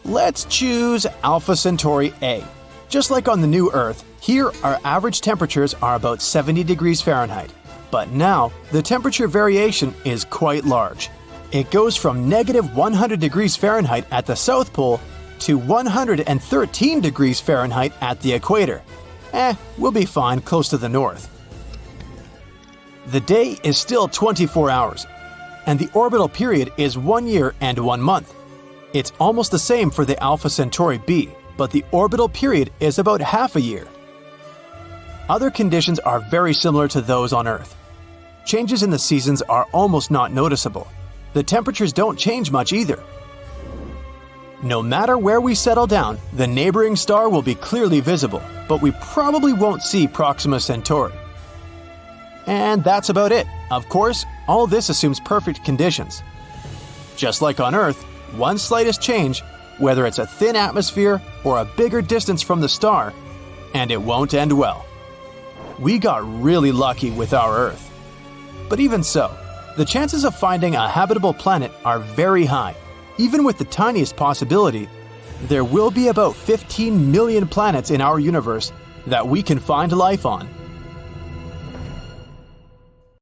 Let's choose Alpha Centauri A. Just like on the new Earth, here our average temperatures are about 70 degrees Fahrenheit, but now the temperature variation is quite large. It goes from -100 degrees Fahrenheit at the South Pole to 113 degrees Fahrenheit at the equator. We'll be fine close to the north. The day is still 24 hours, and the orbital period is 1 year and 1 month. It's almost the same for the Alpha Centauri b, but the orbital period is about half a year. Other conditions are very similar to those on Earth. Changes in the seasons are almost not noticeable. The temperatures don't change much either. No matter where we settle down, the neighboring star will be clearly visible, but we probably won't see Proxima Centauri. And that's about it. Of course, all this assumes perfect conditions. Just like on Earth, one slightest change, whether it's a thin atmosphere or a bigger distance from the star, and it won't end well. We got really lucky with our Earth. But even so, the chances of finding a habitable planet are very high. Even with the tiniest possibility, there will be about 15 million planets in our universe that we can find life on.